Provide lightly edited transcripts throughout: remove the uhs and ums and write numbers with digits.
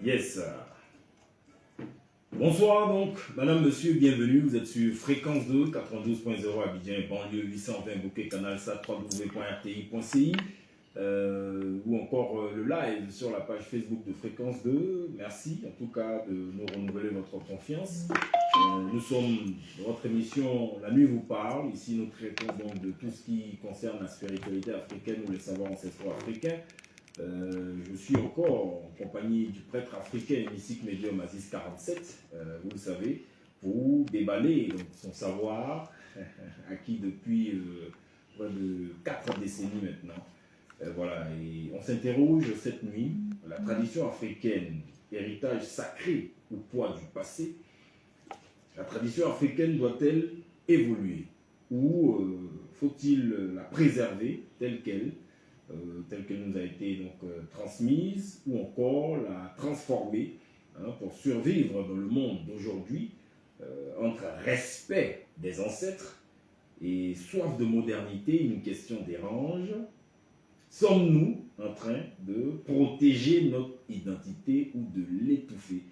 Yes. Bonsoir donc, madame, monsieur, bienvenue. Vous êtes sur Fréquence 2, 92.0 Abidjan et banlieue, 820 Bouquet, canal SAT, www.rti.ci ou encore le live sur la page Facebook de Fréquence 2. Merci en tout cas de nous renouveler votre confiance. Nous sommes dans votre émission La Nuit vous parle. Ici, nous traitons donc de tout ce qui concerne la spiritualité africaine ou les savoirs ancestraux africains. Je suis encore en compagnie du prêtre africain et mystique médium Aziz 47, vous le savez, pour déballer donc, son savoir, acquis depuis près de 4 décennies maintenant. Voilà, et on s'interroge cette nuit, la tradition africaine, héritage sacré ou poids du passé, la tradition africaine doit-elle évoluer ou faut-il la préserver telle qu'elle nous a été donc transmise, ou encore la transformer pour survivre dans le monde d'aujourd'hui entre respect des ancêtres et soif de modernité, une question dérange. Sommes-nous en train de protéger notre identité ou de l'étouffer?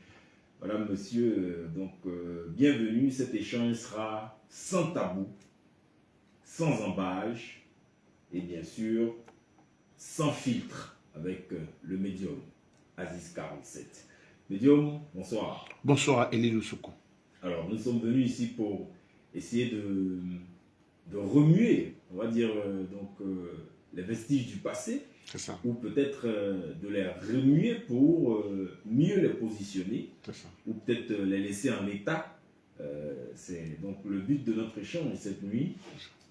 Voilà, monsieur, donc bienvenue. Cet échange sera sans tabou, sans embâche et bien sûr sans filtre avec le médium Aziz 47. Médium, bonsoir. Bonsoir, Elie Lusoko. Alors, nous sommes venus ici pour essayer de remuer, on va dire, les vestiges du passé, ou peut-être de les remuer pour mieux les positionner, ou peut-être les laisser en état. C'est donc le but de notre échange cette nuit.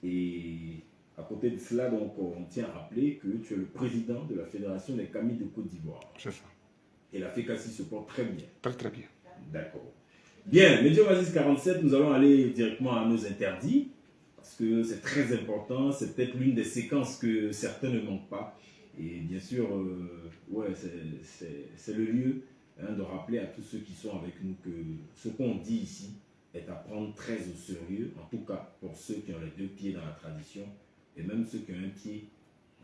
Et à côté de cela, donc, on tient à rappeler que tu es le président de la Fédération des Camis de Côte d'Ivoire. C'est ça. Et la FECACI se porte très bien. Très très bien. D'accord. Bien, Médium Aziz 47, nous allons aller directement à nos interdits, parce que c'est très important, c'est peut-être l'une des séquences que certains ne manquent pas. Et bien sûr, ouais, c'est le lieu de rappeler à tous ceux qui sont avec nous que ce qu'on dit ici est à prendre très au sérieux, en tout cas pour ceux qui ont les deux pieds dans la tradition, et même ceux qui ont un pied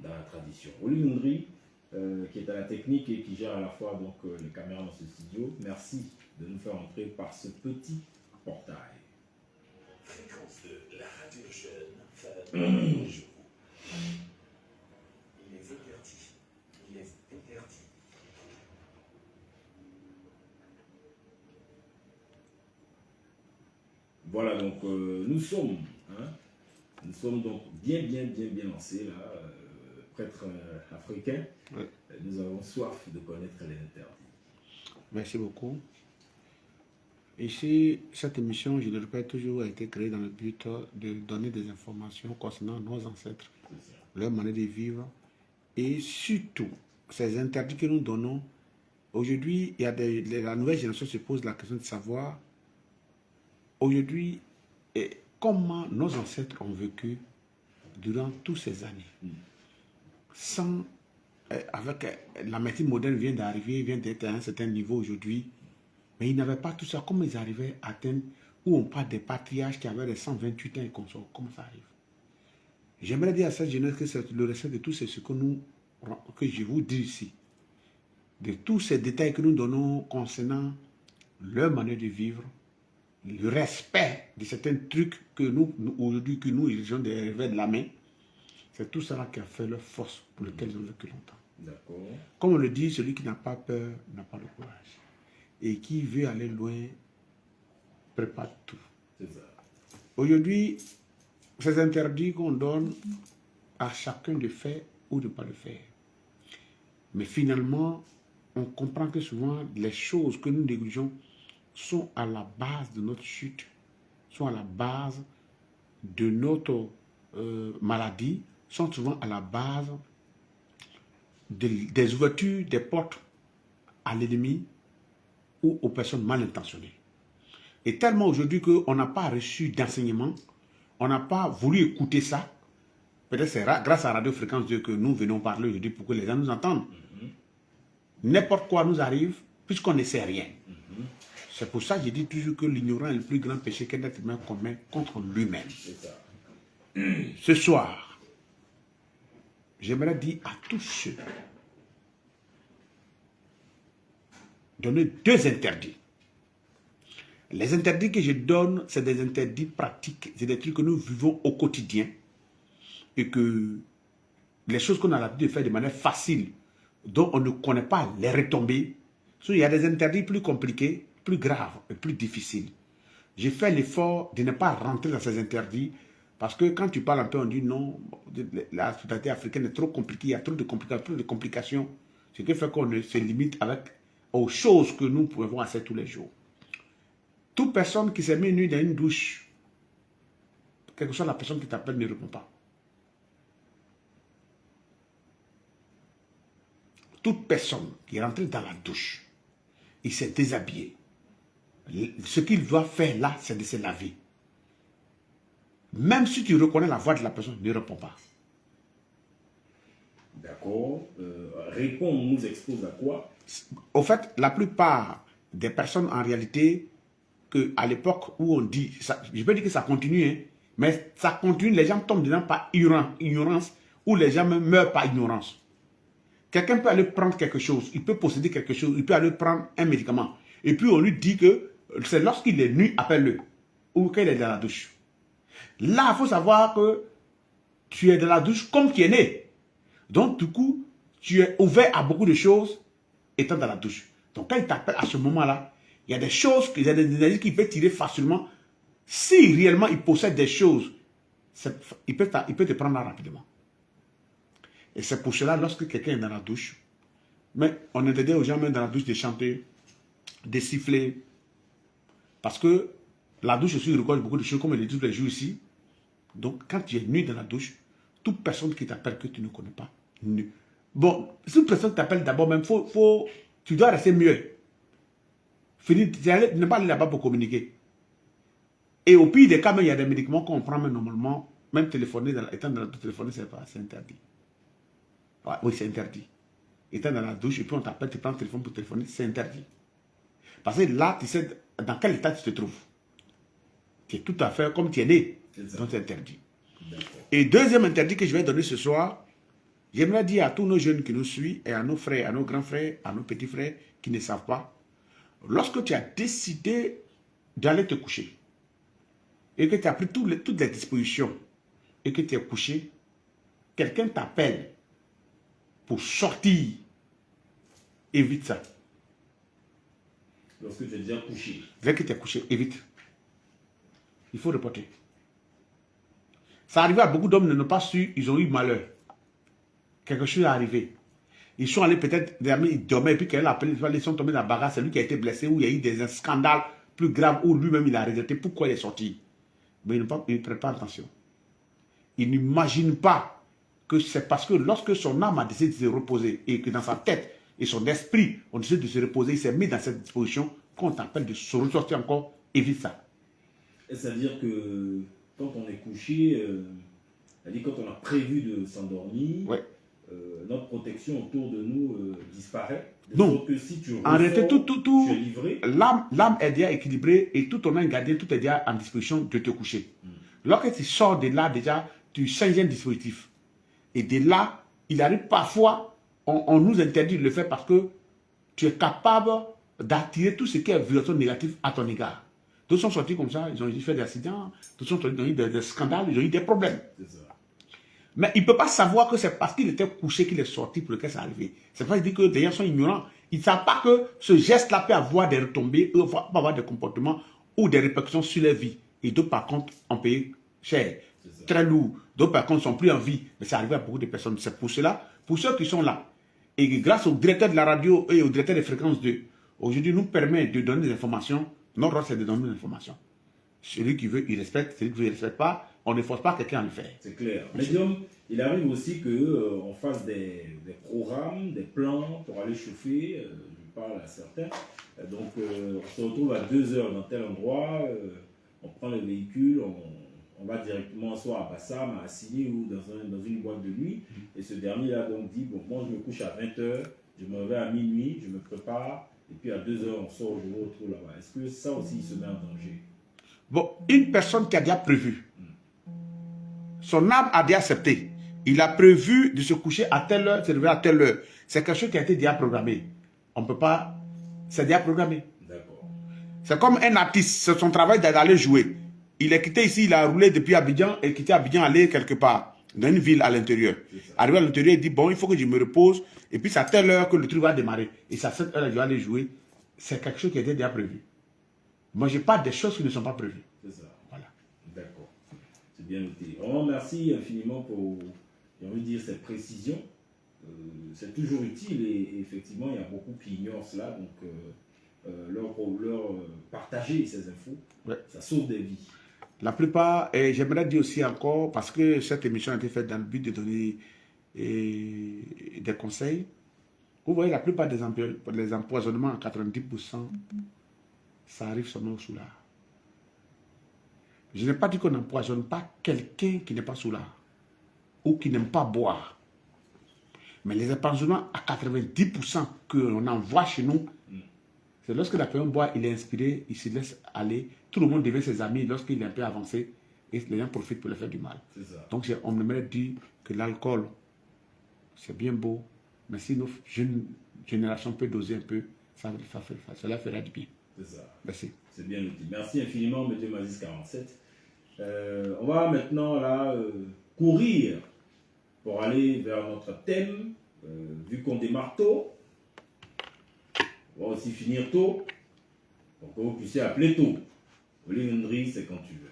dans la tradition. Oli Noundri, qui est à la technique et qui gère à la fois donc, les caméras dans ce studio, merci de nous faire entrer par ce petit portail. Fréquence de la radio jeune, fan, jour. Il est interdit. Il est interdit. Voilà, donc nous sommes donc bien lancés là, prêtres africains. Ouais. Nous avons soif de connaître les interdits. Merci beaucoup. Ici, cette émission, je le répète toujours, a été créée dans le but de donner des informations concernant nos ancêtres, leur manière de vivre, et surtout, ces interdits que nous donnons. Aujourd'hui, la nouvelle génération se pose la question de savoir, aujourd'hui, comment nos ancêtres ont vécu durant toutes ces années. Sans, avec la médecine moderne vient d'arriver, vient d'être à un certain niveau aujourd'hui, mais ils n'avaient pas tout ça. Comment ils arrivaient à atteindre, où on parle des patriarches qui avaient les 128 ans et consorts, comment ça arrive? J'aimerais dire à cette jeunesse que c'est le recette de tout ce que je vous dis ici, de tous ces détails que nous donnons concernant leur manière de vivre, le respect de certains trucs que nous aujourd'hui, que nous, ils ont des revers de la main. C'est tout cela qui a fait leur force pour lequel ils ont vécu longtemps. D'accord. Comme on le dit, celui qui n'a pas peur n'a pas le courage. Et qui veut aller loin, prépare tout. C'est ça. Aujourd'hui, ces interdits qu'on donne à chacun de faire ou de ne pas le faire. Mais finalement, on comprend que souvent, les choses que nous négligeons sont à la base de notre chute, sont à la base de notre maladie, sont souvent à la base des ouvertures des portes à l'ennemi ou aux personnes mal intentionnées. Et tellement aujourd'hui qu'on n'a pas reçu d'enseignement, on n'a pas voulu écouter ça, Peut-être c'est grâce à Radio Fréquence 2 que nous venons parler aujourd'hui pour que les gens nous entendent. N'importe quoi nous arrive, puisqu'on ne sait rien. C'est pour ça que je dis toujours que l'ignorant est le plus grand péché qu'un être humain commet contre lui-même. Ce soir, j'aimerais dire à tous ceux, donner 2 interdits. Les interdits que je donne, c'est des interdits pratiques, c'est des trucs que nous vivons au quotidien et que les choses qu'on a l'habitude de faire de manière facile, dont on ne connaît pas les retombées, il y a des interdits plus compliqués, plus graves et plus difficiles. J'ai fait l'effort de ne pas rentrer dans ces interdits parce que quand tu parles un peu, on dit non, la société africaine est trop compliquée, il y a trop de complications, ce qui fait qu'on se limite aux choses que nous pouvons faire tous les jours. Toute personne qui s'est mise nue dans une douche, quelle que soit la personne qui t'appelle, ne répond pas. Toute personne qui est rentrée dans la douche, il s'est déshabillé. Ce qu'il doit faire là, c'est de se laver. Même si tu reconnais la voix de la personne, ne réponds pas. D'accord. Répondre nous expose à quoi? Au fait, la plupart des personnes, en réalité, à l'époque où on dit, ça, je peux dire que ça continue, hein, mais ça continue, les gens tombent dedans par ignorance, ou les gens même meurent par ignorance. Quelqu'un peut aller prendre quelque chose, il peut posséder quelque chose, il peut aller prendre un médicament. Et puis on lui dit que c'est lorsqu'il est nu, appelle-le, ou qu'il est dans la douche. Là, il faut savoir que tu es dans la douche comme tu es né. Donc, du coup, tu es ouvert à beaucoup de choses étant dans la douche. Donc, quand il t'appelle à ce moment-là, il y a des choses, il y a des énergies qu'il peut tirer facilement. Si réellement il possède des choses, il peut te prendre là rapidement. Et c'est pour cela, lorsque quelqu'un est dans la douche, mais on interdit aux gens même dans la douche de chanter, de siffler. Parce que la douche aussi recueille beaucoup de choses, comme on le dit tous les jours ici. Donc, quand tu es nu dans la douche, toute personne qui t'appelle que tu ne connais pas, nu. Bon, si une personne t'appelle d'abord même, tu dois rester mieux. Ne pas aller là-bas pour communiquer. Et au pire des cas, il y a des médicaments qu'on prend même normalement, même téléphoner, étant dans la douche, téléphoner, c'est interdit. Ouais, oui, c'est interdit. Étant dans la douche, et puis on t'appelle, tu prends le téléphone pour téléphoner, c'est interdit. Parce que là, tu sais dans quel état tu te trouves. Tu es tout à fait comme tu es né. Donc c'est interdit. Et deuxième interdit que je vais donner ce soir, j'aimerais dire à tous nos jeunes qui nous suivent, et à nos frères, à nos grands frères, à nos petits frères qui ne savent pas, lorsque tu as décidé d'aller te coucher, et que tu as pris toutes les dispositions, et que tu es couché, quelqu'un t'appelle pour sortir, évite ça. Lorsque tu es déjà couché. Dès que tu es couché, évite. Il faut reporter. Ça arrive à beaucoup d'hommes, ne n'ont pas su, ils ont eu malheur. Quelque chose est arrivé. Ils sont allés peut-être, ils dormaient, et puis quelqu'un l'a appelé, ils sont tombés dans la bagarre, c'est lui qui a été blessé, où il y a eu des scandales plus graves, où lui-même il a regretté pourquoi il est sorti. Mais il ne prête pas attention. Il n'imagine pas que c'est parce que lorsque son âme a décidé de se reposer, et que dans sa tête et son esprit ont décidé de se reposer, il s'est mis dans cette disposition, qu'on t'appelle de se ressortir encore, évite ça. C'est-à-dire que quand on est couché, quand on a prévu de s'endormir, ouais. Notre protection autour de nous disparaît. Donc, que si tu en réalité, tu es livré. L'âme est déjà équilibrée et tout ton âme gardien, tout est déjà en disposition de te coucher. Lorsque tu sors de là, déjà, tu changes un dispositif. Et de là, il arrive parfois, on nous interdit de le faire parce que tu es capable d'attirer tout ce qui est violation négative à ton égard. D'autres sont sortis comme ça, ils ont fait des accidents, d'autres sont sortis, ils ont eu des scandales, ils ont eu des problèmes. Mais il ne peut pas savoir que c'est parce qu'il était couché qu'il est sorti pour lequel ça arrivé. C'est pas dire que les gens sont ignorants. Ils ne savent pas que ce geste-là peut avoir des retombées, peut avoir des comportements ou des répercussions sur leur vie. Et d'autres, par contre, ont payé cher, très lourd. D'autres, par contre, sont plus en vie. Mais ça arrive à beaucoup de personnes. C'est pour cela, pour ceux qui sont là, et grâce au directeur de la radio et au directeur des fréquences 2, aujourd'hui nous permet de donner des informations. Notre rôle, c'est de donner des informations. Celui qui veut, il respecte. Celui qui veut, il ne respecte pas. On ne force pas quelqu'un à le faire. C'est clair. Médium, il arrive aussi qu'on fasse des programmes, des plans pour aller chauffer. Je parle à certains. Donc, on se retrouve à 2 heures dans tel endroit. On prend le véhicule, on va directement soit à Bassam, à Assili ou dans une boîte de nuit. Et ce dernier-là donc dit, bon, moi je me couche à 20h, je me réveille à minuit, je me prépare, et puis à 2h on sort, je me retrouve là-bas. Est-ce que ça aussi il se met en danger? Bon, une personne qui a déjà prévu, son âme a déjà accepté. Il a prévu de se coucher à telle heure, se lever à telle heure. C'est quelque chose qui a été déjà programmé. On ne peut pas... C'est déjà programmé. D'accord. C'est comme un artiste, c'est son travail d'aller jouer. Il est quitté ici, il a roulé depuis Abidjan, et quitté Abidjan, aller quelque part, dans une ville à l'intérieur. Arrivé à l'intérieur, il dit, bon, il faut que je me repose, et puis c'est à telle heure que le truc va démarrer. Et c'est à cette heure, je vais aller jouer. C'est quelque chose qui a été déjà prévu. Moi, je parle des choses qui ne sont pas prévues. C'est ça. Voilà. D'accord. C'est bien noté. Vraiment, merci infiniment pour, j'ai envie de dire, cette précision. C'est toujours utile et effectivement, il y a beaucoup qui ignorent cela. Donc, leur partager ces infos, Ouais. ça sauve des vies. La plupart, et j'aimerais dire aussi encore, parce que cette émission a été faite dans le but de donner des conseils. Vous voyez, la plupart des empoisonnements, à 90%, ça arrive seulement au soulard. Je n'ai pas dit qu'on n'empoisonne pas quelqu'un qui n'est pas soulard ou qui n'aime pas boire. Mais les empoisonnements à 90% qu'on envoie chez nous, c'est lorsque la personne boit, il est inspiré, il se laisse aller, tout le monde devient ses amis lorsqu'il est un peu avancé et les gens profitent pour lui faire du mal. Donc on aimerait dire que l'alcool, c'est bien beau, mais si nos jeunes générations peuvent doser un peu, cela fera du bien. C'est ça. Merci. C'est bien noté. Merci infiniment, M. Mazis 47. On va maintenant là courir pour aller vers notre thème, vu qu'on démarre tôt. On va aussi finir tôt, pour que vous puissiez appeler tôt. Olivier, c'est quand tu veux.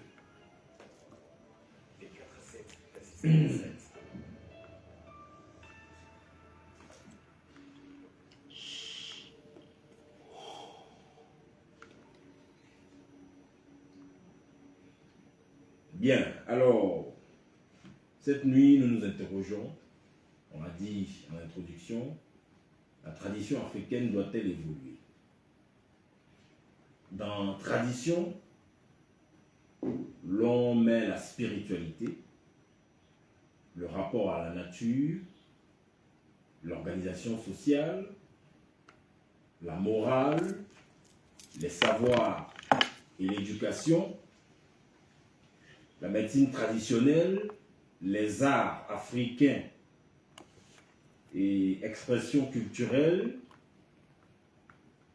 Bien, alors, cette nuit, nous nous interrogeons, on l'a dit en introduction, la tradition africaine doit-elle évoluer? Dans tradition, l'on met la spiritualité, le rapport à la nature, l'organisation sociale, la morale, les savoirs et l'éducation, la médecine traditionnelle, les arts africains et expressions culturelles,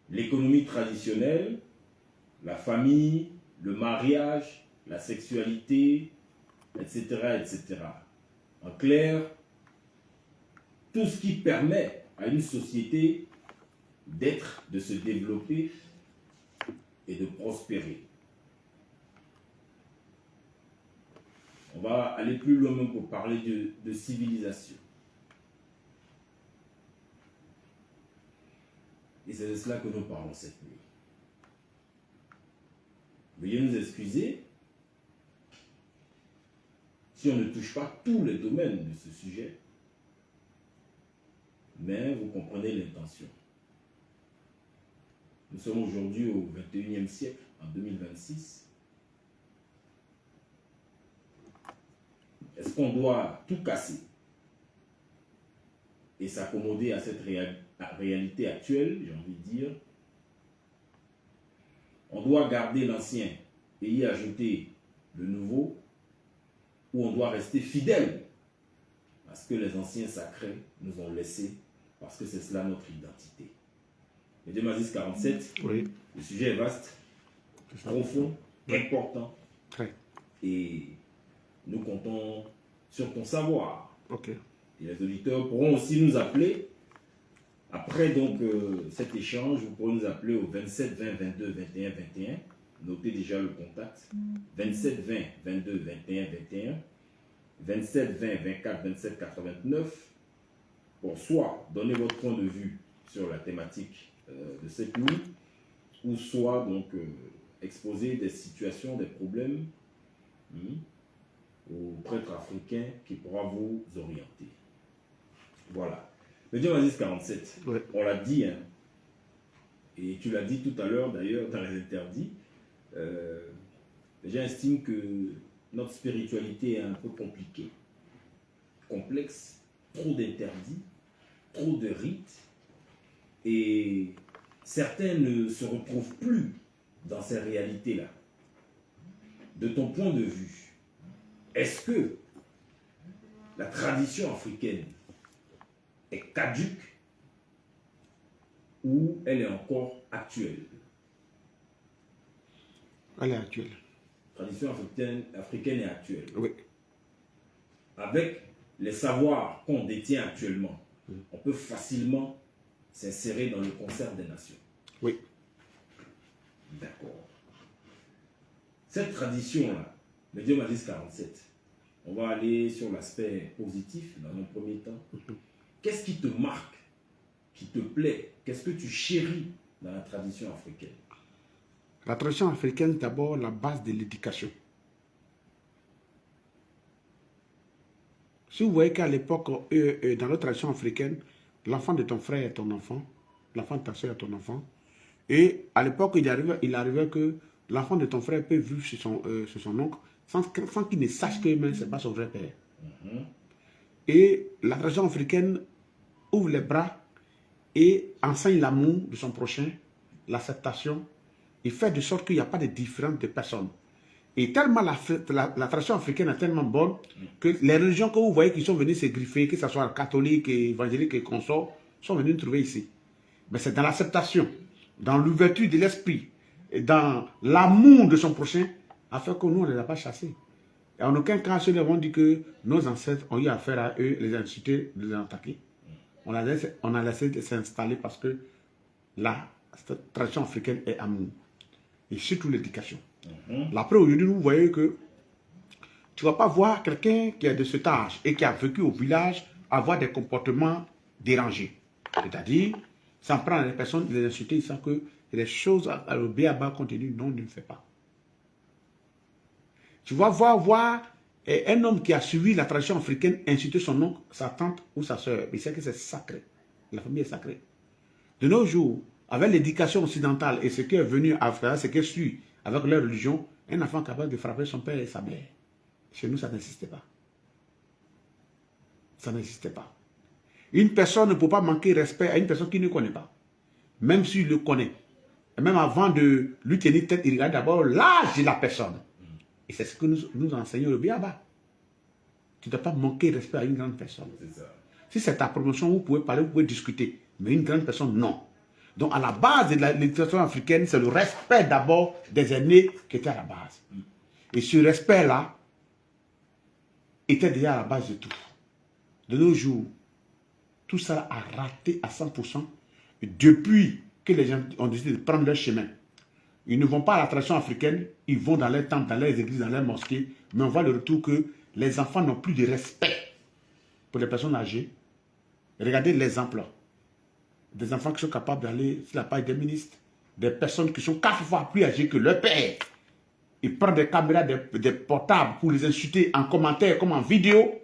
l'économie traditionnelle, la famille, le mariage, la sexualité, etc., etc. En clair, tout ce qui permet à une société d'être, de se développer et de prospérer. On va aller plus loin même pour parler de civilisation. Et c'est de cela que nous parlons cette nuit. Veuillez nous excuser si on ne touche pas tous les domaines de ce sujet, mais vous comprenez l'intention. Nous sommes aujourd'hui au 21e siècle, en 2026. Est-ce qu'on doit tout casser et s'accommoder à cette réalité actuelle, j'ai envie de dire? On doit garder l'ancien et y ajouter le nouveau, ou on doit rester fidèle à ce que les anciens sacrés nous ont laissé, parce que c'est cela notre identité. Mesdames, Mazis 47, oui. Le sujet est vaste, profond, important, Très. Et nous comptons sur ton savoir. Ok. Et les auditeurs pourront aussi nous appeler. Après donc cet échange, vous pourrez nous appeler au 27 20 22 21 21. Notez déjà le contact. 27 20 22 21 21. 27 20 24 27 89. Pour soit donner votre point de vue sur la thématique de cette nuit, ou soit donc exposer des situations, des problèmes au prêtre africain qui pourra vous orienter. Voilà. Le Dieu Mazis 47, Ouais. on l'a dit, hein, et tu l'as dit tout à l'heure d'ailleurs dans les interdits, les gens estiment que notre spiritualité est un peu compliquée, complexe, trop d'interdits, trop de rites, et certains ne se retrouvent plus dans ces réalités-là. De ton point de vue, est-ce que la tradition africaine est caduque ou elle est encore actuelle? Elle est actuelle. La tradition africaine est actuelle. Oui. Avec les savoirs qu'on détient actuellement, on peut facilement s'insérer dans le concert des nations. Oui. D'accord. Cette tradition-là, le Dieu Magis 47, on va aller sur l'aspect positif dans un premier temps. Qu'est-ce qui te marque, qui te plaît? Qu'est-ce que tu chéris dans la tradition africaine? La tradition africaine, c'est d'abord la base de l'éducation. Si vous voyez qu'à l'époque, dans la tradition africaine, l'enfant de ton frère est ton enfant, l'enfant de ta soeur est ton enfant. Et à l'époque, il arrivait que l'enfant de ton frère peut vivre chez son oncle sans qu'il ne sache que ce n'est pas son vrai père. Et la tradition africaine ouvre les bras et enseigne l'amour de son prochain, l'acceptation, et fait de sorte qu'il n'y a pas de différence de personnes. Et tellement la tradition africaine est tellement bonne que les religions que vous voyez qui sont venues se griffer, que ce soit catholique, évangélique et consorts, sont venus nous trouver ici. Mais c'est dans l'acceptation, dans l'ouverture de l'esprit, et dans l'amour de son prochain, afin que nous, on ne les a pas chassés. Et en aucun cas, ceux-là vont dire que nos ancêtres ont eu affaire à eux, les insulter, les attaquer. On a laissé s'installer parce que la tradition africaine est amour. Et surtout l'éducation. Après, aujourd'hui, vous voyez que tu ne vas pas voir quelqu'un qui est de cet âge et qui a vécu au village avoir des comportements dérangés. C'est-à-dire, sans prendre les personnes, les insulter, sans que les choses au béaba continue, non, ne le fait pas. Tu vas voir un homme qui a suivi la tradition africaine insulter son oncle, sa tante ou sa soeur. Il sait que c'est sacré. La famille est sacrée. De nos jours, avec l'éducation occidentale et ce qui est venu à faire, ce qui suit avec leur religion, un enfant capable de frapper son père et sa mère. Chez nous, ça n'existait pas. Ça n'existait pas. Une personne ne peut pas manquer respect à une personne qui ne connaît pas. Même s'il le connaît. Et même avant de lui tenir tête, il regarde d'abord l'âge de la personne. Et c'est ce que nous enseignons le Béaba. Tu ne dois pas manquer respect à une grande personne. Si c'est ta promotion, vous pouvez parler, vous pouvez discuter. Mais une grande personne, non. Donc, à la base de l'éducation africaine, c'est le respect d'abord des aînés qui était à la base. Et ce respect-là était déjà à la base de tout. De nos jours, tout ça a raté à 100%. Et depuis que les gens ont décidé de prendre leur chemin, ils ne vont pas à la tradition africaine, ils vont dans les temples, dans les églises, dans les mosquées, mais on voit le retour que les enfants n'ont plus de respect pour les personnes âgées. Regardez l'exemple. Des enfants qui sont capables d'aller sur la page des ministres, des personnes qui sont 4 fois plus âgées que leur père. Ils prennent des caméras, des portables pour les insulter en commentaire comme en vidéo.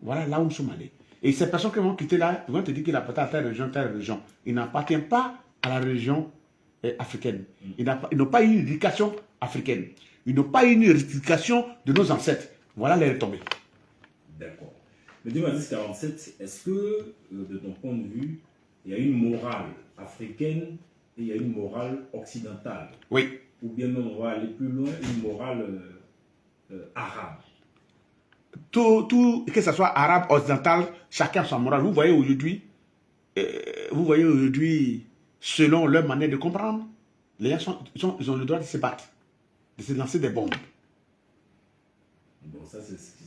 Voilà là où nous sommes allés. Et ces personnes qui vont quitter là, ils vont te dire qu'il appartient à telle religion. Il n'appartient pas à la religion africaine. Ils n'ont pas eu une éducation africaine. Ils n'ont pas eu une éducation de nos ancêtres. Voilà les retombées. D'accord. Le débat 47, est-ce que, de ton point de vue, il y a une morale africaine et il y a une morale occidentale? Oui. Ou bien même on va aller plus loin, une morale arabe? Tout, que ce soit arabe, occidental, chacun sa morale. Vous voyez aujourd'hui, selon leur manière de comprendre, les gens ils ont le droit de se battre, de se lancer des bombes. Bon, ça c'est...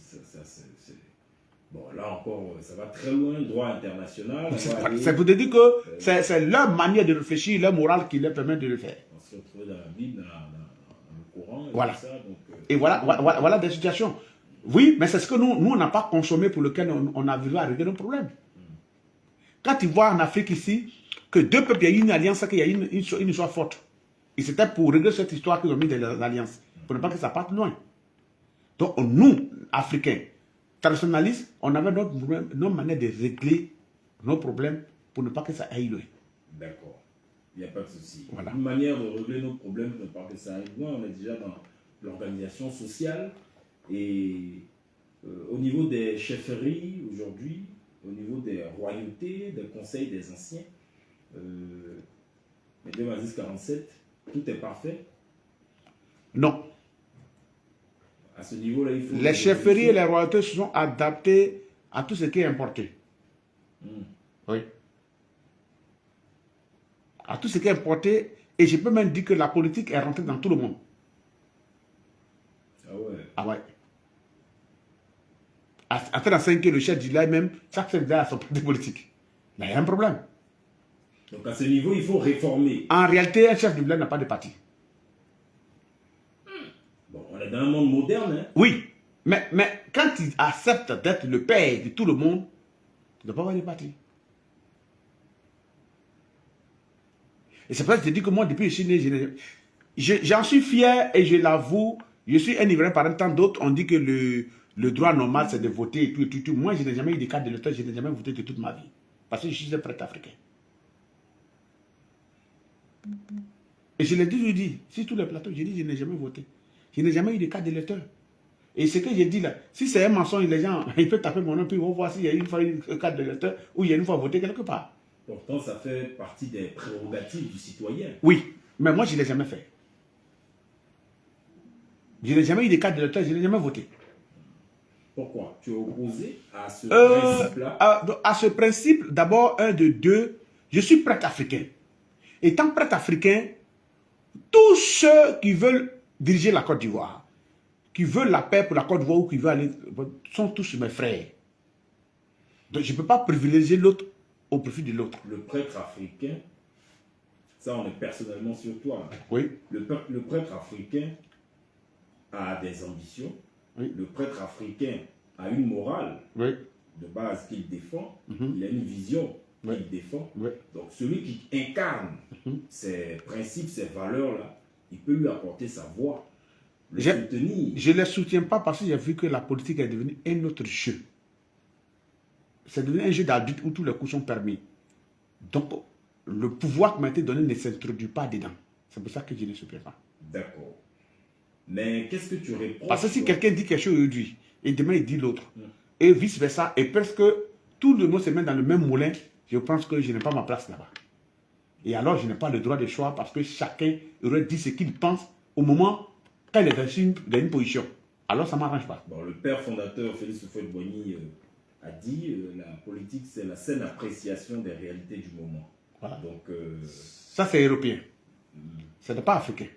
Bon, là encore, ça va très loin, le droit international. C'est pour te dire que c'est leur manière de réfléchir, leur morale qui leur permet de le faire. On se retrouve dans la Bible, dans le Coran, et voilà. tout ça. Donc, et voilà des situations. Oui, mais c'est ce que nous on n'a pas consommé pour lequel on a voulu régler nos problèmes. Quand tu vois en Afrique ici, que deux peuples, il y a une alliance, qu'il y a une histoire forte. Et c'était pour régler cette histoire qu'ils ont mis dans l'alliance, pour ne pas que ça parte loin. Donc nous, Africains, traditionnalistes, on avait notre manière de régler nos problèmes pour ne pas que ça aille loin. D'accord, il n'y a pas de souci. Voilà. Une manière de régler nos problèmes pour ne pas que ça aille loin, on est déjà l'organisation sociale et au niveau des chefferies aujourd'hui, au niveau des royautés, des conseils des anciens, mais 47, tout est parfait. Non. À ce niveau-là, il faut... Les chefferies et les royautés se sont adaptées à tout ce qui est importé. Oui. À tout ce qui est importé, et je peux même dire que la politique est rentrée dans tout le monde. Ah ouais. Ah ouais. À 35 ans, le chef du village même, chaque chef de village a son parti politique. Là, il y a un problème. Donc à ce niveau, il faut réformer. En réalité, un chef du village n'a pas de parti. Bon, on est dans un monde moderne, hein. Oui, mais quand il accepte d'être le père de tout le monde, il ne doit pas avoir de parti. Et c'est pour ça que je te dis que moi, depuis que je suis né, j'en suis fier et je l'avoue, je suis un Ivoirien par un temps d'autres, on dit que le droit normal c'est de voter et tout. Moi, je n'ai jamais eu de carte d'électeur, je n'ai jamais voté de toute ma vie. Parce que je suis un prêtre africain. Et je l'ai toujours dit, sur tous les plateaux, je dis je n'ai jamais voté. Je n'ai jamais eu de carte d'électeur. Et ce que j'ai dit là, si c'est un mensonge, les gens, ils peuvent taper mon nom, puis ils vont voir s'il y a une fois une carte d'électeur ou il y a une fois voté quelque part. Pourtant, ça fait partie des prérogatives du citoyen. Oui, mais moi, je ne l'ai jamais fait. Je n'ai jamais eu de carte d'électeur, je n'ai jamais voté. Pourquoi? Tu es opposé à ce principe-là? À ce principe, d'abord, deux, je suis prêtre africain. Étant prêtre africain, tous ceux qui veulent diriger la Côte d'Ivoire, qui veulent la paix pour la Côte d'Ivoire ou qui veulent aller, sont tous mes frères. Donc je ne peux pas privilégier l'autre au profit de l'autre. Le prêtre africain, ça on est personnellement sur toi. Oui. Le prêtre africain a des ambitions. Oui. Le prêtre africain a une morale Oui. de base qu'il défend. Mhm. Il a une vision Oui. qu'il défend. Oui. Donc celui qui incarne ces principes, ces valeurs-là, il peut lui apporter sa voix, le soutenir. Je ne les soutiens pas parce que j'ai vu que la politique est devenue un autre jeu. C'est devenu un jeu d'adulte où tous les coups sont permis. Donc, le pouvoir qui m'a été donné ne s'introduit pas dedans. C'est pour ça que je ne soutiens pas. D'accord. Mais qu'est-ce que tu réponds? Parce que si quelqu'un dit quelque chose aujourd'hui, et demain il dit l'autre, et vice-versa, et presque tout le monde se met dans le même moulin, je pense que je n'ai pas ma place là-bas. Et alors, je n'ai pas le droit de choix parce que chacun aurait dit ce qu'il pense au moment quand il est dans une position. Alors, ça ne m'arrange pas. Bon, le père fondateur Félix Houphouët-Boigny a dit la politique, c'est la saine appréciation des réalités du moment. Voilà. Donc, ça, c'est européen. Ce n'est pas africain.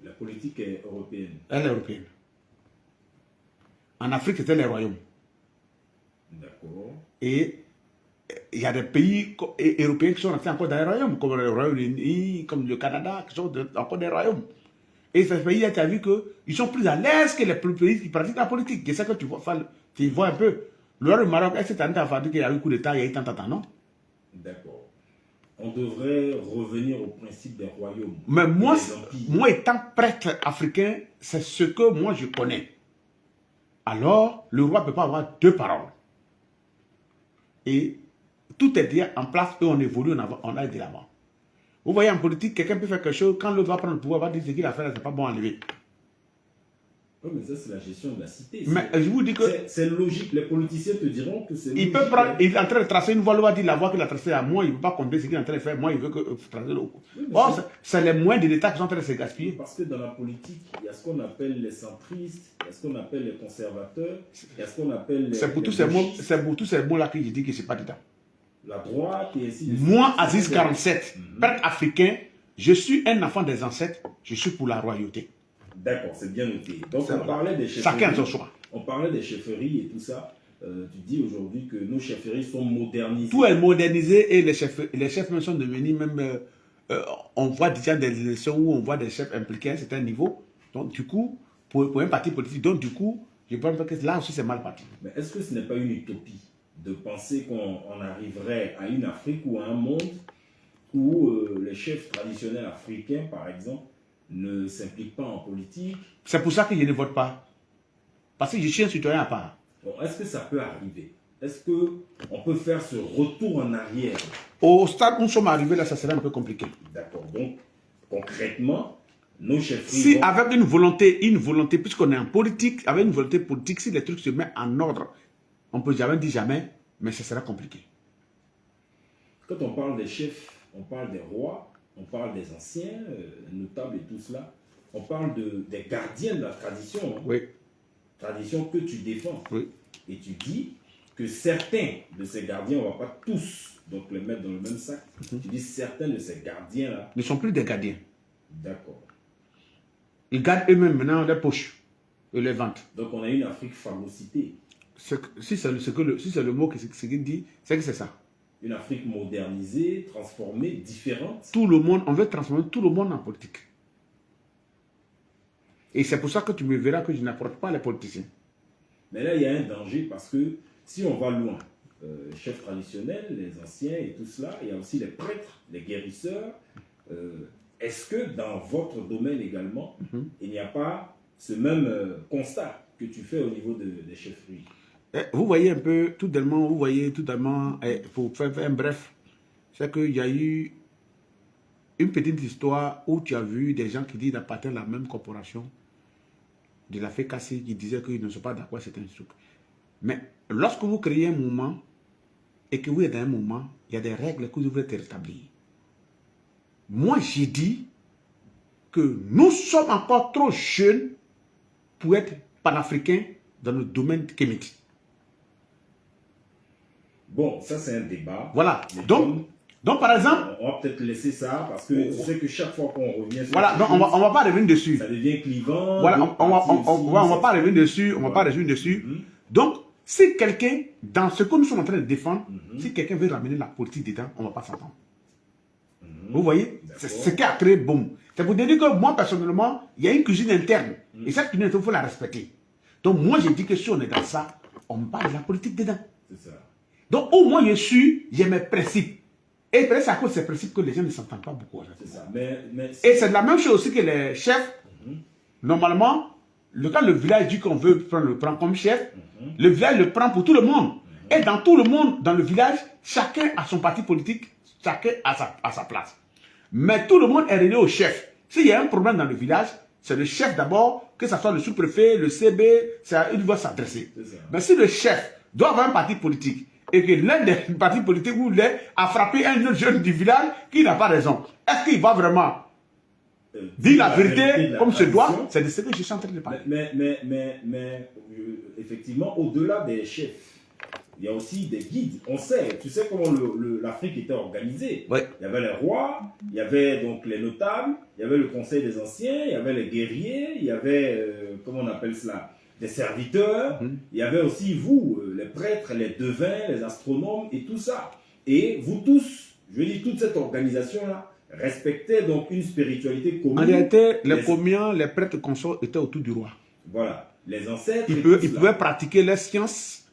La politique est européenne. Elle est européenne. En Afrique, c'était les royaumes. D'accord. Et il y a des pays européens qui sont restés encore dans les royaumes, comme le Royaume-Uni, comme le Canada, qui sont encore des royaumes. Et ces pays-là, tu as vu qu'ils sont plus à l'aise que les pays qui pratiquent la politique. C'est ça que tu vois un peu. Le roi du Maroc, est-ce que tu as entendu qu'il y a eu un coup d'État, il y a eu tant, non? D'accord. On devrait revenir au principe des royaumes. Mais moi étant prêtre africain, c'est ce que moi je connais. Alors, le roi ne peut pas avoir deux paroles. Et tout est déjà en place et on évolue, on aille de l'avant. Vous voyez, en politique, quelqu'un peut faire quelque chose, quand l'autre va prendre le pouvoir, va dire ce qu'il a fait, c'est pas bon à enlever. Oui, mais ça, c'est la gestion de la cité. Mais je vous dis que... C'est logique. Les politiciens te diront que c'est logique. Il est en train de tracer une voie, il va dire la voie qu'il a tracée à moi, il ne veut pas compter ce qu'il est en train de faire, moi, il veut que tracer le coup. Oui, c'est les moyens de l'État qui sont en train de se gaspiller. Parce que dans la politique, il y a ce qu'on appelle les centristes, il y a ce qu'on appelle les conservateurs, il y a ce qu'on appelle les... C'est pour tous ces mots-là que je dis que ce n'est pas dedans. La droite et ainsi de suite. Moi, Aziz 47, prêtre africain, je suis un enfant des ancêtres, je suis pour la royauté. D'accord, c'est bien noté. Donc on parlait des chefferies. Chacun son choix. On parlait des chefferies et tout ça. Tu dis aujourd'hui que nos chefferies sont modernisées. Tout est modernisé et les chefs même sont devenus même... on voit déjà des élections où on voit des chefs impliqués à un certain niveau. Donc du coup, pour un parti politique, donc du coup, je pense que là aussi c'est mal parti. Mais est-ce que ce n'est pas une utopie de penser qu'on arriverait à une Afrique ou à un monde où les chefs traditionnels africains, par exemple, ne s'impliquent pas en politique? C'est pour ça que je ne vote pas. Parce que je suis un citoyen à part. Bon, est-ce que ça peut arriver? Est-ce qu'on peut faire ce retour en arrière? Au stade où nous sommes arrivés, là, ça serait un peu compliqué. D'accord. Donc, concrètement, nos chefferies... Si vont- avec une volonté, puisqu'on est en politique, avec une volonté politique, si les trucs se mettent en ordre, on peut jamais dire jamais, mais ce sera compliqué. Quand on parle des chefs, on parle des rois, on parle des anciens, notables et tout cela. On parle des gardiens de la tradition. Hein. Oui, Tradition que tu défends. oui. Et tu dis que certains de ces gardiens, on ne va pas tous donc les mettre dans le même sac. Tu dis certains de ces gardiens-là. Ils ne sont plus des gardiens. D'accord. Ils gardent eux-mêmes maintenant les poches et les ventes. Donc on a une Afrique phagocytée. Si c'est le mot qu'il dit, c'est que c'est ça. Une Afrique modernisée, transformée, différente. Tout le monde, on veut transformer tout le monde en politique. Et c'est pour ça que tu me verras que je n'apporte pas les politiciens. Mais là, il y a un danger parce que si on va loin, les chefs traditionnels, les anciens et tout cela, il y a aussi les prêtres, les guérisseurs. Est-ce que dans votre domaine également, il n'y a pas ce même constat que tu fais au niveau des chefferies? Vous voyez un peu, tout dernièrement, pour faire un bref, c'est qu'il y a eu une petite histoire où tu as vu des gens qui disent d'appartenir à la même corporation, de la fait casser, qui disaient qu'ils ne sont pas d'accord avec certains trucs. Mais lorsque vous créez un mouvement et que vous êtes dans un mouvement, il y a des règles que vous devez rétablir. Moi, j'ai dit que nous sommes encore trop jeunes pour être panafricains dans le domaine kémétique. Bon, ça c'est un débat. Voilà. Mais Donc, par exemple, on va peut-être laisser ça parce que tu sais que chaque fois qu'on revient sur voilà, donc on va pas revenir dessus. ça devient clivant. Voilà, on va pas revenir revenir dessus, on va pas revenir dessus. Donc, si quelqu'un, dans ce que nous sommes en train de défendre, si quelqu'un veut ramener la politique dedans, on ne va pas s'entendre. Vous voyez, c'est ce qui a créé boum. C'est pour dire que moi, personnellement, il y a une cuisine interne. Et cette cuisine interne, il faut la respecter. Donc, moi, j'ai dit que si on est dans ça, on parle de la politique dedans. C'est ça. Donc, au moins, j'ai mes principes. Et c'est à cause de ces principes que les gens ne s'entendent pas beaucoup. C'est ça. Mais Et c'est la même chose aussi que les chefs. Normalement, quand le village dit qu'on veut le prendre comme chef, le village le prend pour tout le monde. Et dans tout le monde, dans le village, chacun a son parti politique, chacun a sa place. Mais tout le monde est relié au chef. S'il y a un problème dans le village, c'est le chef d'abord, que ce soit le sous-préfet, le CB, il doit s'adresser. Mais si le chef doit avoir un parti politique, et que l'un des partis politiques ou l'un a frappé un autre jeune du village qui n'a pas raison, est-ce qu'il va vraiment dire la vérité comme se doit? C'est de ce que je suis en train de parler. Mais effectivement, au-delà des chefs, il y a aussi des guides. On sait, tu sais comment l'Afrique était organisée. Oui. Il y avait les rois, il y avait donc les notables, il y avait le conseil des anciens, il y avait les guerriers, il y avait, comment on appelle cela, des serviteurs, il y avait aussi vous, les prêtres, les devins, les astronomes et tout ça. Et vous tous, je veux dire, toute cette organisation-là respectait donc une spiritualité commune. En réalité, les commiens, les prêtres consorts étaient autour du roi. Voilà, les ancêtres. Ils pouvaient pratiquer les sciences,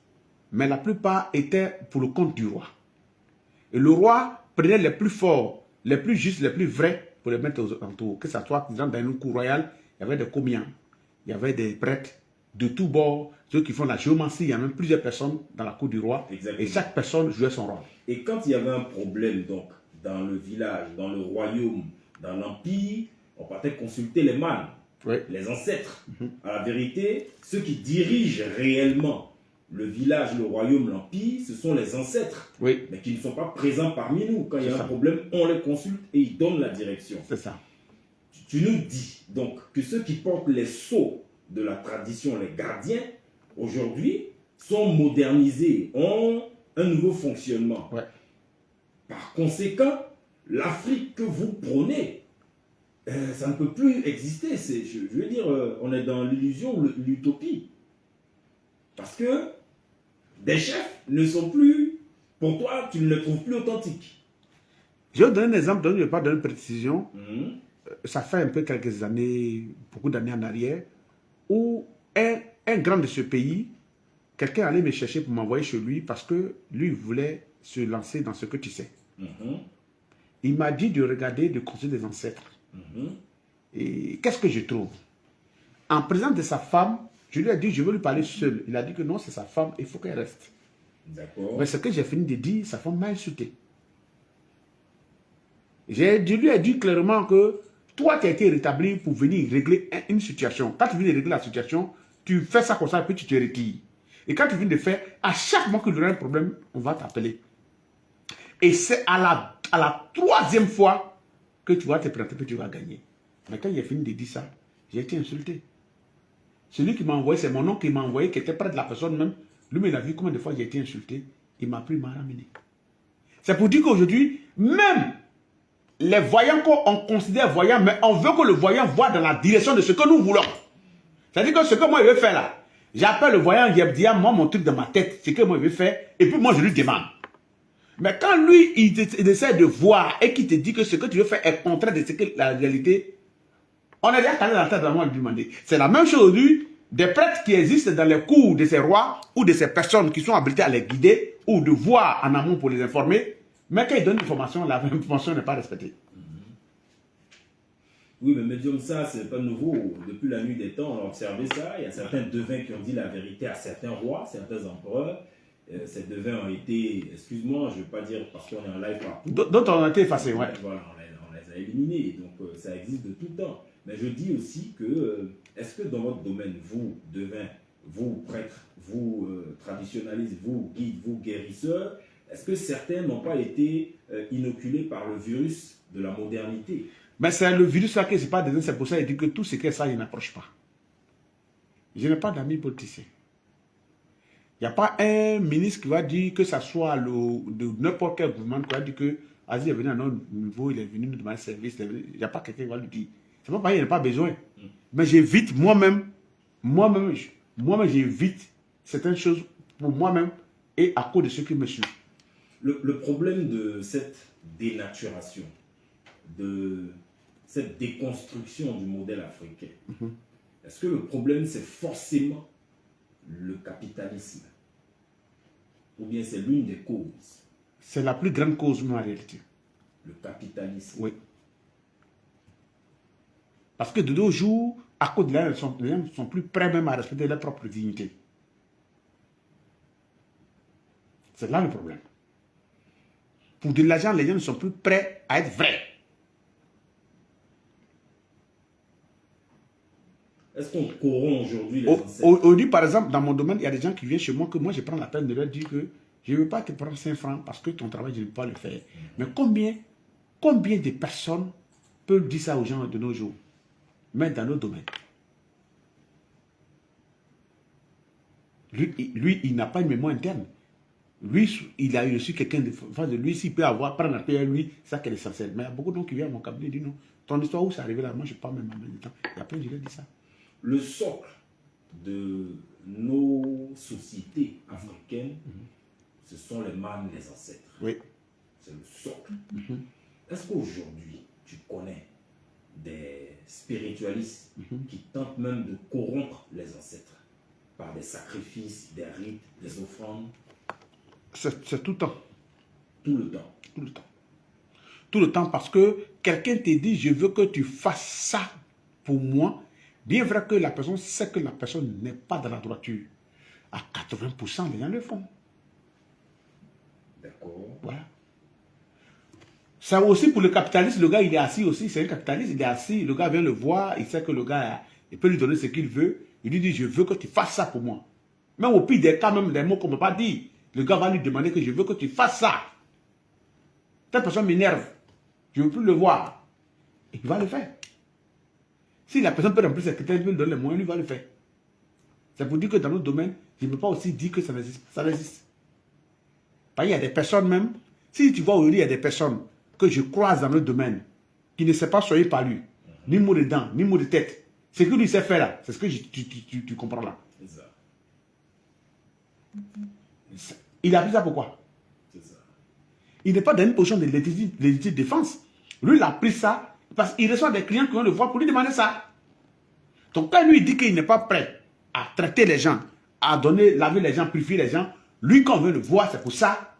mais la plupart étaient pour le compte du roi. Et le roi prenait les plus forts, les plus justes, les plus vrais pour les mettre aux alentours. Que ce soit dans une cour royale, il y avait des commiens, il y avait des prêtres de tous bords, ceux qui font la géomancie, il y a même plusieurs personnes dans la cour du roi. Exactement. Et chaque personne jouait son rôle. Et quand il y avait un problème donc dans le village, dans le royaume, dans l'empire, on partait consulter les mânes, les ancêtres. À la vérité, ceux qui dirigent réellement le village, le royaume, l'empire, ce sont les ancêtres, mais qui ne sont pas présents parmi nous. Quand il y a un problème, on les consulte et ils donnent la direction. C'est ça. Tu nous dis donc que ceux qui portent les sceaux de la tradition, les gardiens, aujourd'hui, sont modernisés, ont un nouveau fonctionnement. Par conséquent, l'Afrique que vous prônez, ça ne peut plus exister. Je veux dire, on est dans l'illusion, l'utopie. Parce que des chefs ne sont plus, pour toi, tu ne les trouves plus authentiques. Je vais donner un exemple, je ne vais pas donner une précision. Ça fait un peu quelques années, beaucoup d'années en arrière, où un grand de ce pays, quelqu'un allait me chercher pour m'envoyer chez lui parce que lui voulait se lancer dans ce que tu sais. Il m'a dit de regarder, de consulter des ancêtres. Et qu'est-ce que je trouve? En présence de sa femme, je lui ai dit, je veux lui parler seul. Il a dit que non, c'est sa femme, il faut qu'elle reste. Mais ce que j'ai fini de dire, sa femme m'a insulté. Je lui ai dit clairement que toi, tu as été rétabli pour venir régler une situation. Quand tu viens de régler la situation, tu fais ça comme ça, puis tu te retires. Et quand tu viens de faire, à chaque fois que tu auras un problème, on va t'appeler. Et c'est à la troisième fois que tu vas te présenter, puis tu vas gagner. Mais quand j'ai fini de dire ça, j'ai été insulté. Celui qui m'a envoyé, c'est mon oncle qui m'a envoyé, qui était près de la personne même. Lui, il a vu combien de fois j'ai été insulté. Il m'a pris, il m'a ramené. C'est pour dire qu'aujourd'hui, même les voyants qu'on considère voyants, mais on veut que le voyant voie dans la direction de ce que nous voulons. C'est-à-dire que ce que moi je veux faire là, j'appelle le voyant, je dis, moi mon truc dans ma tête, c'est que moi je veux faire, et puis moi je lui demande. Mais quand lui, il essaie de voir et qu'il te dit que ce que tu veux faire est contraire de ce que la réalité, on est déjà calé dans la tête de lui demander. C'est la même chose aujourd'hui, des prêtres qui existent dans les cours de ces rois ou de ces personnes qui sont habilitées à les guider ou de voir en amont pour les informer, mais quand ils donnent l'information, l'information n'est pas respectée. Oui, mais médium, ça, c'est pas nouveau. Depuis la nuit des temps, on a observé ça. Il y a certains devins qui ont dit la vérité à certains rois, certains empereurs. Ces devins ont été, excuse-moi, je ne veux pas dire parce qu'on est en live partout. D'autres ont été effacés, ouais. Voilà, on les a éliminés. Donc, ça existe de tout temps. Mais je dis aussi que, est-ce que dans votre domaine, vous, devins, vous, prêtres, vous, traditionnalistes, vous, guides, vous, guérisseurs, est-ce que certains n'ont pas été inoculés par le virus de la modernité? Mais c'est le virus là que c'est pas dedans, c'est pour ça qu'il dit que tout ce qui est ça, il n'approche pas. Je n'ai pas d'amis politiciens. Il n'y a pas un ministre qui va dire que ça soit de n'importe quel gouvernement qui va dire que Aziz est venu à notre niveau, il est venu nous demander service. Il n'y a pas quelqu'un qui va lui dire. C'est pas pareil, il n'y a pas besoin. Mais j'évite moi-même, j'évite certaines choses pour moi-même et à cause de ceux qui me suivent. Le problème de cette dénaturation, de cette déconstruction du modèle africain, est-ce que le problème c'est forcément le capitalisme? Ou bien c'est l'une des causes? C'est la plus grande cause, mais en réalité. Le capitalisme. Oui. Parce que de nos jours, à cause de là, les gens ne sont plus prêts même à respecter leur propre dignité. C'est là le problème. Pour de l'argent, les gens ne sont plus prêts à être vrais. Est-ce qu'on corrompt aujourd'hui les ancêtres? Aujourd'hui, par exemple, dans mon domaine, il y a des gens qui viennent chez moi que moi, je prends la peine de leur dire que je ne veux pas te prendre 5 francs parce que ton travail, je ne peux pas le faire. Mais combien de personnes peuvent dire ça aux gens de nos jours, même dans nos domaines? Lui, il n'a pas une mémoire interne. Lui, il a reçu quelqu'un de face de lui, s'il peut prendre la paix à lui, c'est ça qui est essentiel. Mais il y a beaucoup de gens qui viennent à mon cabinet et disent non, ton histoire où c'est arrivé là, moi je ne sais pas même en même temps. Il y a plein de gens qui disent ça. Le socle de nos sociétés africaines, ce sont les mânes, les ancêtres. Oui. C'est le socle. Est-ce qu'aujourd'hui, tu connais des spiritualistes qui tentent même de corrompre les ancêtres par des sacrifices, des rites, des offrandes? C'est tout le temps. Tout le temps. Tout le temps. Tout le temps parce que quelqu'un te dit, je veux que tu fasses ça pour moi. Bien vrai que la personne sait que la personne n'est pas dans la droiture. À 80%, les gens le font. D'accord. Voilà. Ça aussi pour le capitaliste, le gars il est assis aussi, c'est un capitaliste, il est assis, le gars vient le voir, il sait que le gars, il peut lui donner ce qu'il veut, il lui dit, je veux que tu fasses ça pour moi. Même au pire des cas, même des mots qu'on ne peut pas dire, le gars va lui demander que je veux que tu fasses ça. Cette personne m'énerve, je ne veux plus le voir. Et il va le faire. Si la personne peut remplir ses critères, il peut lui donner les moyens, il va le faire. C'est pour dire que dans notre domaine, je ne peux pas aussi dire que ça n'existe pas. Ça existe. Parce qu'il y a des personnes même, si tu vois aujourd'hui, il y a des personnes que je croise dans notre domaine, qui ne savent pas soigner par lui, ni mot de dents, ni mot de tête. Ce que lui sait faire là, c'est ce que tu comprends là. C'est ça. Il a pris ça pourquoi? C'est ça. Il n'est pas dans une position de légitime défense. Lui, il a pris ça parce qu'il reçoit des clients qui vont le voir pour lui demander ça. Donc, quand lui il dit qu'il n'est pas prêt à traiter les gens, à donner, laver les gens, purifier les gens, lui, quand on veut le voir, c'est pour ça.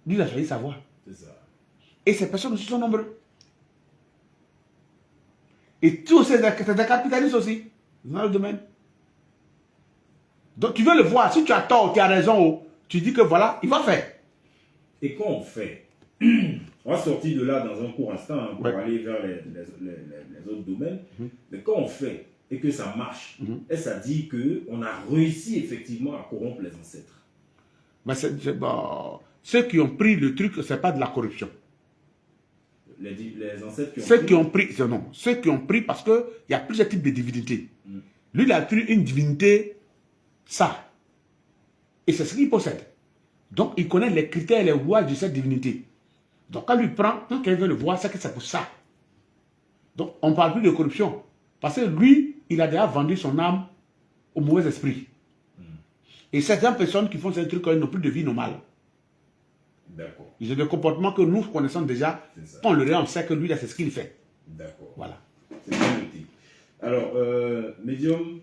Lui, il a choisi sa voie. C'est ça. Et ces personnes aussi sont nombreux. Et tous ces capitalistes aussi, dans le domaine. Donc, tu veux le voir. Si tu as tort, tu as raison, tu dis que voilà, il va faire. Et quand on fait On va sortir de là dans un court instant hein, pour Ouais. aller vers les autres domaines. Mais quand on fait et que ça marche, est-ce à dire qu'on a réussi effectivement à corrompre les ancêtres? Mais ceux qui ont pris le truc, ce n'est pas de la corruption. Les ancêtres qui ont Ceux pris- qui ont pris, non, ceux qui ont pris parce qu'il y a plusieurs types de divinités. Lui, il a pris une divinité, ça. Et c'est ce qu'il possède. Donc, il connaît les critères et les rouages de cette divinité. Donc, quand lui prend, quand quelqu'un veut le voir, c'est que c'est pour ça. Donc, on ne parle plus de corruption. Parce que lui, il a déjà vendu son âme au mauvais esprit. Et certaines personnes qui font ces trucs, ils n'ont plus de vie normale. D'accord, Ils ont des comportements que nous connaissons déjà. c'est ça. Quand on le regarde, on sait que lui, là, c'est ce qu'il fait. D'accord. Voilà. C'est bien noté. Alors, Medium,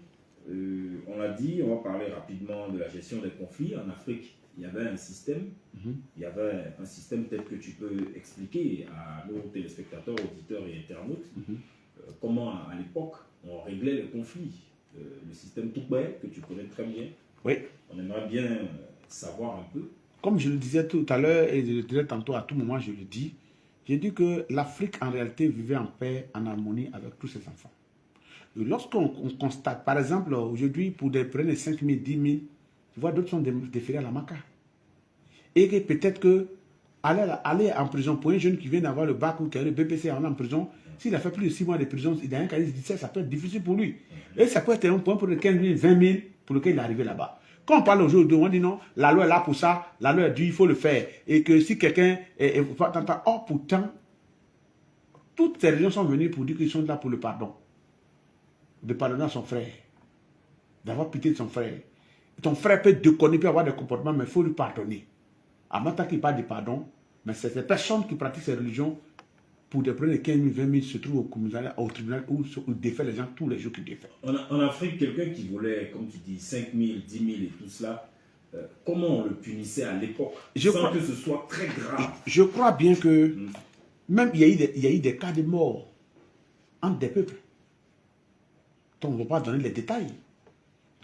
on l'a dit, on va parler rapidement de la gestion des conflits. En Afrique, il y avait un système. Il y avait un système peut-être que tu peux expliquer à nos téléspectateurs, auditeurs et internautes comment à l'époque on réglait les conflits. Le système Toubé, que tu connais très bien. Oui. On aimerait bien savoir un peu. Comme je le disais tout à l'heure, et je le dirai tantôt, à tout moment, je le dis, j'ai dit que l'Afrique, en réalité, vivait en paix, en harmonie avec tous ses enfants. Et lorsqu'on constate, par exemple, aujourd'hui, pour prendre 5 000, 10 000, tu vois, d'autres sont déférés à la Maca. Et que peut-être que aller en prison pour un jeune qui vient d'avoir le bac ou qui a le BPC en prison, s'il a fait plus de 6 mois de prison, il a un casier judiciaire, ça peut être difficile pour lui. Et ça peut être un point pour le 15 000, 20 000 pour lequel il est arrivé là-bas. Quand on parle aujourd'hui, on dit non, la loi est là pour ça, la loi dit il faut le faire. Et que si quelqu'un or pourtant, toutes ces religions sont venues pour dire qu'ils sont là pour le pardon. De pardonner à son frère. D'avoir pitié de son frère. Ton frère peut déconner, peut avoir des comportements, mais il faut lui pardonner. En même temps qu'il parle de pardon, mais c'est ces personnes qui pratiquent ces religions, pour des problèmes de 15 000, 20 000, se trouvent au tribunal où défait les gens tous les jours qu'ils défait. En Afrique, quelqu'un qui volait, comme tu dis, 5 000, 10 000 et tout cela, comment on le punissait à l'époque sans que ce soit très grave? Je crois bien que même il y a eu des cas de mort entre des peuples. Donc on ne va pas donner les détails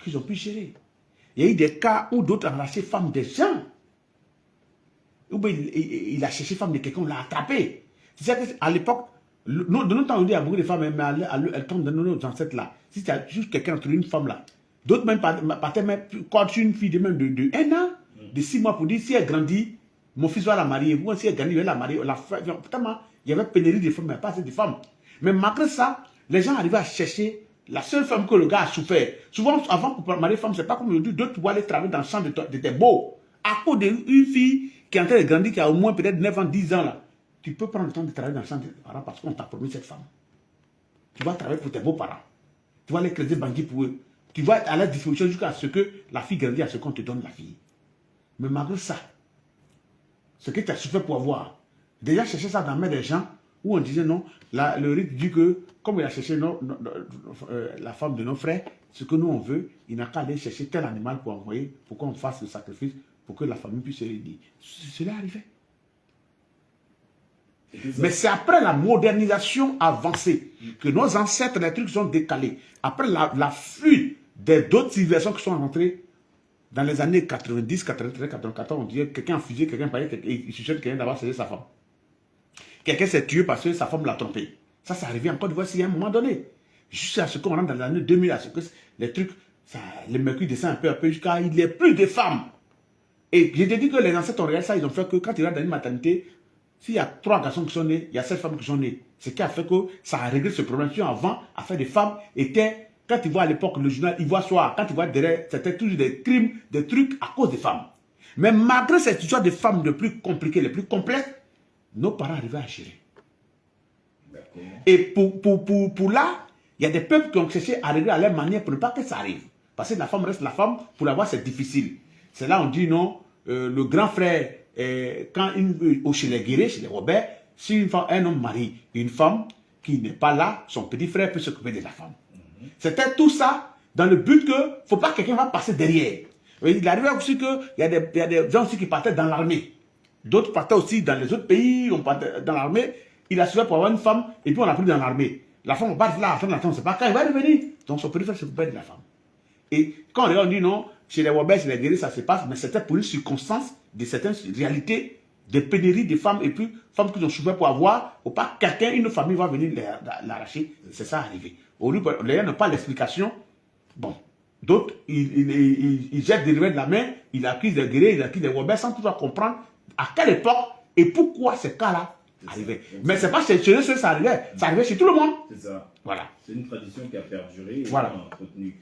qu'ils ont pu gérer. Il y a eu des cas où d'autres ont lâché femmes des gens. Ou bien il a cherché femme de quelqu'un, on l'a attrapé. C'est qu'à l'époque, de notre temps, on dit à beaucoup de femmes, mais elles tombent dans nos ancêtres là. Si tu as juste quelqu'un entre une femme là, d'autres même partaient même, quand une fille de même de 1 an, de 6 mois pour dire si elle grandit, mon fils va la marier, ou si elle grandit, il va la marier. Pourtant, il y avait pénurie de femmes, mais pas assez de femmes. Mais malgré ça, les gens arrivaient à chercher la seule femme que le gars a souffert. Souvent, avant pour marier femme, c'est pas comme aujourd'hui, d'autres pouvaient aller travailler dans le champ de tes beaux. À cause d'une fille qui est en train de grandir, qui a au moins peut-être 9 ans, 10 ans là, tu peux prendre le temps de travailler dans le champ de tes parents parce qu'on t'a promis cette femme. Tu vas travailler pour tes beaux-parents. Tu vas aller créditer banquier pour eux. Tu vas à la disposition jusqu'à ce que la fille grandisse, à ce qu'on te donne la fille. Mais malgré ça, ce que tu as souffert pour avoir, déjà chercher ça dans la main des gens où on disait non, le rite dit que comme il a cherché la femme de nos frères, ce que nous on veut, il n'a qu'à aller chercher tel animal pour envoyer, pour qu'on fasse le sacrifice, pour que la famille puisse se réunir. Cela arrivait. Mais c'est après la modernisation avancée que nos ancêtres, les trucs sont décalés. Après la fuite d'autres civilisations qui sont rentrées dans les années 90, 93, 94, on disait quelqu'un a fusillé, quelqu'un parlait, il suspecte quelqu'un d'avoir cédé sa femme. Quelqu'un s'est tué parce que sa femme l'a trompé. Ça arrivé en Côte d'Ivoire à un moment donné. Jusqu'à ce qu'on rentre dans les années 2000, à ce que les trucs, le mercure descend un peu jusqu'à il n'y a plus de femmes. Et je te dis que les ancêtres ont regardé ça, ils ont fait que quand ils rentrent dans une maternité, s'il y a 3 garçons qui sont nés, il y a 7 femmes qui sont nées. Ce qui a fait que ça a réglé ce problème. Avant, affaire des femmes était, quand tu vois à l'époque le journal Ivoire Soir, quand tu vois derrière, c'était toujours des crimes, des trucs à cause des femmes. Mais malgré cette histoire des femmes les plus compliquées, les plus complexes, nos parents arrivaient à gérer. Et pour là, il y a des peuples qui ont cherché à régler à leur manière pour ne pas que ça arrive. Parce que la femme reste la femme, pour l'avoir c'est difficile. C'est là on dit non, le grand frère, chez les guerriers, chez les Robert, si un homme marie une femme qui n'est pas là, son petit frère peut s'occuper de la femme. C'était tout ça dans le but que, il ne faut pas que quelqu'un va passer derrière. Il arrivait aussi qu'il y a des gens aussi qui partaient dans l'armée. D'autres partaient aussi dans les autres pays, on partait dans l'armée. Il a suivi pour avoir une femme, et puis on l'a pris dans l'armée. La femme, on part là, on ne sait pas quand il va revenir. Donc son petit frère s'occupait de la femme. Et quand on dit non, chez les Wabès, chez les guerriers, ça se passe, mais c'était pour une circonstance de certaines réalités des pénuries de femmes, et puis femmes qui ont souffert pour avoir, ou pas quelqu'un, une famille va venir l'arracher. C'est ça arrivé. Aujourd'hui, les gens n'ont pas l'explication. Bon, d'autres, ils jettent des remèdes de la main, ils accusent des guerriers, ils accusent des robots, sans pouvoir comprendre à quelle époque et pourquoi ces cas-là arrivaient. Mais c'est pas chez eux que ça arrivait, ça arrivait chez tout le monde. C'est ça. Voilà. C'est une tradition qui a perduré et Voilà. entretenue.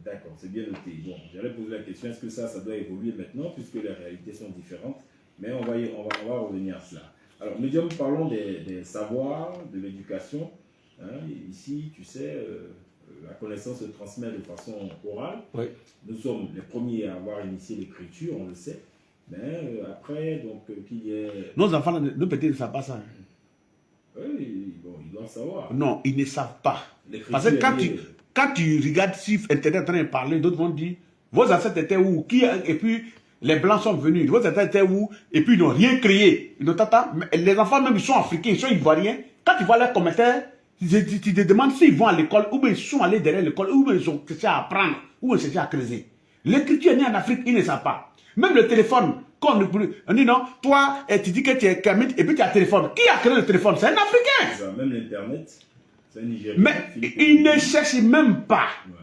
D'accord, c'est bien noté. Bon, j'allais poser la question, est-ce que ça doit évoluer maintenant, puisque les réalités sont différentes, mais on va revenir à cela. Alors, Medium, parlons des savoirs, de l'éducation. Hein, ici, tu sais, la connaissance se transmet de façon orale. Oui. Nous sommes les premiers à avoir initié l'écriture, on le sait. Mais après, donc, qu'il y ait... Nos enfants, nos petits ne savent pas ça. Oui, bon, ils doivent savoir. Non, ils ne savent pas. Parce L'écriture que est quand tu regardes sur Internet en train de parler, d'autres vont dire, vos ancêtres étaient où? Et puis, les Blancs sont venus. Vos ancêtres étaient où? Et puis, ils n'ont rien créé. Les enfants, même, ils sont africains, ils sont ivoiriens. Quand tu vois leurs commentaires, tu te demandes s'ils vont à l'école, ou bien ils sont allés derrière l'école, ou bien ils ont cherché à apprendre, ou bien ils ont cherché à creuser. L'écriture est née en Afrique, ils ne savent pas. Même le téléphone, quand on dit non, toi, tu dis que tu es Kamit, et puis tu as un téléphone. Qui a créé le téléphone? C'est un Africain. ça, même l'Internet, c'est un Nigérien. Mais ils ne cherchent même pas. Ouais.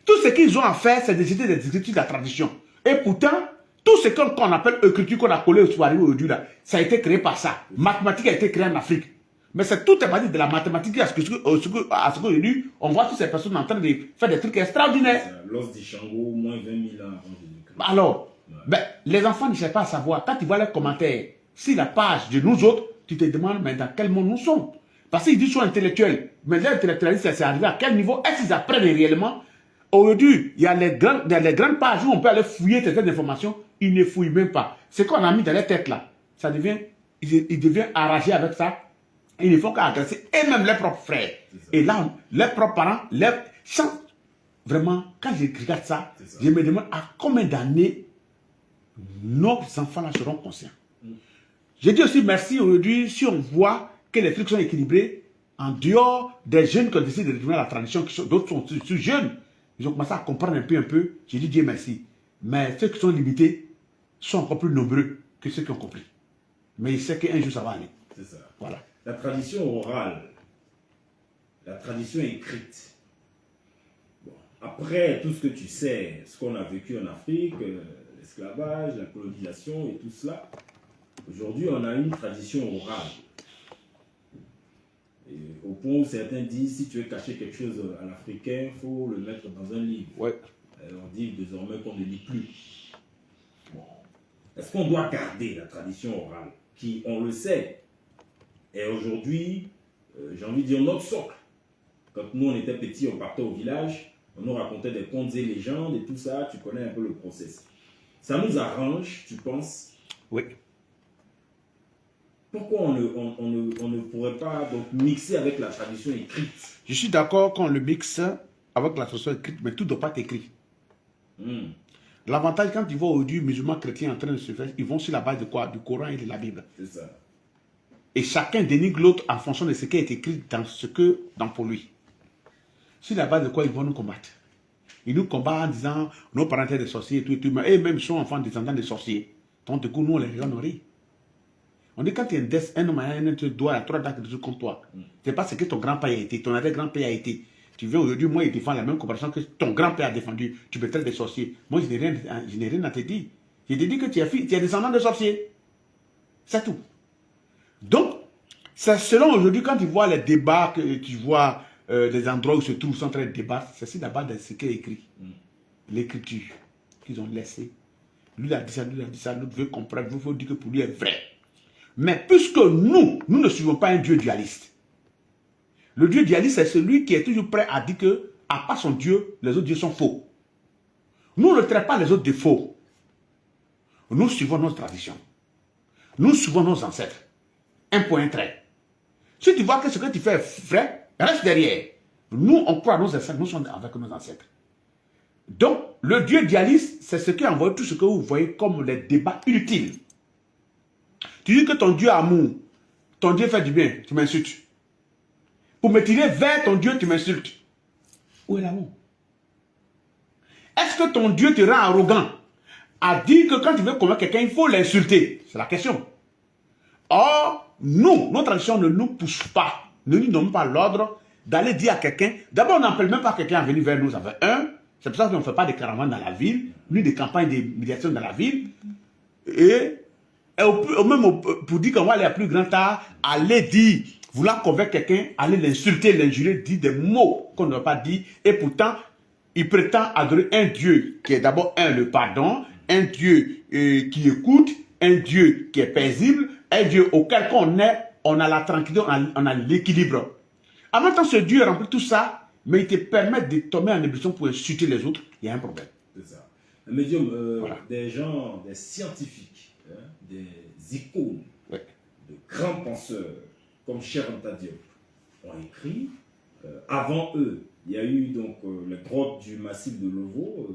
Tout ce qu'ils ont à faire, c'est d'écouter des écritures de la tradition. Et pourtant, tout ce qu'on appelle écriture qu'on a collé au soirée aujourd'hui, là, ça a été créé par ça. Mathématiques a été créé en Afrique. Mais c'est tout est basé de la mathématique à ce qu'aujourd'hui, on voit toutes ces personnes en train de faire des trucs extraordinaires. L'os d'Ishango, moins 20 000 ans avant Jésus-Christ. Alors, ben, les enfants ne cherchent pas à savoir. Quand tu vois les commentaires sur la page de nous autres, tu te demandes, mais dans quel monde nous sommes? Parce qu'ils disent qu'ils sont intellectuels. Mais les intellectualistes, c'est arrivé à quel niveau? Est-ce qu'ils apprennent réellement? Aujourd'hui, il y a les grandes pages où on peut aller fouiller certaines informations. Ils ne fouillent même pas. Ce qu'on a mis dans les têtes là, ça devient, ils deviennent enragés avec ça. Ils ne font qu'agresser et même leurs propres frères. Et là, leurs propres parents, vraiment, quand je regarde ça, je me demande à combien d'années nos enfants là seront conscients. Je dis aussi merci aujourd'hui si on voit que les trucs sont équilibrés en dehors des jeunes qui ont décidé de retourner à la tradition, d'autres sont jeunes. Ils ont commencé à comprendre un peu. J'ai dit Dieu merci. Mais ceux qui sont limités sont encore plus nombreux que ceux qui ont compris. Mais il sait qu'un jour ça va aller. C'est ça. Voilà. La tradition orale, la tradition écrite. Bon. Après tout ce que tu sais, ce qu'on a vécu en Afrique, l'esclavage, la colonisation et tout cela, aujourd'hui on a une tradition orale. Et au point où certains disent, si tu veux cacher quelque chose à l'Africain, il faut le mettre dans un livre. Ouais. On dit désormais qu'on ne lit plus. Bon. Est-ce qu'on doit garder la tradition orale qui, on le sait, est aujourd'hui, j'ai envie de dire, notre socle. Quand nous, on était petits, on partait au village, on nous racontait des contes et légendes et tout ça, tu connais un peu le process. Ça nous arrange, tu penses? Oui. Pourquoi on ne pourrait pas donc mixer avec la tradition écrite? Je suis d'accord qu'on le mixe avec la tradition écrite, mais tout ne doit pas être écrit. L'avantage, quand tu vois aujourd'hui musulmans chrétiens en train de se faire, ils vont sur la base de quoi? Du Coran et de la Bible. C'est ça. Et chacun dénigre l'autre en fonction de ce qui est écrit dans pour lui. Sur la base de quoi ils vont nous combattre? Ils nous combattent en disant nos parents étaient des sorciers et tout, mais eux-mêmes sont enfants descendants de sorciers. Donc du coup, nous, on les regarde, on rit. On dit quand tu es un homme, un doigt à 3 dates de trucs comme toi. C'est pas ce que ton grand-père a été, ton arrière-grand-père a été. Tu veux aujourd'hui, moi, il défend la même comparaison que ton grand-père a défendu. Tu me traites de sorcier. Moi, je n'ai rien à te dire. Je te dis que tu es descendant de sorcier. C'est tout. Donc, c'est selon aujourd'hui, quand tu vois les débats, que tu vois les endroits où se trouvent sont en train de débattre, c'est la base de ce qui est écrit. L'écriture qu'ils ont laissée. Lui a dit ça, l'autre veut comprendre, il faut dire que pour lui est vrai. Mais puisque nous ne suivons pas un Dieu dualiste. Le Dieu dualiste, c'est celui qui est toujours prêt à dire que, à part son Dieu, les autres dieux sont faux. Nous ne traitons pas les autres de faux. Nous suivons notre tradition. Nous suivons nos ancêtres. Un point, un trait. Si tu vois que ce que tu fais est vrai, reste derrière. Nous, on croit à nos ancêtres, nous sommes avec nos ancêtres. Donc, le Dieu dualiste, c'est ce qui envoie tout ce que vous voyez comme les débats inutiles. Tu dis que ton Dieu a amour, ton Dieu fait du bien, tu m'insultes. Pour me tirer vers ton Dieu, tu m'insultes. Où est l'amour? Est-ce que ton Dieu te rend arrogant? a dit que quand tu veux convaincre quelqu'un, il faut l'insulter. C'est la question. Or, nous, notre tradition ne nous pousse pas, ne nous donne pas l'ordre d'aller dire à quelqu'un. D'abord, on n'appelle même pas quelqu'un à venir vers nous. C'est pour ça qu'on ne fait pas de caravanes dans la ville, ni de campagnes de médiation dans la ville. Et même pour dire qu'on va aller à plus grand art, aller dire, vouloir convaincre quelqu'un, aller l'insulter, l'injurer, dire des mots qu'on ne doit pas dire. Et pourtant, il prétend adorer un Dieu qui est d'abord le pardon, un Dieu qui écoute, un Dieu qui est paisible, un Dieu auquel on a la tranquillité, on a l'équilibre. En même temps, ce Dieu remplit tout ça, mais il te permet de tomber en ébullition pour insulter les autres, il y a un problème. C'est ça. Un médium, Voilà. des gens, des scientifiques, hein, des icônes, Ouais. de grands penseurs, comme Cheikh Anta Diop, ont écrit. Avant eux, il y a eu donc les grottes du massif de Lovo,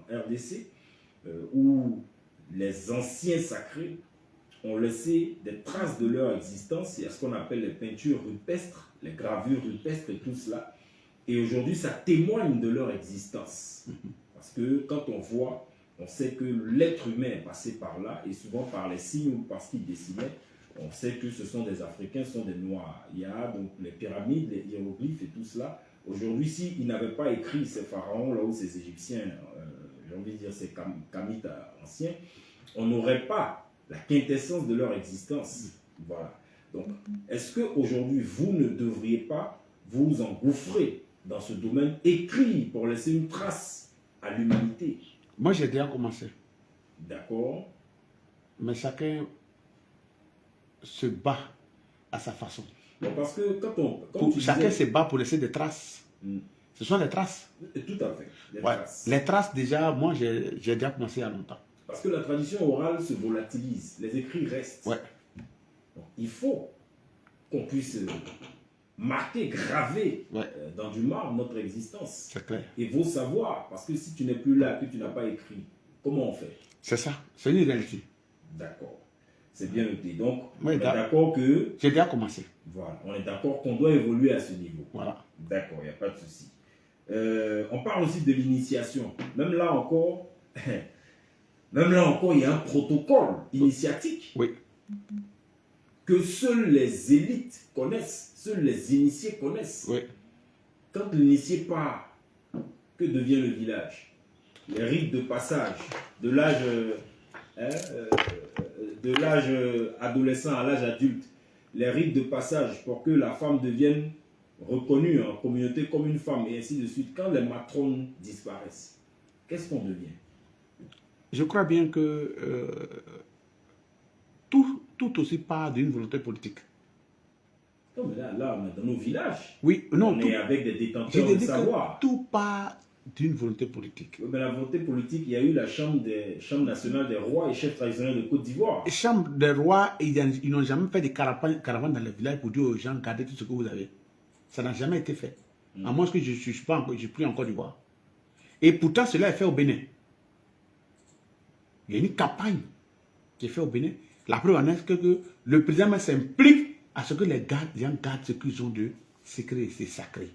en RDC, où les anciens sacrés ont laissé des traces de leur existence. Il y a ce qu'on appelle les peintures rupestres, les gravures rupestres et tout cela. Et aujourd'hui, ça témoigne de leur existence. Parce que quand on voit, on sait que l'être humain est passé par là, et souvent par les signes ou par ce qu'ils dessinaient, on sait que ce sont des Africains, ce sont des Noirs. Il y a donc les pyramides, les hiéroglyphes et tout cela. Aujourd'hui, s'ils n'avaient pas écrit ces pharaons, là où ces Égyptiens, j'ai envie de dire ces Kamites anciens, on n'aurait pas la quintessence de leur existence. Voilà. Donc, est-ce qu'aujourd'hui, vous ne devriez pas vous engouffrer dans ce domaine écrit pour laisser une trace à l'humanité? Moi, j'ai déjà commencé. D'accord. Mais chacun se bat à sa façon. Bon, parce que quand tu Chacun disais... se bat pour laisser des traces. Ce sont des traces. Tout à fait. Les Ouais. traces. Les traces, déjà, moi, j'ai déjà commencé il y a longtemps. Parce que la tradition orale se volatilise. Les écrits restent. Ouais. Donc, il faut qu'on puisse marquer, graver Ouais. dans du marbre notre existence. C'est clair. Et vos savoirs. Parce que si tu n'es plus là, que tu n'as pas écrit, comment on fait? C'est ça. C'est une réalité. D'accord. C'est bien noté. Donc, Oui, on est d'accord que... J'ai déjà commencé. Voilà. On est d'accord qu'on doit évoluer à ce niveau. Voilà. D'accord, il n'y a pas de souci. On parle aussi de l'initiation. Même là encore, il y a un protocole initiatique Oui. que seules les élites connaissent, seuls les initiés connaissent. Oui. Quand l'initié part, que devient le village? Les rites de passage de l'âge adolescent à l'âge adulte, les rites de passage pour que la femme devienne reconnue en communauté comme une femme et ainsi de suite. Quand les matrones disparaissent, qu'est-ce qu'on devient? Je crois bien que tout aussi part d'une volonté politique. Non, mais là, on est dans nos villages. Oui, non, On tout, est avec des j'ai détenteurs de dit savoir. que tout part d'une volonté politique. Mais la volonté politique, il y a eu la chambre nationale des rois et chefs traditionnels de Côte d'Ivoire. Les chambres des rois, ils n'ont jamais fait de caravanes dans les villages pour dire aux gens, gardez tout ce que vous avez. Ça n'a jamais été fait. À moins que je ne suis plus en Côte d'Ivoire. Et pourtant, cela est fait au Bénin. Il y a une campagne qui est faite au Bénin. La preuve en est que le président s'implique à ce que les gens gardent ce qu'ils ont de secret, c'est sacré.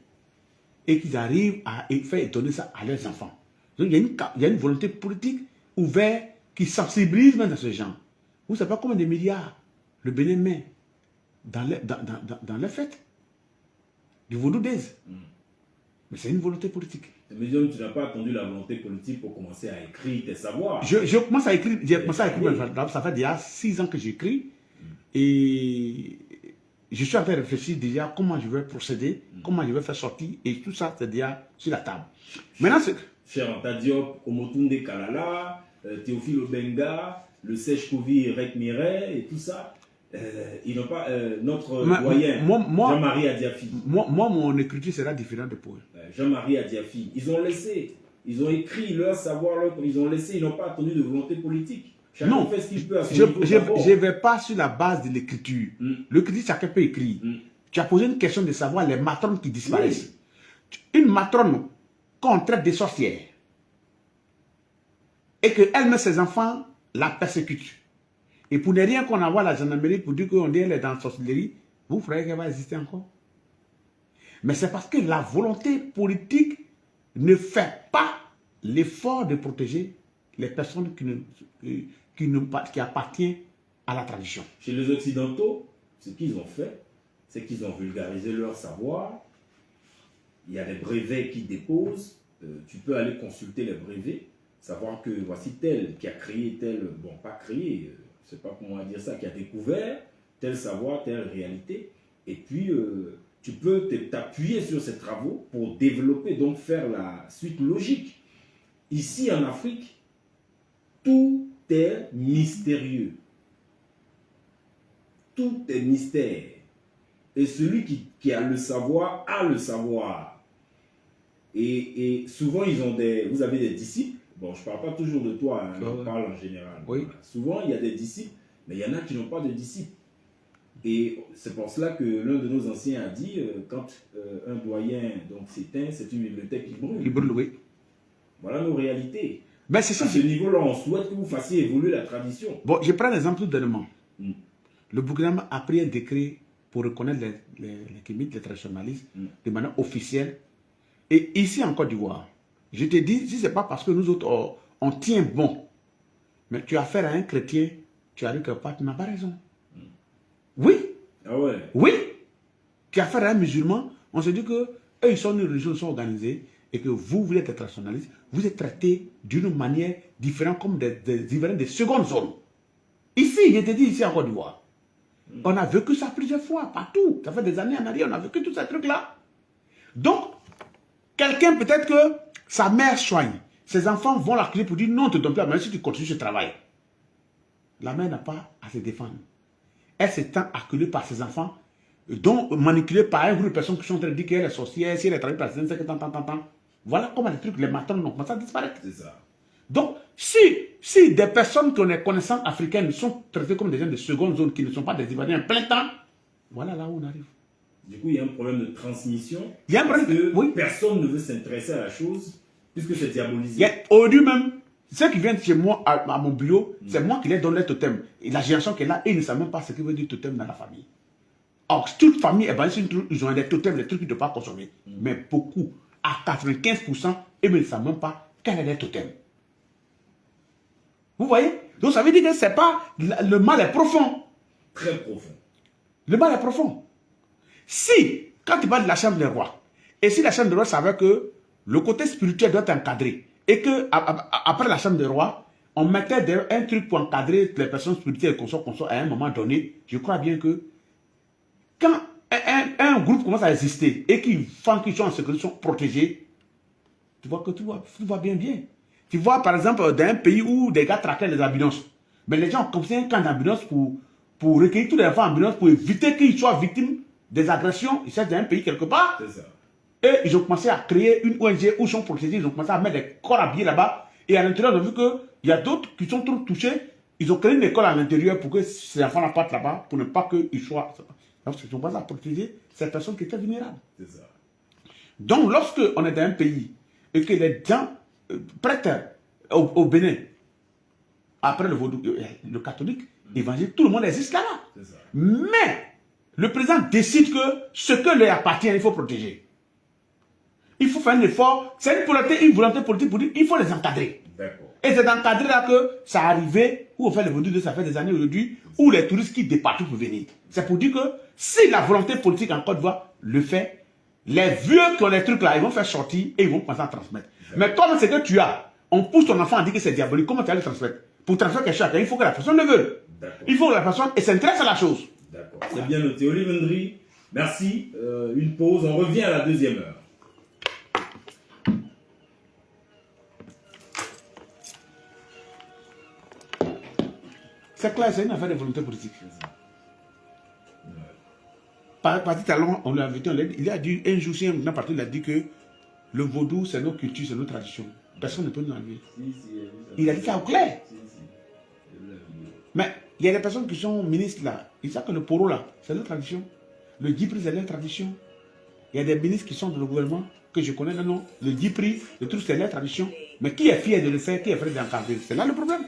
Et qu'ils arrivent à faire donner ça à leurs enfants. Donc il y a une volonté politique ouverte qui sensibilise même dans ce genre. Vous ne savez pas combien de milliards le Bénin met dans les fêtes du Vaudou Days. Mais c'est une volonté politique. Mais donc, tu n'as pas attendu la volonté politique pour commencer à écrire tes savoirs. Je commence à écrire, j'ai commencé à écrire, ça fait déjà 6 ans que j'écris. Et je suis en train de réfléchir déjà comment je vais procéder, comment je vais faire sortir, et tout ça, c'est déjà sur la table. Maintenant, c'est... Cheikh Anta Diop, Omotunde Kalala, Théophile Obenga, le Sèche-Kovi Rek Mireille et tout ça, ils n'ont pas notre doyen, Jean-Marie Adiafi. Moi, mon écriture sera différente de pour eux. Jean-Marie Adiafi, ils ont laissé, ils ont écrit leur savoir, ils ont laissé, ils n'ont pas attendu de volonté politique. Chacun Non, fait ce qu'il peut à son je niveau d'abord. ne vais pas sur la base de l'écriture. L'écriture, chacun peut écrire. Tu as posé une question de savoir les matrones qui disparaissent. Une matrone qu'on traite de sorcière et qu'elle met ses enfants la persécute. Et pour ne rien qu'on envoie la gendarmerie pour dire qu'on est dans la sorcellerie, vous croyez qu'elle va exister encore? Mais c'est parce que la volonté politique ne fait pas l'effort de protéger les personnes qui appartiennent à la tradition. Chez les Occidentaux, ce qu'ils ont fait, c'est qu'ils ont vulgarisé leur savoir. Il y a des brevets qu'ils déposent. Tu peux aller consulter les brevets, savoir que voici tel qui a créé tel, bon, pas créé, je ne sais pas comment dire ça, qui a découvert tel savoir, telle réalité. Et puis, tu peux t'appuyer sur ces travaux pour développer, donc faire la suite logique. Ici, en Afrique, tout est mystérieux. Tout est mystère. Et celui qui a le savoir, a le savoir. Et souvent, vous avez des disciples. Bon, je ne parle pas toujours de toi, hein, je parle en général. Oui. Voilà. Souvent, il y a des disciples, mais il y en a qui n'ont pas de disciples. Et c'est pour cela que l'un de nos anciens a dit, quand un doyen s'éteint, c'est une bibliothèque qui brûle. Qui brûle, oui. Voilà nos réalités. Ben, c'est ça. À ce niveau-là, on souhaite que vous fassiez évoluer la tradition. Bon, je prends l'exemple d'Allemand. Mm. Le Burkina a pris un décret pour reconnaître les kémites, les traditionnalistes, de manière officielle. Et ici en Côte d'Ivoire, je te dis, si ce n'est pas parce que nous autres, on tient bon, mais tu as affaire à un chrétien, tu arrives quelque part, tu n'as pas raison. Oui. Ah ouais. Oui. Tu as affaire à un musulman, on se dit que eux, ils sont une religion, ils sont organisés, et que vous êtes traditionnalistes, vous êtes traités d'une manière différente, comme des Ivoiriens de seconde zone. Ici, je te dis, ici en Côte d'Ivoire, on a vécu ça plusieurs fois, partout. Ça fait des années en arrière, on a vécu tous ces trucs-là. Donc, quelqu'un, peut-être que sa mère soigne, ses enfants vont l'accuser pour dire non, on ne te donne plus la main si tu continues ce travail. La mère n'a pas à se défendre. Elle s'étend acculée par ses enfants, donc manipulée par un groupe de personnes qui sont en train de dire qu'elle est sorcière, si elle est travaillée par ses enfants, voilà comment les trucs, les matrones ont commencé à disparaître. C'est ça. Donc, si des personnes qui ont des connaissances africaines sont traitées comme des gens de seconde zone, qui ne sont pas des Ivoiriens en plein temps, voilà là où on arrive. Du coup, il y a un problème de transmission. Il y a un problème parce que oui. Personne ne veut s'intéresser à la chose, puisque c'est diabolisé. Aujourd'hui même, ceux qui viennent chez moi, à mon bureau, c'est moi qui leur donne les totems. Et la génération qui est là, ils ne savent même pas ce que veut dire totem dans la famille. Or, toute famille est basée sur ils ont des totems, des trucs qu'ils ne doivent pas consommer. Mais beaucoup, à 95%, ils ne savent même pas quel est leur totem. Vous voyez? Donc ça veut dire que c'est pas, le mal est profond. Très profond. Le mal est profond. Si, quand tu parles de la chambre des rois, et si la chambre des rois savait que le côté spirituel doit être encadré, et que après la chambre des rois, on mettait un truc pour encadrer les personnes spirituelles qu'on soit à un moment donné, je crois bien que quand un groupe commence à exister et qu'ils sont en sécurité, sont protégés, tu vois que tout va bien. Tu vois, par exemple, dans un pays où des gars traquaient les ambulances, mais les gens ont commencé un camp d'ambulance pour recueillir tous les enfants d'ambulance pour éviter qu'ils soient victimes des agressions. Ils sont dans un pays quelque part. C'est ça. Et ils ont commencé à créer une ONG où ils sont protégés. Ils ont commencé à mettre des corps habillés là-bas. Et à l'intérieur, on a vu qu'il y a d'autres qui sont trop touchés. Ils ont créé une école à l'intérieur pour que ces enfants-là partent là-bas, pour ne pas qu'ils soient... Donc, ils ont commencé à protéger ces personnes qui étaient vulnérables. C'est ça. Donc, lorsque on est dans un pays et que les gens prêtent au Bénin, après le vaudou, le catholique, évangile, tout le monde existe là-bas. C'est ça. Mais le président décide que ce que lui appartient, il faut protéger. Il faut faire un effort. C'est une volonté politique pour dire qu'il faut les encadrer. D'accord. Et c'est d'encadrer là que ça arrivait, où on fait le vaudou, ça fait des années aujourd'hui, où les touristes quittent des partout pour venir. C'est pour dire que si la volonté politique en Côte d'Ivoire le fait, les vieux qui ont les trucs là, ils vont faire sortir et ils vont commencer à transmettre. Mais toi, c'est que tu as, on pousse ton enfant à dire que c'est diabolique, comment tu vas le transmettre? Pour transmettre quelque chose, il faut que la personne le veuille. Il faut que la personne s'intéresse à la chose. D'accord. C'est bien noté. Olive Ndri, merci. Une pause, on revient à la deuxième heure. C'est clair, c'est une affaire de volonté politique. Par talent, on l'a invité, il a dit un jour, si un parti il a dit que le vaudou, c'est nos cultures, c'est nos traditions. Personne ne peut nous enlever. Il a dit ça au clair. Mais il y a des personnes qui sont ministres là. Ils savent que le poro là, c'est leur tradition. Le djipri, c'est leur tradition. Il y a des ministres qui sont dans le gouvernement, que je connais le nom. Le djipri, le truc, c'est leur tradition. Mais qui est fier de le faire, qui est fier d'encadrer? C'est là le problème.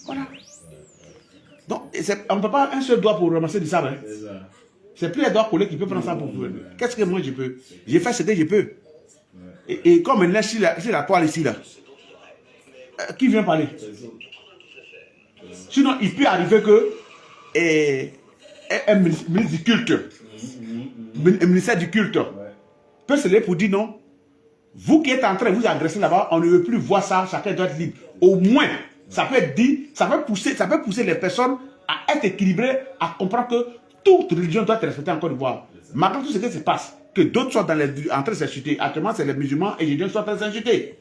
Voilà. Donc, on ne peut pas un seul doigt pour ramasser du sable. Hein. C'est plus les doigts collés qui peuvent prendre ça pour vous. Qu'est-ce que moi je peux? J'ai fait ce que je peux. Et comme maintenant, si la toile ici, là, Qui vient parler? Les autres. Sinon, il peut arriver que un ministre du culte, un ministère du culte, Ouais. peut se lever pour dire non. Vous qui êtes en train de vous agresser là-bas, on ne veut plus voir ça, chacun doit être libre. Au moins, ça peut être dit, ça peut pousser les personnes à être équilibrées, à comprendre que toute religion doit être respectée en Côte d'Ivoire. Malgré tout ce qui se passe, que d'autres soient en train de s'insulter. Actuellement, c'est les musulmans et les gens sont en train de s'insulter.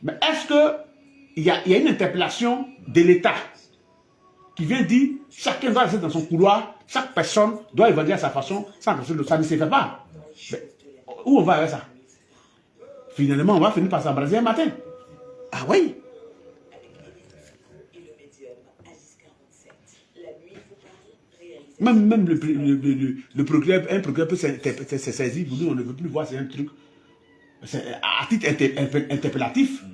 Mais est-ce qu'il y a une interpellation de l'État qui vient dire chacun doit rester dans son couloir, chaque personne doit évaluer à sa façon, sans que ça ne se fait pas. Mais où on va avec ça? Finalement, on va finir par s'embraser un matin. Ah oui. Même le procureur, un procureur peut se saisir, pour nous, on ne veut plus voir, c'est un truc, à titre interpellatif,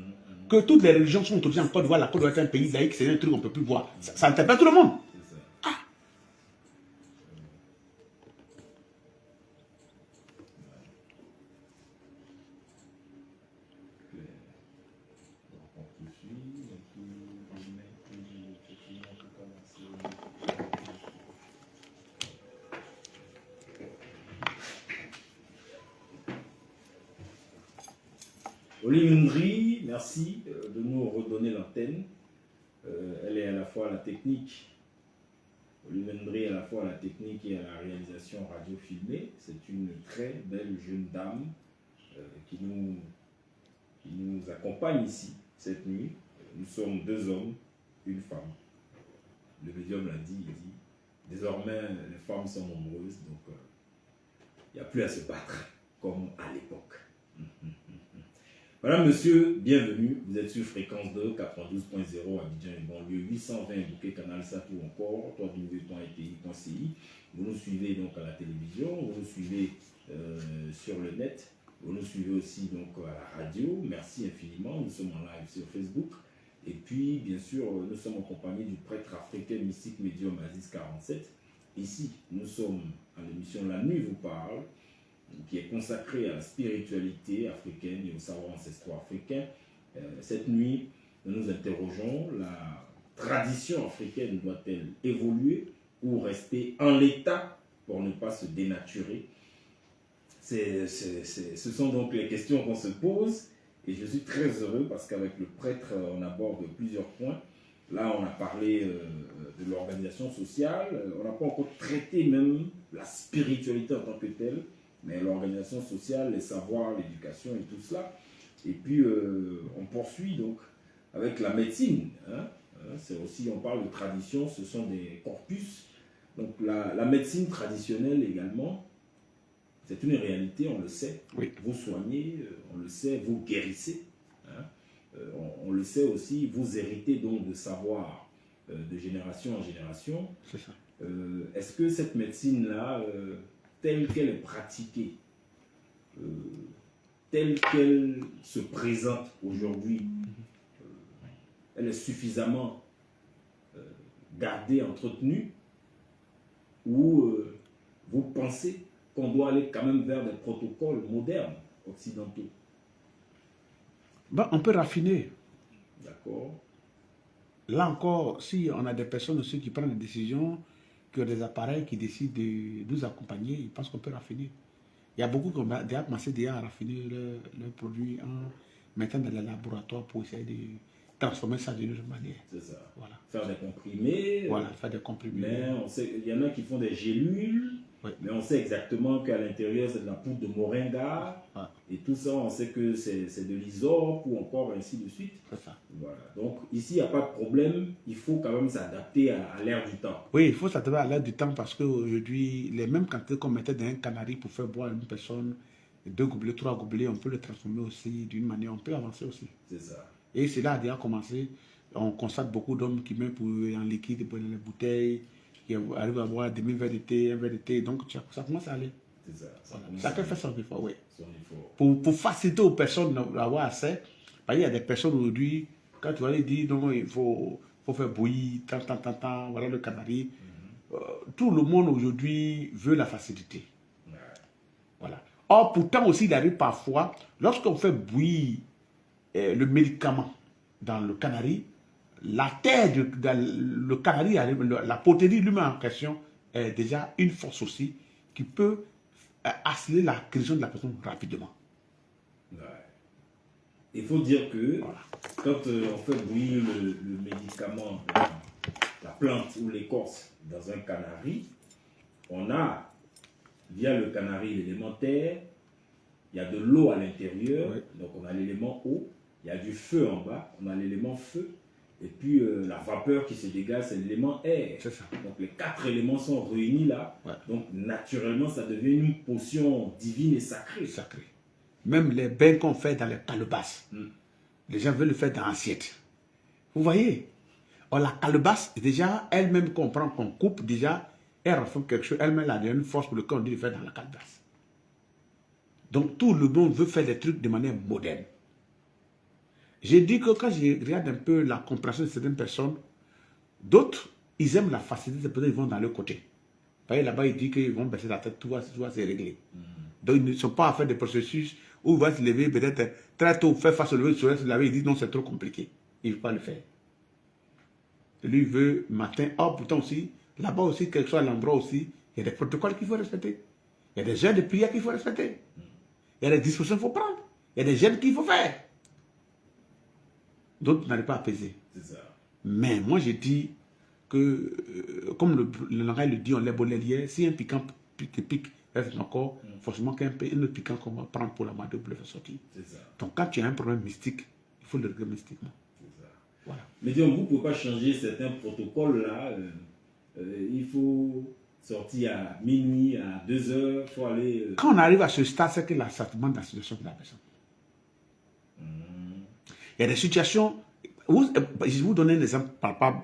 que toutes les religions sont autorisées en Côte d'Ivoire, la Côte d'Ivoire est un pays laïque, c'est un truc qu'on ne peut plus voir. Ça interpelle tout le monde. Olive Ndri, merci de nous redonner l'antenne. Elle est à la fois à la technique, Olive Ndri est à la fois à la technique et à la réalisation radio filmée. C'est une très belle jeune dame qui nous accompagne ici cette nuit. Nous sommes 2 hommes, une femme. Le médium l'a dit, il dit, désormais les femmes sont nombreuses, donc il n'y a plus à se battre comme à l'époque. Madame, monsieur, bienvenue. Vous êtes sur Fréquence 2, 92.0 Abidjan et banlieue, 820 Bouquet, Canal Sat ou encore www.eti.ci. Vous nous suivez donc à la télévision, vous nous suivez sur le net, vous nous suivez aussi donc à la radio. Merci infiniment. Nous sommes en live sur Facebook. Et puis, bien sûr, nous sommes en compagnie du prêtre africain mystique médium Aziz 47. Ici, nous sommes en émission La Nuit vous parle, qui est consacré à la spiritualité africaine et aux savoirs ancestraux africains. Cette nuit, nous nous interrogeons, la tradition africaine doit-elle évoluer ou rester en l'état pour ne pas se dénaturer? Ce sont donc les questions qu'on se pose et je suis très heureux parce qu'avec le prêtre, on aborde plusieurs points. Là, on a parlé de l'organisation sociale, on n'a pas encore traité même la spiritualité en tant que telle, mais l'organisation sociale, les savoirs, l'éducation et tout cela. Et puis, on poursuit donc avec la médecine. C'est aussi, on parle de tradition, ce sont des corpus. Donc, la médecine traditionnelle également, c'est une réalité, on le sait. Oui. Vous soignez, on le sait, vous guérissez. On le sait aussi, vous héritez donc de savoir de génération en génération. C'est ça. Est-ce que cette médecine-là, telle qu'elle est pratiquée, telle qu'elle se présente aujourd'hui, elle est suffisamment gardée, entretenue, ou vous pensez qu'on doit aller quand même vers des protocoles modernes, occidentaux? Ben, on peut raffiner. D'accord. Là encore, si on a des personnes aussi qui prennent des décisions, qui ont des appareils qui décident de nous accompagner, ils pensent qu'on peut raffiner. Il y a beaucoup qui ont déjà commencé à raffiner leurs produits en mettant dans les laboratoires pour essayer de transformer ça d'une autre manière. C'est ça. Voilà. Faire des comprimés. Voilà, faire des comprimés. Mais on sait, il y en a qui font des gélules, oui. Mais on sait exactement qu'à l'intérieur c'est de la poudre de moringa, et tout ça on sait que c'est de l'isop ou encore ainsi de suite. C'est ça. Voilà. Donc ici il n'y a pas de problème, il faut quand même s'adapter à l'ère du temps. Oui, il faut s'adapter à l'ère du temps parce qu'aujourd'hui, les mêmes quantités qu'on mettait dans un canari pour faire boire une personne, 2 gobelets, 3 gobelets, on peut le transformer aussi d'une manière, on peut avancer aussi. C'est ça. Et cela a déjà commencé. On constate beaucoup d'hommes qui mettent en liquide dans les bouteilles, qui arrivent à boire demi-verre de thé, un verre de thé. Donc ça commence à aller. C'est ça. Voilà. Chacun fait son effort, oui. Son effort. Pour faciliter aux personnes d'avoir accès, parce qu'il y a des personnes aujourd'hui, quand tu vas les dire, non, il faut faire bouillir, tant, voilà le canari. Tout le monde aujourd'hui veut la facilité. Ouais. Voilà. Or, pourtant aussi, il arrive parfois, lorsqu'on fait bouillir le médicament, dans le Canari, la terre, le Canari, la poterie lui-même en question est déjà une force aussi qui peut accélérer la guérison de la personne rapidement. Ouais. Il faut dire que Voilà. quand on fait bouillir le médicament, la plante ou l'écorce dans un canari, on a, via le canari, l'élément terre, il y a de l'eau à l'intérieur, Oui. donc on a l'élément eau, il y a du feu en bas, on a l'élément feu, et puis la vapeur qui se dégage, c'est l'élément air. C'est ça. Donc les 4 éléments sont réunis là, Ouais. donc naturellement ça devient une potion divine et sacrée. Sacré. Même les bains qu'on fait dans les calebasses, Mm. les gens veulent le faire dans l'assiette. Vous voyez? Or, la calebasse, déjà, elle-même comprend qu'on coupe, déjà, elle refait quelque chose, elle-même a une force pour le corps, on dit de faire dans la calebasse. Donc, tout le monde veut faire des trucs de manière moderne. J'ai dit que quand je regarde un peu la compréhension de certaines personnes, d'autres, ils aiment la facilité, peut-être ils vont dans le côté. Vous voyez, là-bas, ils disent qu'ils vont baisser la tête, tout va c'est réglé. Donc, ils ne sont pas à faire des processus où il va se lever peut-être très tôt, faire face au lever, se laver, ils disent non, c'est trop compliqué. Il ne veut pas le faire. Lui, il veut matin. Oh, pourtant aussi, là-bas aussi, quel que soit l'endroit aussi, il y a des protocoles qu'il faut respecter. Il y a des heures de prière qu'il faut respecter. Il y a des dispositions qu'il faut prendre. Il y a des gènes qu'il faut faire. D'autres n'arrivent pas à peser. C'est ça. Mais moi, je dis que, comme le langage le dit, on l'a bolé hier, si un piquant pique, reste encore, forcément qu'un autre piquant qu'on va prendre pour la madouble va sortir. C'est ça. Donc, quand tu as un problème mystique, il faut le régler mystiquement. C'est ça. Voilà. Mais disons, vous ne pouvez pas changer certains protocoles là. Il faut sortir à minuit, à 2 heures, il faut aller. Quand on arrive à ce stade, c'est que ça demande la situation de la personne. Il y a des situations où, je vais vous donner un exemple palpable.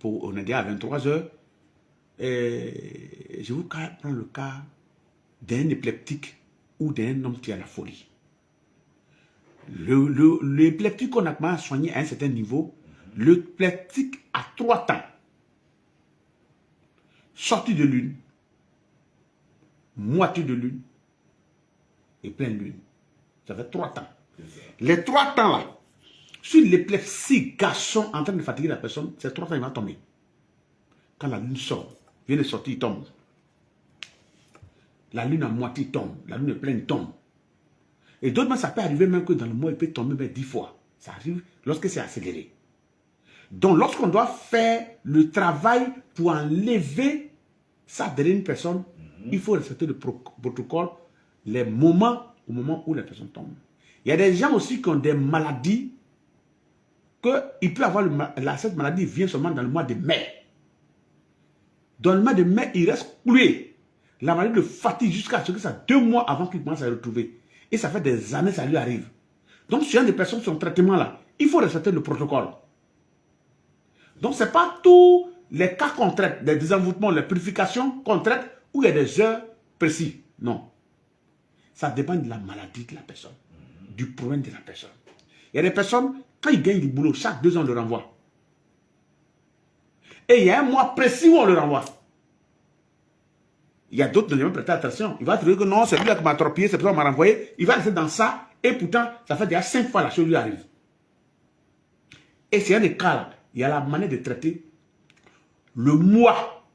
On est déjà à 23 heures. Et je vous prends le cas d'un épileptique ou d'un homme qui a la folie. L'épileptique qu'on a soigné à un certain niveau, l'épileptique a 3 temps. Sortie de lune, moitié de lune et pleine lune. Ça fait 3 temps. Les 3 temps là, sur l'épilepsie garçon en train de fatiguer la personne, ces 3 temps il va tomber. Quand la lune sort, vient de sortir, il tombe. La lune à moitié tombe, la lune pleine tombe. Et d'autres, ça peut arriver même que dans le mois, il peut tomber même 10 fois. Ça arrive lorsque c'est accéléré. Donc, lorsqu'on doit faire le travail pour enlever ça derrière une personne, il faut respecter le protocole, les moments, au moment où la personne tombe. Il y a des gens aussi qui ont des maladies, qu'il peut avoir cette maladie vient seulement dans le mois de mai. Dans le mois de mai, il reste cloué. La maladie le fatigue jusqu'à ce que ça 2 mois avant qu'il commence à retrouver. Et ça fait des années que ça lui arrive. Donc, si il y a des personnes qui sont en traitement là, il faut respecter le protocole. Donc, ce n'est pas tous les cas qu'on traite, les désenvoûtements, les purifications qu'on traite, où il y a des heures précises. Non. Ça dépend de la maladie de la personne, du problème de la personne. Il y a des personnes, quand ils gagnent du boulot, chaque 2 ans, on le renvoie. Et il y a un mois précis où on le renvoie. Il y a d'autres qui ne vont pas prêter attention. Il va trouver que non, c'est lui qui m'a tropié, c'est lui qui m'a renvoyé. Il va rester dans ça, et pourtant, ça fait déjà 5 fois la chose lui arrive. Et c'est un des cas là. Il y a la manière de traiter le mois.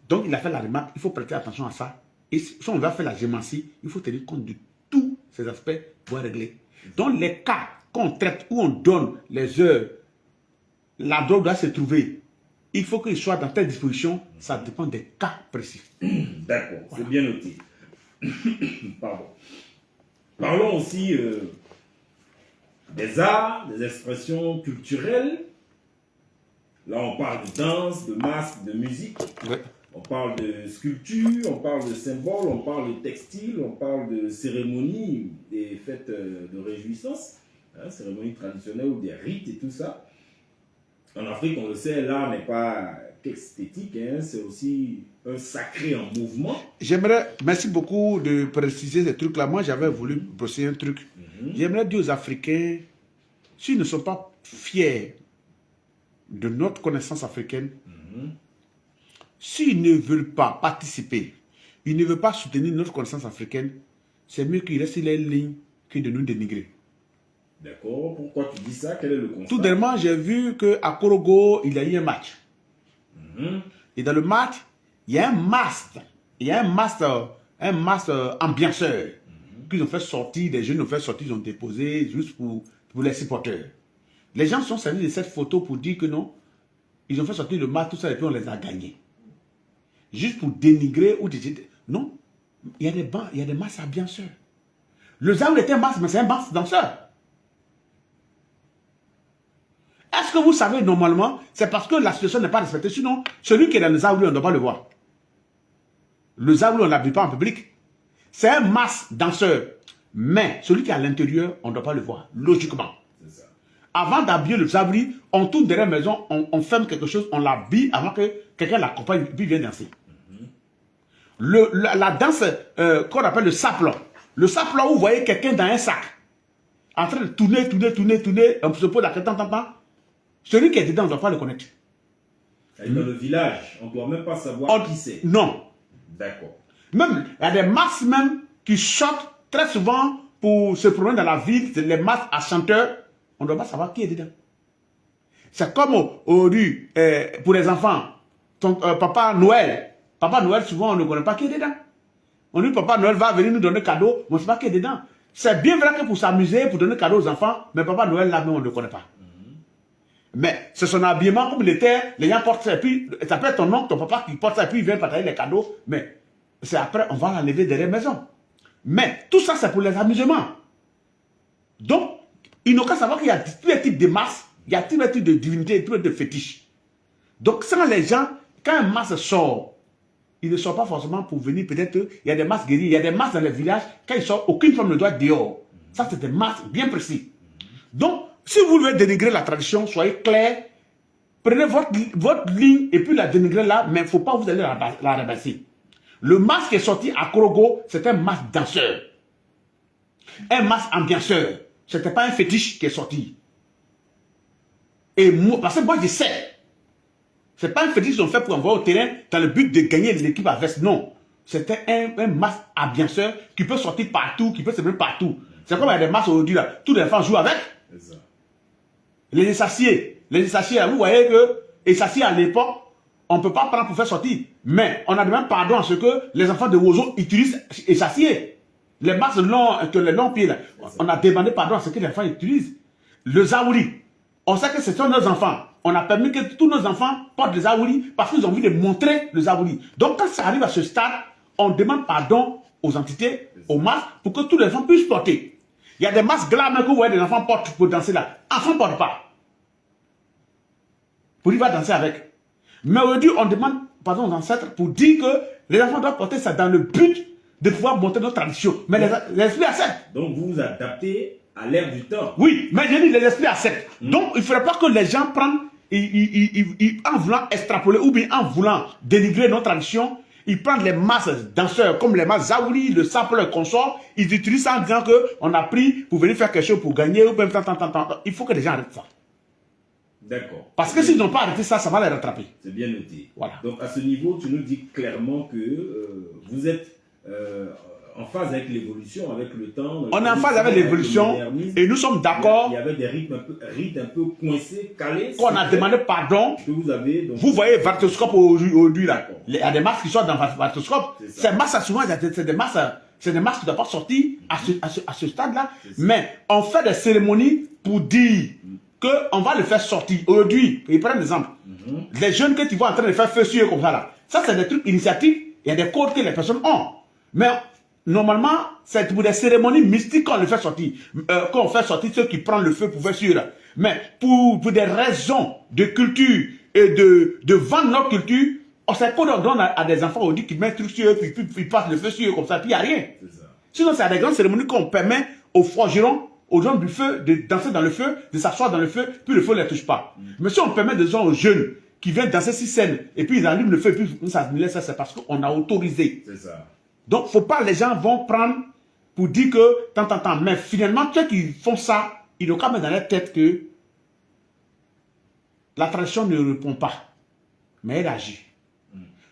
Donc, il a fait la remarque, il faut prêter attention à ça. Et si on va faire la gémancie, il faut tenir compte de tous ces aspects pour régler. Donc, les cas qu'on traite, où on donne les heures, la drogue doit se trouver. Il faut qu'il soit dans telle disposition, ça dépend des cas précis. D'accord, c'est bien noté. Pardon. Parlons aussi des arts, des expressions culturelles. Là, on parle de danse, de masque, de musique. Ouais. On parle de sculpture, on parle de symboles, on parle de textile, on parle de cérémonies, des fêtes de réjouissance, hein, cérémonies traditionnelles ou des rites et tout ça. En Afrique, on le sait, l'art n'est pas qu'esthétique, hein, c'est aussi un sacré en mouvement. J'aimerais, merci beaucoup de préciser ces trucs-là. Moi, j'avais voulu brosser un truc. J'aimerais dire aux Africains, s'ils ne sont pas fiers de notre connaissance africaine, s'ils ne veulent pas participer, ils ne veulent pas soutenir notre connaissance africaine, c'est mieux qu'ils restent sur les lignes que de nous dénigrer. D'accord. Pourquoi tu dis ça? Quel est le constat? Tout dernièrement, j'ai vu qu'à Korogo, il y a eu un match. Et dans le match, il y a un master. Il y a un master ambianceur qu'ils ont fait sortir, des jeunes ont fait sortir, ils ont déposé juste pour les supporters. Les gens sont servis de cette photo pour dire que non, ils ont fait sortir le match, tout ça, et puis on les a gagnés. Juste pour dénigrer ou dire... Non, il y a des bancs, il y a des masses ambianceurs. Le Zaoul était un masque, mais c'est un masque danseur. Est-ce que vous savez, normalement, c'est parce que la situation n'est pas respectée. Sinon, celui qui est dans le Zaouli, on ne doit pas le voir. Le Zaouli, on ne l'habille pas en public. C'est un masque danseur. Mais celui qui est à l'intérieur, on ne doit pas le voir, logiquement. C'est ça. Avant d'habiller le Zaouli, on tourne derrière la maison, on ferme quelque chose, on l'habille avant que quelqu'un l'accompagne, puis vienne danser. La danse qu'on appelle le saplon. Le saplon, où vous voyez quelqu'un dans un sac, en train de tourner, on se pose la question, celui qui est dedans, on ne doit pas le connaître. Dans le village, on ne doit même pas savoir qui c'est. Non. D'accord. Même, il y a des masses même qui sortent très souvent pour se promener dans la ville, les masses à chanteurs, on ne doit pas savoir qui est dedans. C'est comme aujourd'hui, pour les enfants, Papa Noël. Papa Noël, souvent, on ne connaît pas qui est dedans. On dit Papa Noël va venir nous donner cadeau, mais on ne sait pas qui est dedans. C'est bien vrai que pour s'amuser, pour donner cadeau aux enfants, mais Papa Noël, là, même, on ne le connaît pas. Mais c'est son habillement comme il était, les gens portent ça, et puis ça peut être ton oncle, ton papa qui porte ça, et puis il vient partager les cadeaux, mais c'est après, on va l'enlever derrière la maison. Mais tout ça, c'est pour les amusements. Donc, il n'a qu'à savoir qu'il y a tous les types de masses, il y a tous les types de divinités, tous les types de fétiches. Donc, sans les gens, quand un masque sort, il ne sort pas forcément pour venir, peut-être, il y a des masques guéris, il y a des masques dans les villages, quand ils sortent, aucune femme ne doit être dehors. Ça, c'est des masques bien précis. Donc, si vous voulez dénigrer la tradition, soyez clair, prenez votre ligne et puis la dénigrer là, mais il ne faut pas vous aller la rabasser. Le masque qui est sorti à Korogo, c'est un masque danseur. Un masque ambianceur. Ce n'était pas un fétiche qui est sorti. Et moi, parce que moi je sais, ce n'est pas un fétiche qu'ils ont fait pour envoyer au terrain dans le but de gagner l'équipe à veste. Non. C'était un masque ambianceur qui peut sortir partout, qui peut se mettre partout. C'est comme il y a des masques aujourd'hui là. Tous les enfants jouent avec. C'est ça. Les essaciers, là, vous voyez que les essaciers à l'époque, on ne peut pas prendre pour faire sortir. Mais on a demandé pardon à ce que les enfants de Wozo utilisent essaciers. Les masques les longs pieds là. On a demandé pardon à ce que les enfants utilisent. Le Zaouli. On sait que ce sont nos enfants. On a permis que tous nos enfants portent le Zaouli parce qu'ils ont envie de montrer le Zaouli. Donc quand ça arrive à ce stade, on demande pardon aux entités, aux masques, pour que tous les enfants puissent porter. Il y a des masques glam que vous voyez des enfants portent pour danser là. Enfants ne portent pas. Pour y va danser avec. Mais aujourd'hui, on demande pardon aux ancêtres pour dire que les enfants doivent porter ça dans le but de pouvoir montrer notre tradition. Mais les esprits acceptent. Donc vous vous adaptez à l'ère du temps. Oui, mais j'ai dit les esprits acceptent. Donc il ne faudrait pas que les gens prennent, en voulant extrapoler ou bien en voulant dénigrer notre tradition, ils prennent les masses danseurs comme les masses Zaouli, le saple, le consort, ils utilisent ça en disant qu'on a pris pour venir faire quelque chose pour gagner ou même tant. Il faut que les gens arrêtent ça. D'accord. Parce que s'ils n'ont pas arrêté ça, ça va les rattraper. C'est bien noté. Voilà. Donc à ce niveau, tu nous dis clairement que vous êtes en phase avec l'évolution, avec le temps. On est en phase avec l'évolution et nous sommes d'accord. Il y avait des rites un peu coincés, calés. Qu'on a demandé pardon. Que vous avez. Donc, vous voyez Vartoscope aujourd'hui là. Il y a des masques qui sortent dans Vartoscope. Ces masques, souvent, c'est des masques qui ne doivent pas sortir à ce stade-là. Mais on fait des cérémonies pour dire qu'on va le faire sortir. Aujourd'hui, il prend un exemple. Les jeunes que tu vois en train de faire feu sur comme ça là. Ça, c'est des trucs initiatiques. Il y a des codes que les personnes ont. Mais normalement, c'est pour des cérémonies mystiques qu'on le fait sortir. Qu'on fait sortir ceux qui prennent le feu pour faire sûr. Mais pour des raisons de culture et de vendre notre culture, on sait qu'on donne à des enfants aujourd'hui qui mettent trucs sur eux, puis ils passent le feu sur eux comme ça, puis il n'y a rien. Sinon, c'est à des grandes cérémonies qu'on permet aux forgerons, aux gens du feu, de danser dans le feu, de s'asseoir dans le feu, puis le feu ne les touche pas. Mais si on permet des gens aux jeunes qui viennent danser sur scène, et puis ils allument le feu, et puis ça se ça, c'est parce qu'on a autorisé. C'est ça. Donc, faut pas, les gens vont prendre pour dire que, tant. Mais finalement, ceux qui font ça, ils ont quand même dans leur tête que la tradition ne répond pas, mais elle agit.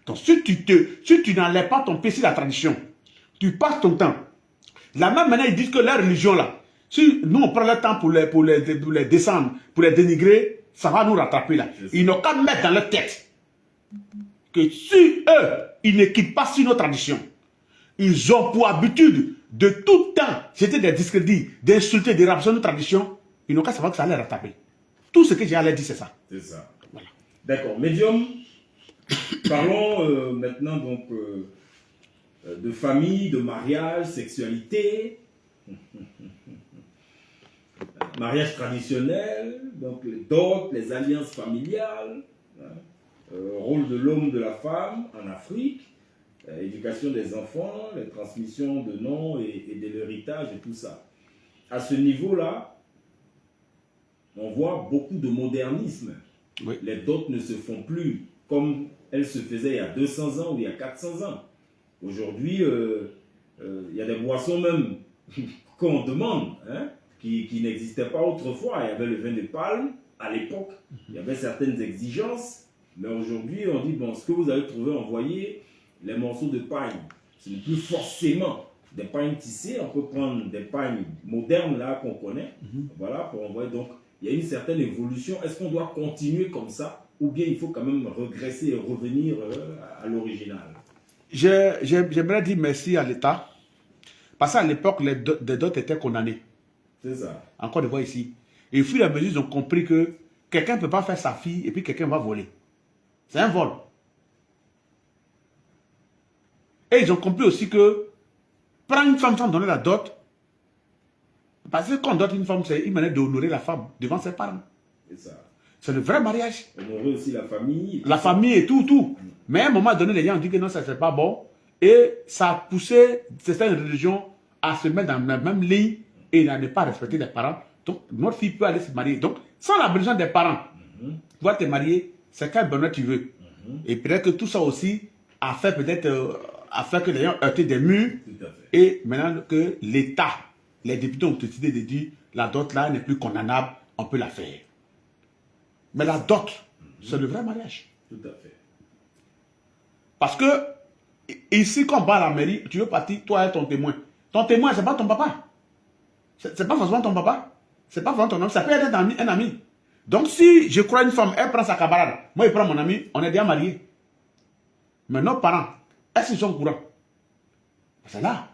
Donc, si tu n'enlèves pas ton pied sur la tradition, tu passes ton temps. De la même manière, ils disent que la religion, là, Si nous, on prend le temps pour les descendre, pour les dénigrer, ça va nous rattraper là. Ils n'ont qu'à mettre dans leur tête que si eux, ils ne quittent pas sur nos traditions, ils ont pour habitude de tout temps jeter des discrédits, d'insulter, de rabaisser nos traditions, ils n'ont qu'à savoir que ça allait rattraper. Tout ce que j'ai à leur dire, c'est ça. C'est ça. Voilà. D'accord. Médium, parlons maintenant donc de famille, de mariage, sexualité, mariage traditionnel, donc les dots, les alliances familiales, hein, rôle de l'homme, de la femme en Afrique, éducation des enfants, les transmissions de noms et de l'héritage et tout ça. À ce niveau-là, on voit beaucoup de modernisme. Oui. Les dots ne se font plus comme elles se faisaient il y a 200 ans ou il y a 400 ans. Aujourd'hui, il y a des boissons même qu'on demande, hein, qui n'existaient pas autrefois. Il y avait le vin de palme à l'époque. Il y avait certaines exigences. Mais aujourd'hui, on dit, bon, ce que vous avez trouvé, envoyé, les morceaux de paille, ce n'est plus forcément des pagnes tissées. On peut prendre des pagnes modernes là qu'on connaît. Voilà, pour envoyer. Donc, il y a une certaine évolution. Est-ce qu'on doit continuer comme ça ou bien il faut quand même regresser et revenir à l'original? J'aimerais dire merci à l'État. Parce qu'à l'époque, les dots étaient condamnés. C'est ça. Encore de voir ici. Et au fur et à mesure, ils ont compris que quelqu'un ne peut pas faire sa fille et puis quelqu'un va voler. C'est un vol. Et ils ont compris aussi que prendre une femme sans donner la dot, parce que quand on dote une femme, c'est une manière d'honorer la femme devant ses parents. C'est ça. C'est le vrai mariage. Honorer aussi la famille. La famille et tout. Mais à un moment donné, les gens ont dit que non, ça c'est pas bon. Et ça a poussé certaines religions à se mettre dans la même ligne et à ne pas respecter les parents. Donc, notre fille peut aller se marier. Donc, sans la besoin des parents, tu vas te marier, c'est quel bonheur tu veux. Et peut-être que tout ça aussi a fait peut-être a fait que les gens heurtaient des murs. Tout à fait. Et maintenant que l'État, les députés ont décidé de dire la dot là n'est plus condamnable, on peut la faire. Mais la dot, c'est le vrai mariage. Tout à fait. Parce que ici, quand on va à la mairie, tu veux partir, toi et ton témoin. Ton témoin, c'est pas ton papa. C'est pas forcément ton papa. C'est pas forcément ton homme. Ça peut être un ami. Donc, si je crois une femme, elle prend sa camarade. Moi, je prends mon ami, on est déjà mariés. Mais nos parents, est-ce qu'ils sont au courant? C'est là.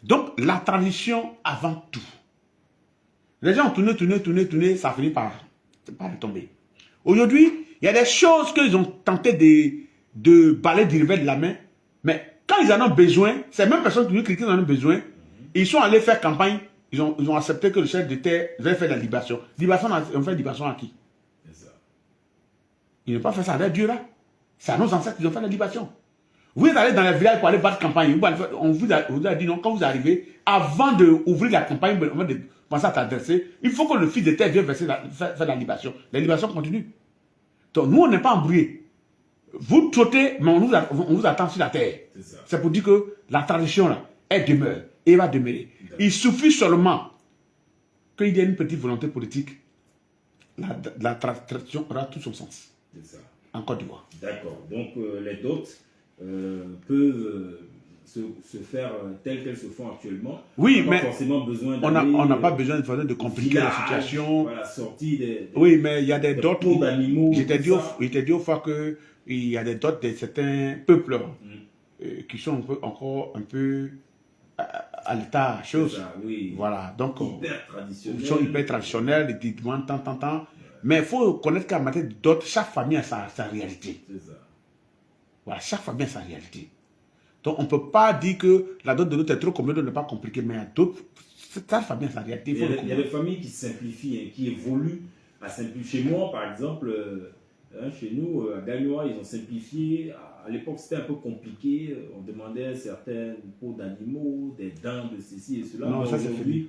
Donc, la tradition avant tout. Les gens ont tourné, ça finit par retomber. Aujourd'hui, il y a des choses qu'ils ont tenté de balayer du revers de la main, mais quand ils en ont besoin, ces mêmes personnes qui en ont besoin, ils sont allés faire campagne, ils ont accepté que le chef d'État devait faire la libération. On fait libération à qui? C'est ça. Ils n'ont pas fait ça à Dieu là. C'est à nos ancêtres qui ont fait la libération. Vous êtes allé dans les villages pour aller battre campagne. On vous a dit non, quand vous arrivez, avant d'ouvrir la campagne, avant de penser à t'adresser, il faut que le fils de terre vienne faire la libération. La libération continue. Donc nous, on n'est pas embrouillés. Vous trottez, mais on vous attend sur la terre. C'est pour dire que la tradition, là, elle demeure et elle va demeurer. Il suffit seulement qu'il y ait une petite volonté politique. La tradition aura tout son sens. C'est ça. En Côte d'Ivoire. D'accord. Donc les dots peuvent se faire telles qu'elles se font actuellement. Oui, on mais forcément besoin on n'a pas besoin de compliquer la situation. Voilà, sortie des oui, mais il y a des dots d'animaux. Je t'ai dit au fois qu'il y a des dots de certains peuples qui sont encore un peu à l'état chose. Ça, oui. Voilà, donc hyper traditionnels. ils sont hyper traditionnels, ils demandent tant. Mais il faut connaître qu'en matière de dot, chaque famille a sa réalité. C'est ça. Voilà, chaque famille a sa réalité. Donc on ne peut pas dire que la dot de l'autre est trop compliquée, de ne pas compliquer, mais il y a d'autres, chaque famille a sa réalité. Il y a des familles qui simplifient, hein, qui évoluent à simplifier. Chez moi, par exemple, chez nous, à Gagnoa, ils ont simplifié. À l'époque, c'était un peu compliqué. On demandait certaines peaux d'animaux, des dents de ceci et cela. Non, ça c'est fini.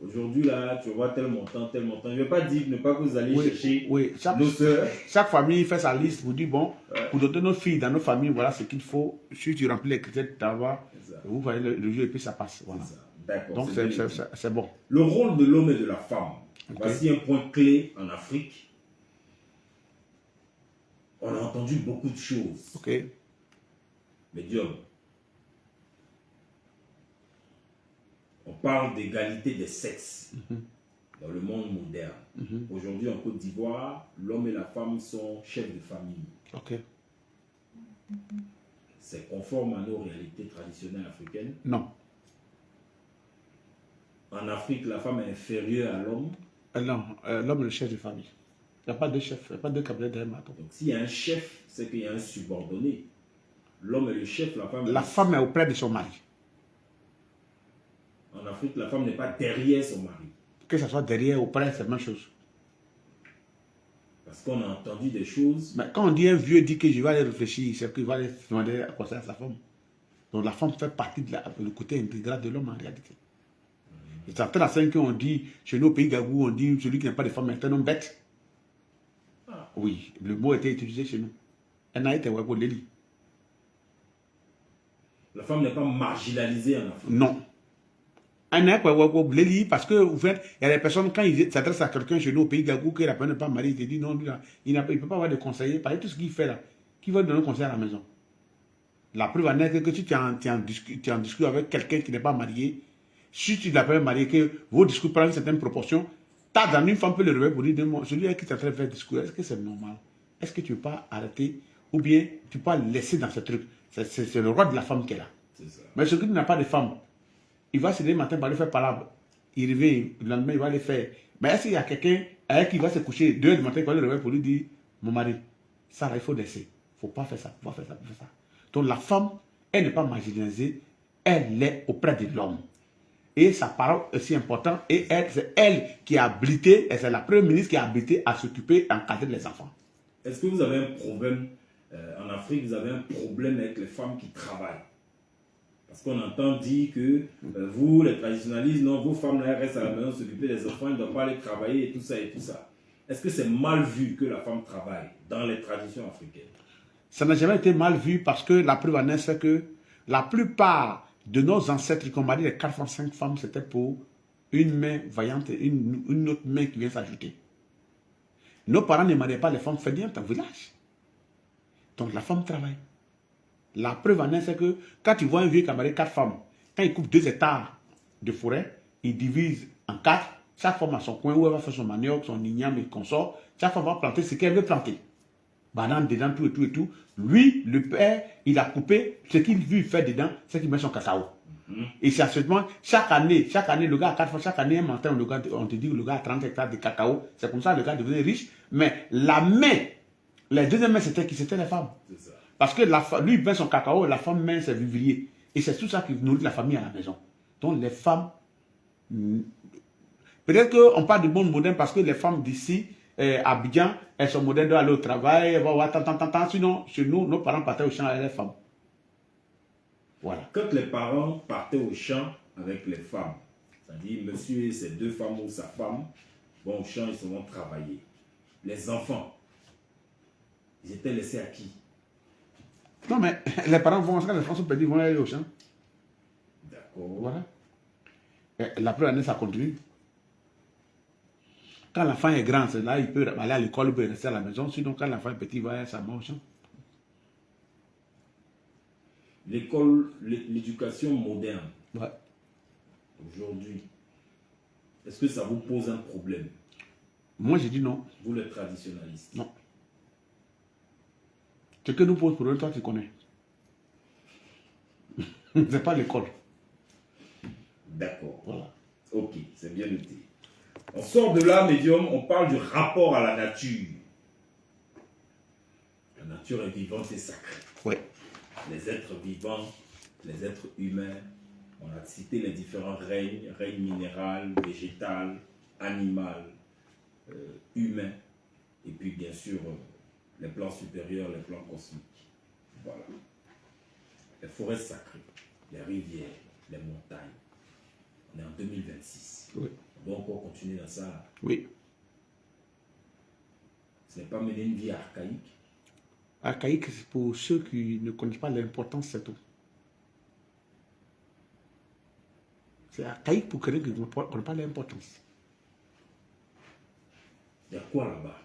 Aujourd'hui, là, tu vois tel montant. Je ne vais pas dire, ne pas que vous allez chercher nos soeurs. Chaque famille fait sa liste, vous dit, bon, pour donner nos filles dans nos familles, voilà ce qu'il faut. Si tu remplis les critères d'avoir, vous voyez le jeu et puis ça passe. Voilà. D'accord. Donc c'est bon. Le rôle de l'homme et de la femme. Okay. Voici un point clé en Afrique. On a entendu beaucoup de choses. On parle d'égalité des sexes dans le monde moderne. Aujourd'hui, en Côte d'Ivoire, l'homme et la femme sont chefs de famille. Ok. C'est conforme à nos réalités traditionnelles africaines. Non. En Afrique, la femme est inférieure à l'homme. Non, l'homme est le chef de famille. Il n'y a pas de chef, il n'y a pas de cabinet derrière marteau. Donc, s'il y a un chef, c'est qu'il y a un subordonné. L'homme est le chef, la femme... La femme est auprès de son mari. En Afrique, la femme n'est pas derrière son mari. Que ce soit derrière ou auprès, c'est la même chose. Parce qu'on a entendu des choses... Mais quand on dit un vieux dit que je vais aller réfléchir, c'est qu'il va aller demander à conseil à sa femme. Donc la femme fait partie du côté intégral de l'homme en réalité. Et certains enseignent qu'on dit, chez nous au pays Gabou, on dit celui qui n'a pas de femme est un homme bête. Ah. Oui, le mot était utilisé chez nous. Elle n'a été pour Léli. La femme n'est pas marginalisée en Afrique. Non. Elle n'a pas pour Léli parce que, vous faites, il y a des personnes, quand ils s'adressent à quelqu'un chez nous au pays Gabou, que la personne n'est pas mariée, il te dit non, lui, là, il ne peut pas avoir de conseiller, parce que tout ce qu'il fait là, qui va donner conseil à la maison. La preuve en est que si tu en discutes avec quelqu'un qui n'est pas marié, si tu l'appelles marié, que vos discours prennent une certaine proportion, ta dans une femme peut le réveiller pour dire, celui qui t'attend à faire discours, est-ce que c'est normal? Est-ce que tu ne peux pas arrêter? Ou bien tu peux pas laisser dans ce truc? C'est le roi de la femme qui est là. Mais celui qui n'a pas de femme, il va se lever le matin, il va le faire palabre. Il revient, le lendemain, il va le faire. Mais est-ce qu'il y a quelqu'un avec qui il va se coucher 2 h du matin, il va le réveiller pour lui dire, mon mari, ça là, il faut laisser. Il ne faut pas faire ça, il faut pas faire ça, il faut faire ça. Donc la femme, elle n'est pas marginalisée, elle est auprès de l'homme. Et sa parole est aussi importante. Et c'est elle qui a habilité, et c'est la première ministre qui a habilité à s'occuper d'encadrer les enfants. Est-ce que vous avez un problème, en Afrique, vous avez un problème avec les femmes qui travaillent? Parce qu'on entend dire que vous, les traditionnalistes, non, vos femmes là, restent à la maison s'occuper des enfants, elles ne doivent pas aller travailler et tout ça et tout ça. Est-ce que c'est mal vu que la femme travaille dans les traditions africaines? Ça n'a jamais été mal vu parce que la preuve en est, c'est que la plupart de nos ancêtres qui ont marié les 4 femmes, 5 femmes, c'était pour une main vaillante et une autre main qui vient s'ajouter. Nos parents ne mariaient pas les femmes fainéantes en village. Donc la femme travaille. La preuve en est, c'est que quand tu vois un vieux qui a marié 4 femmes, quand il coupe 2 hectares de forêt, il divise en 4. Chaque femme a son coin où elle va faire son manioc, son igname et consort. Chaque femme va planter ce qu'elle veut planter. Banane dedans, tout et tout et tout. Lui, le père, il a coupé ce qu'il veut faire dedans, c'est qu'il met son cacao. Et c'est absolument, chaque année, le gars a 4 fois, chaque année, un matin, on te dit que le gars a 30 hectares de cacao. C'est comme ça que le gars devenait riche. Mais la main, la deuxième main, c'était qui? C'était les femmes. Parce que lui, il met son cacao, la femme met ses vivriers. Et c'est tout ça qui nourrit la famille à la maison. Donc les femmes, peut-être qu'on parle du monde moderne parce que les femmes d'ici, à Abidjan, elles sont modernes, doivent aller au travail, elles vont voir tant. Sinon, chez nous, nos parents partaient au champ avec les femmes. Voilà. Quand les parents partaient au champ avec les femmes, c'est-à-dire monsieur et ses 2 femmes ou sa femme, vont au champ, ils se vont travailler. Les enfants, ils étaient laissés à qui? Non, mais les parents vont, quand les enfants sont perdus, ils vont aller au champ. D'accord. Voilà. Et la première année, ça continue. Quand l'enfant est grand, c'est là, il peut aller à l'école, il peut rester à la maison. Sinon, quand l'enfant est petit, il va aller à sa main au champ. L'école, l'éducation moderne, Ouais. aujourd'hui, est-ce que ça vous pose un problème? Moi, j'ai dit non. Vous, les traditionnalistes? Non. Ce que nous pose problème, toi, tu connais. C'est pas l'école. D'accord. Voilà. Ok, c'est bien noté. On sort de là, médium, on parle du rapport à la nature. La nature est vivante et sacrée. Oui. Les êtres vivants, les êtres humains, on a cité les différents règnes, règne minéral, végétal, animal, humain, et puis bien sûr les plans supérieurs, les plans cosmiques. Voilà. Les forêts sacrées, les rivières, les montagnes. On est en 2026. Oui. On doit encore continuer dans ça. Oui. Ce n'est pas mener une vie archaïque. Archaïque, c'est pour ceux qui ne connaissent pas l'importance, c'est tout. C'est archaïque pour quelqu'un qui ne connaît pas l'importance. Il y a quoi là-bas?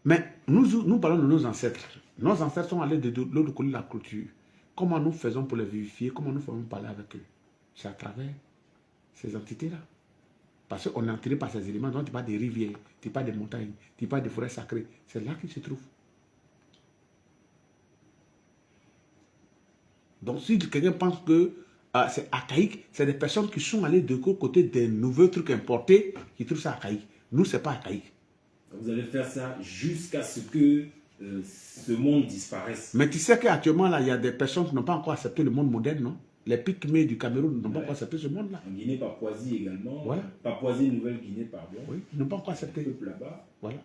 Mais nous parlons de nos ancêtres. Nos ancêtres sont allés de l'autre côté de la clôture. Comment nous faisons pour les vivifier? Comment nous faisons parler avec eux? c'est à travers ces entités-là. Parce qu'on est entouré par ces éléments, donc tu parles des rivières, tu parles des montagnes, tu parles des forêts sacrées. C'est là qu'ils se trouvent. Donc si quelqu'un pense que c'est archaïque, c'est des personnes qui sont allées de côté des nouveaux trucs importés qui trouvent ça archaïque. Nous, c'est pas archaïque. Vous allez faire ça jusqu'à ce que ce monde disparaisse. Mais tu sais qu'actuellement, là, il y a des personnes qui n'ont pas encore accepté le monde moderne, non? Les Pygmées du Cameroun n'ont pas encore accepté ce monde-là. En Guinée, Papouasie également. Voilà. Papouasie, Nouvelle-Guinée, pardon. Oui, ils n'ont pas encore accepté. Le peuple là-bas. Voilà.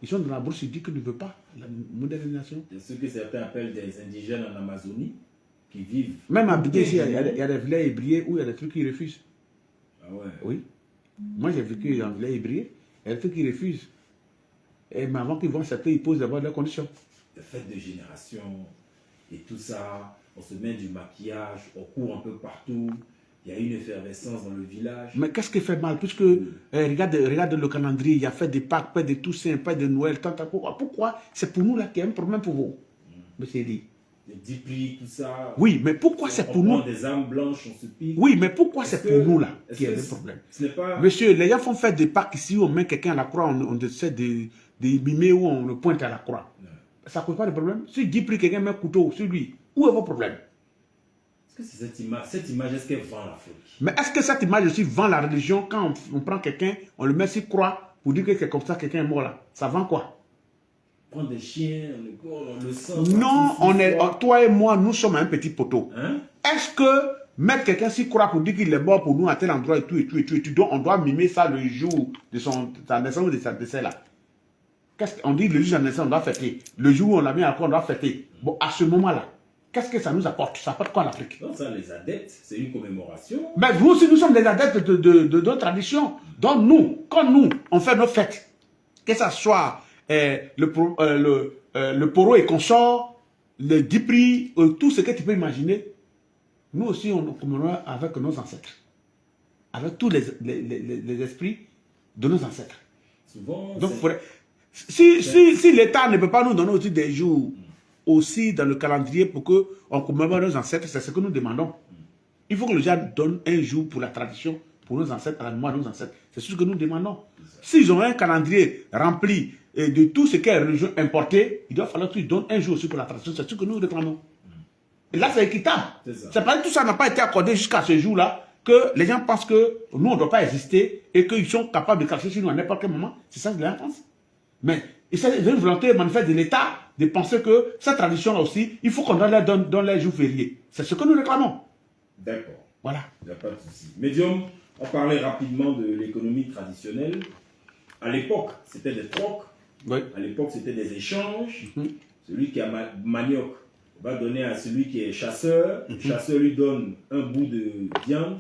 Ils sont dans la bourse, ils disent qu'ils ne veulent pas la modernisation. C'est ce que certains appellent des indigènes en Amazonie qui vivent. Même à Bidé, ici, il y a des villages ébriés où il y a des trucs qui refusent. Ah ouais. Oui. Moi, j'ai vécu dans un village ébrié, il y a des trucs qui refusent. Et mais avant qu'ils vont accepter, ils posent d'abord leurs conditions. Les fêtes de génération et tout ça, on se met du maquillage, on court un peu partout. Il y a une effervescence dans le village. Mais qu'est-ce qui fait mal? Puisque, regarde le calendrier, il y a fait des Pâques, fête de Toussaint, fête de Noël, tant. Pourquoi? C'est pour nous là qu'il y a un problème pour vous. Monsieur dit. Les diplis, tout ça. Oui, mais pourquoi c'est pour nous? Des âmes blanches, on se pique. Oui, mais pourquoi c'est pour nous là qu'il y a des problèmes? Ce n'est pas... Monsieur, les gens font faire des Pâques ici, on met quelqu'un à la croix, on essaie de mimer ou on le pointe à la croix. Non. Ça ne pose pas de problème. Si Dipli, quelqu'un met un couteau sur lui, où est votre problème? Est-ce que c'est cette image, est-ce qu'elle vend l'Afrique? Mais est-ce que cette image aussi vend la religion quand on prend quelqu'un, on le met sur croix pour dire que c'est comme ça quelqu'un est mort là? Ça vend quoi? Prendre des chiens, on le sent. Non, toi et moi, nous sommes un petit poteau. Hein? Est-ce que mettre quelqu'un sur croix pour dire qu'il est mort pour nous à tel endroit et tout, on doit mimer ça le jour de sa naissance ou de sa décès là? Qu'est-ce qu'on dit le jour de sa naissance, on doit fêter. Le jour où on l'a mis à la croix, on doit fêter. Bon, à ce moment-là, qu'est-ce que ça nous apporte? Ça apporte quoi à l'Afrique? Non, ça, les adeptes, c'est une commémoration. Mais nous aussi, nous sommes des adeptes de nos traditions. Donc nous, quand nous, on fait nos fêtes, que ce soit le poro et consort, le dipri, tout ce que tu peux imaginer, nous aussi, on commémore avec nos ancêtres. Avec tous les esprits de nos ancêtres. Souvent, donc, si l'État ne peut pas nous donner aussi des jours aussi dans le calendrier pour qu'on commémore nos ancêtres, c'est ce que nous demandons. Il faut que les gens donnent un jour pour la tradition, pour nos ancêtres, à la mémoire de nos ancêtres. C'est ce que nous demandons. S'ils ont un calendrier rempli de tout ce qui est religion importée, il doit falloir qu'ils donnent un jour aussi pour la tradition. C'est ce que nous réclamons. Et là, c'est équitable. C'est pas tout ça n'a pas été accordé jusqu'à ce jour-là que les gens pensent que nous, on ne doit pas exister et qu'ils sont capables de cracher sur nous à n'importe quel moment. C'est ça que les gens pensent. Mais c'est une volonté manifeste de l'État de penser que cette tradition-là aussi, il faut qu'on leur donne dans les jours fériés. C'est ce que nous réclamons. D'accord. Voilà. Il n'y a pas de souci. Médium, on parlait rapidement de l'économie traditionnelle. À l'époque, c'était des trocs. Oui. À l'époque, c'était des échanges. Celui qui a manioc va donner à celui qui est chasseur. Le chasseur lui donne un bout de viande.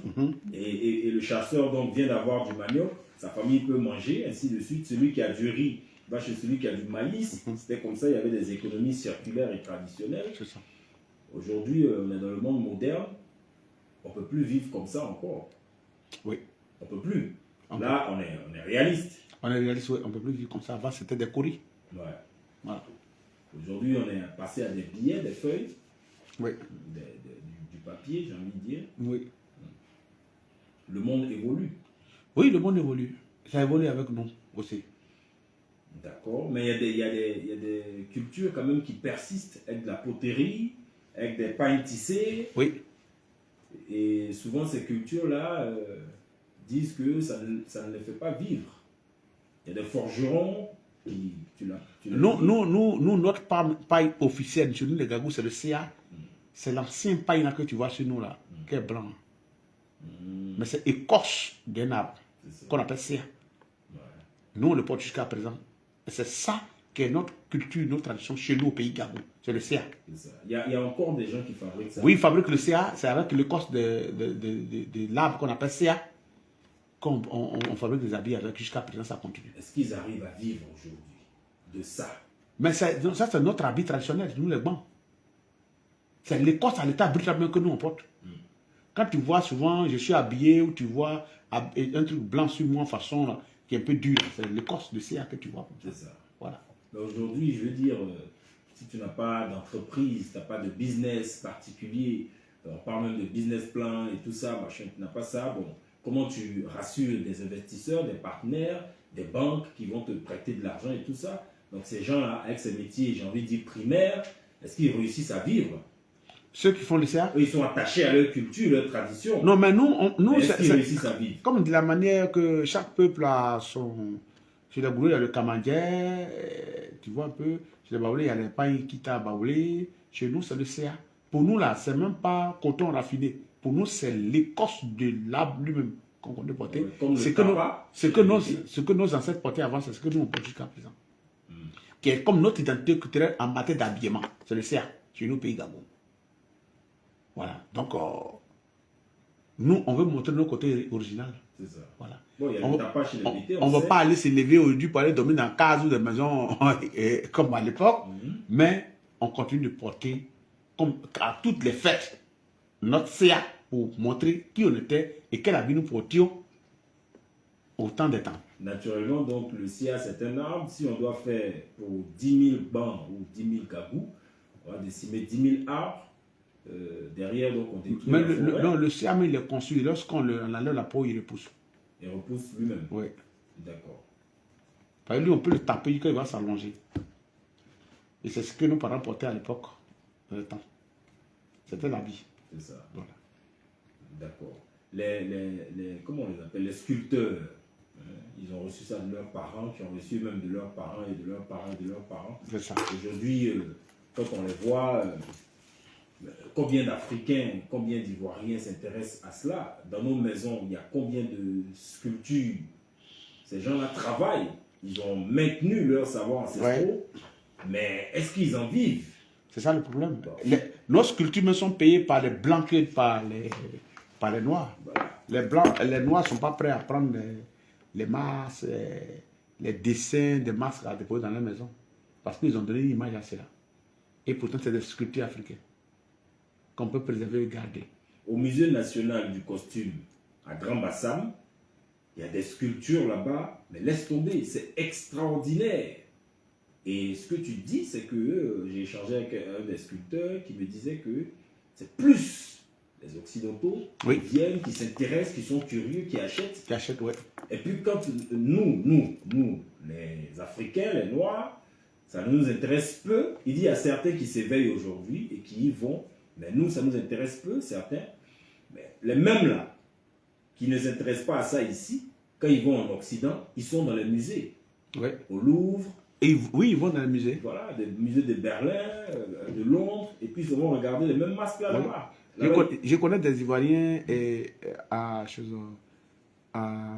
Et le chasseur donc vient d'avoir du manioc. Sa famille peut manger, ainsi de suite. Celui qui a du riz va chez celui qui a du maïs. C'était comme ça, il y avait des économies circulaires et traditionnelles. C'est ça. Aujourd'hui, on est dans le monde moderne. On ne peut plus vivre comme ça encore. Oui. On ne peut plus. Là, on est réaliste. On est réaliste, oui. On ne peut plus vivre comme ça. Avant, c'était des courriers. Ouais. Voilà. Aujourd'hui, on est passé à des billets, des feuilles, Oui. du papier, j'ai envie de dire. Oui. Le monde évolue. Oui, le monde évolue. Ça évolue avec nous aussi. D'accord. Mais il y a des cultures quand même qui persistent avec de la poterie, avec des pains tissés. Oui. Et souvent, ces cultures-là disent que ça ne les fait pas vivre. Il y a des forgerons qui... Nous, notre paille officielle, chez nous, les Gagous, c'est le CA. C'est l'ancien paille que tu vois chez nous, là, qui est blanc. Mais c'est écorce d'un arbre, qu'on appelle CA. Ouais. Nous, on le porte jusqu'à présent. Et c'est ça qui est notre culture, notre tradition chez nous au pays Gabon. C'est le CA. Il y a encore des gens qui fabriquent ça. Oui, ils fabriquent le CA, c'est avec l'écorce de l'arbre qu'on appelle CA qu'on on fabrique des habits avec. Jusqu'à présent, ça continue. Est-ce qu'ils arrivent à vivre aujourd'hui de ça? Mais ça, c'est notre habit traditionnel, nous les Blancs. C'est l'écorce à l'état brut que nous on porte. Quand tu vois souvent, je suis habillé, ou tu vois un truc blanc sur moi, façon là, qui est un peu dur, c'est l'écorce de CA que tu vois. C'est ça. Voilà. Aujourd'hui, je veux dire, si tu n'as pas d'entreprise, tu n'as pas de business particulier On parle même de business plan et tout ça, machin, tu n'as pas ça. Bon, comment tu rassures des investisseurs, des partenaires, des banques qui vont te prêter de l'argent et tout ça. Donc ces gens-là, avec ces métiers, j'ai envie de dire primaires, est-ce qu'ils réussissent à vivre? Ceux qui font le CA. Eux, ils sont attachés à leur culture, leur tradition. Non, mais nous Est-ce qu'ils réussissent à vivre? comme de la manière que chaque peuple a son... Chez les Goulés, il y a le Kamandjé, tu vois un peu. Chez les Baoulés, il y a les Païkita Baoulés. Chez nous, c'est le CA. Pour nous, là, c'est même pas coton raffiné. Pour nous, c'est l'écorce de l'arbre lui-même qu'on compte porter. Ouais, comme ce que nos ancêtres portaient avant, c'est ce que nous on porte jusqu'à présent. Qui est comme notre identité culturelle en matière d'habillement. C'est le CA, chez nous, pays Gabon. Voilà. Donc, nous, on veut montrer notre côté original. C'est ça. Voilà. Bon, il y a le tapage chez les BT, On ne va pas aller se lever aujourd'hui pour aller dormir dans case ou des maisons comme à l'époque, mais on continue de porter, comme à toutes les fêtes, notre CA pour montrer qui on était et quel habit nous portions au temps des temps. Naturellement, donc, le CA, c'est un arbre. Si on doit faire pour 10 000 bancs ou 10 000 gabous, on va décimer 10 000 arbres. Derrière, donc, on détruit Mais la forêt. non, le CA, il est construit. Lorsqu'on enlève la peau, il repousse. Il repousse lui-même. Oui. D'accord. Par lui, on peut le taper quand il va s'allonger. Et c'est ce que nos parents portaient à l'époque, dans le temps. C'était l'habit. C'est ça. Voilà. D'accord. Comment on les appelle? Les sculpteurs. Ils ont reçu ça de leurs parents, qui ont reçu même de leurs parents et de leurs parents et de leurs parents. C'est ça. Aujourd'hui, quand on les voit, combien d'Africains, combien d'Ivoiriens s'intéressent à cela? Dans nos maisons, il y a combien de sculptures? Ces gens-là travaillent. Ils ont maintenu leur savoir ancestraux. Mais est-ce qu'ils en vivent? C'est ça le problème. Nos sculptures ne sont payées par les blancs que par les noirs. Voilà. Les noirs ne sont pas prêts à prendre les masques, les dessins des masques à déposer dans la maison. Parce qu'ils ont donné une image à cela. Et pourtant, c'est des sculptures africaines qu'on peut préserver et garder. Au Musée national du costume à Grand Bassam, il y a des sculptures là-bas, mais laisse tomber, c'est extraordinaire. Et ce que tu dis, c'est que j'ai échangé avec un des sculpteurs qui me disait que c'est plus les Occidentaux qui viennent, qui s'intéressent, qui sont curieux, qui achètent. Qui achètent, ouais. Et puis quand nous, les Africains, les Noirs, ça nous intéresse peu. Il dit il y a certains qui s'éveillent aujourd'hui et qui y vont, mais nous, ça nous intéresse peu, certains. Mais les mêmes là, qui ne s'intéressent pas à ça ici, quand ils vont en Occident, ils sont dans les musées. Ouais. Au Louvre. Et oui, ils vont dans les musées. Voilà, des musées de Berlin, de Londres, et puis ils vont regarder les mêmes masques là-bas. Je connais des Ivoiriens à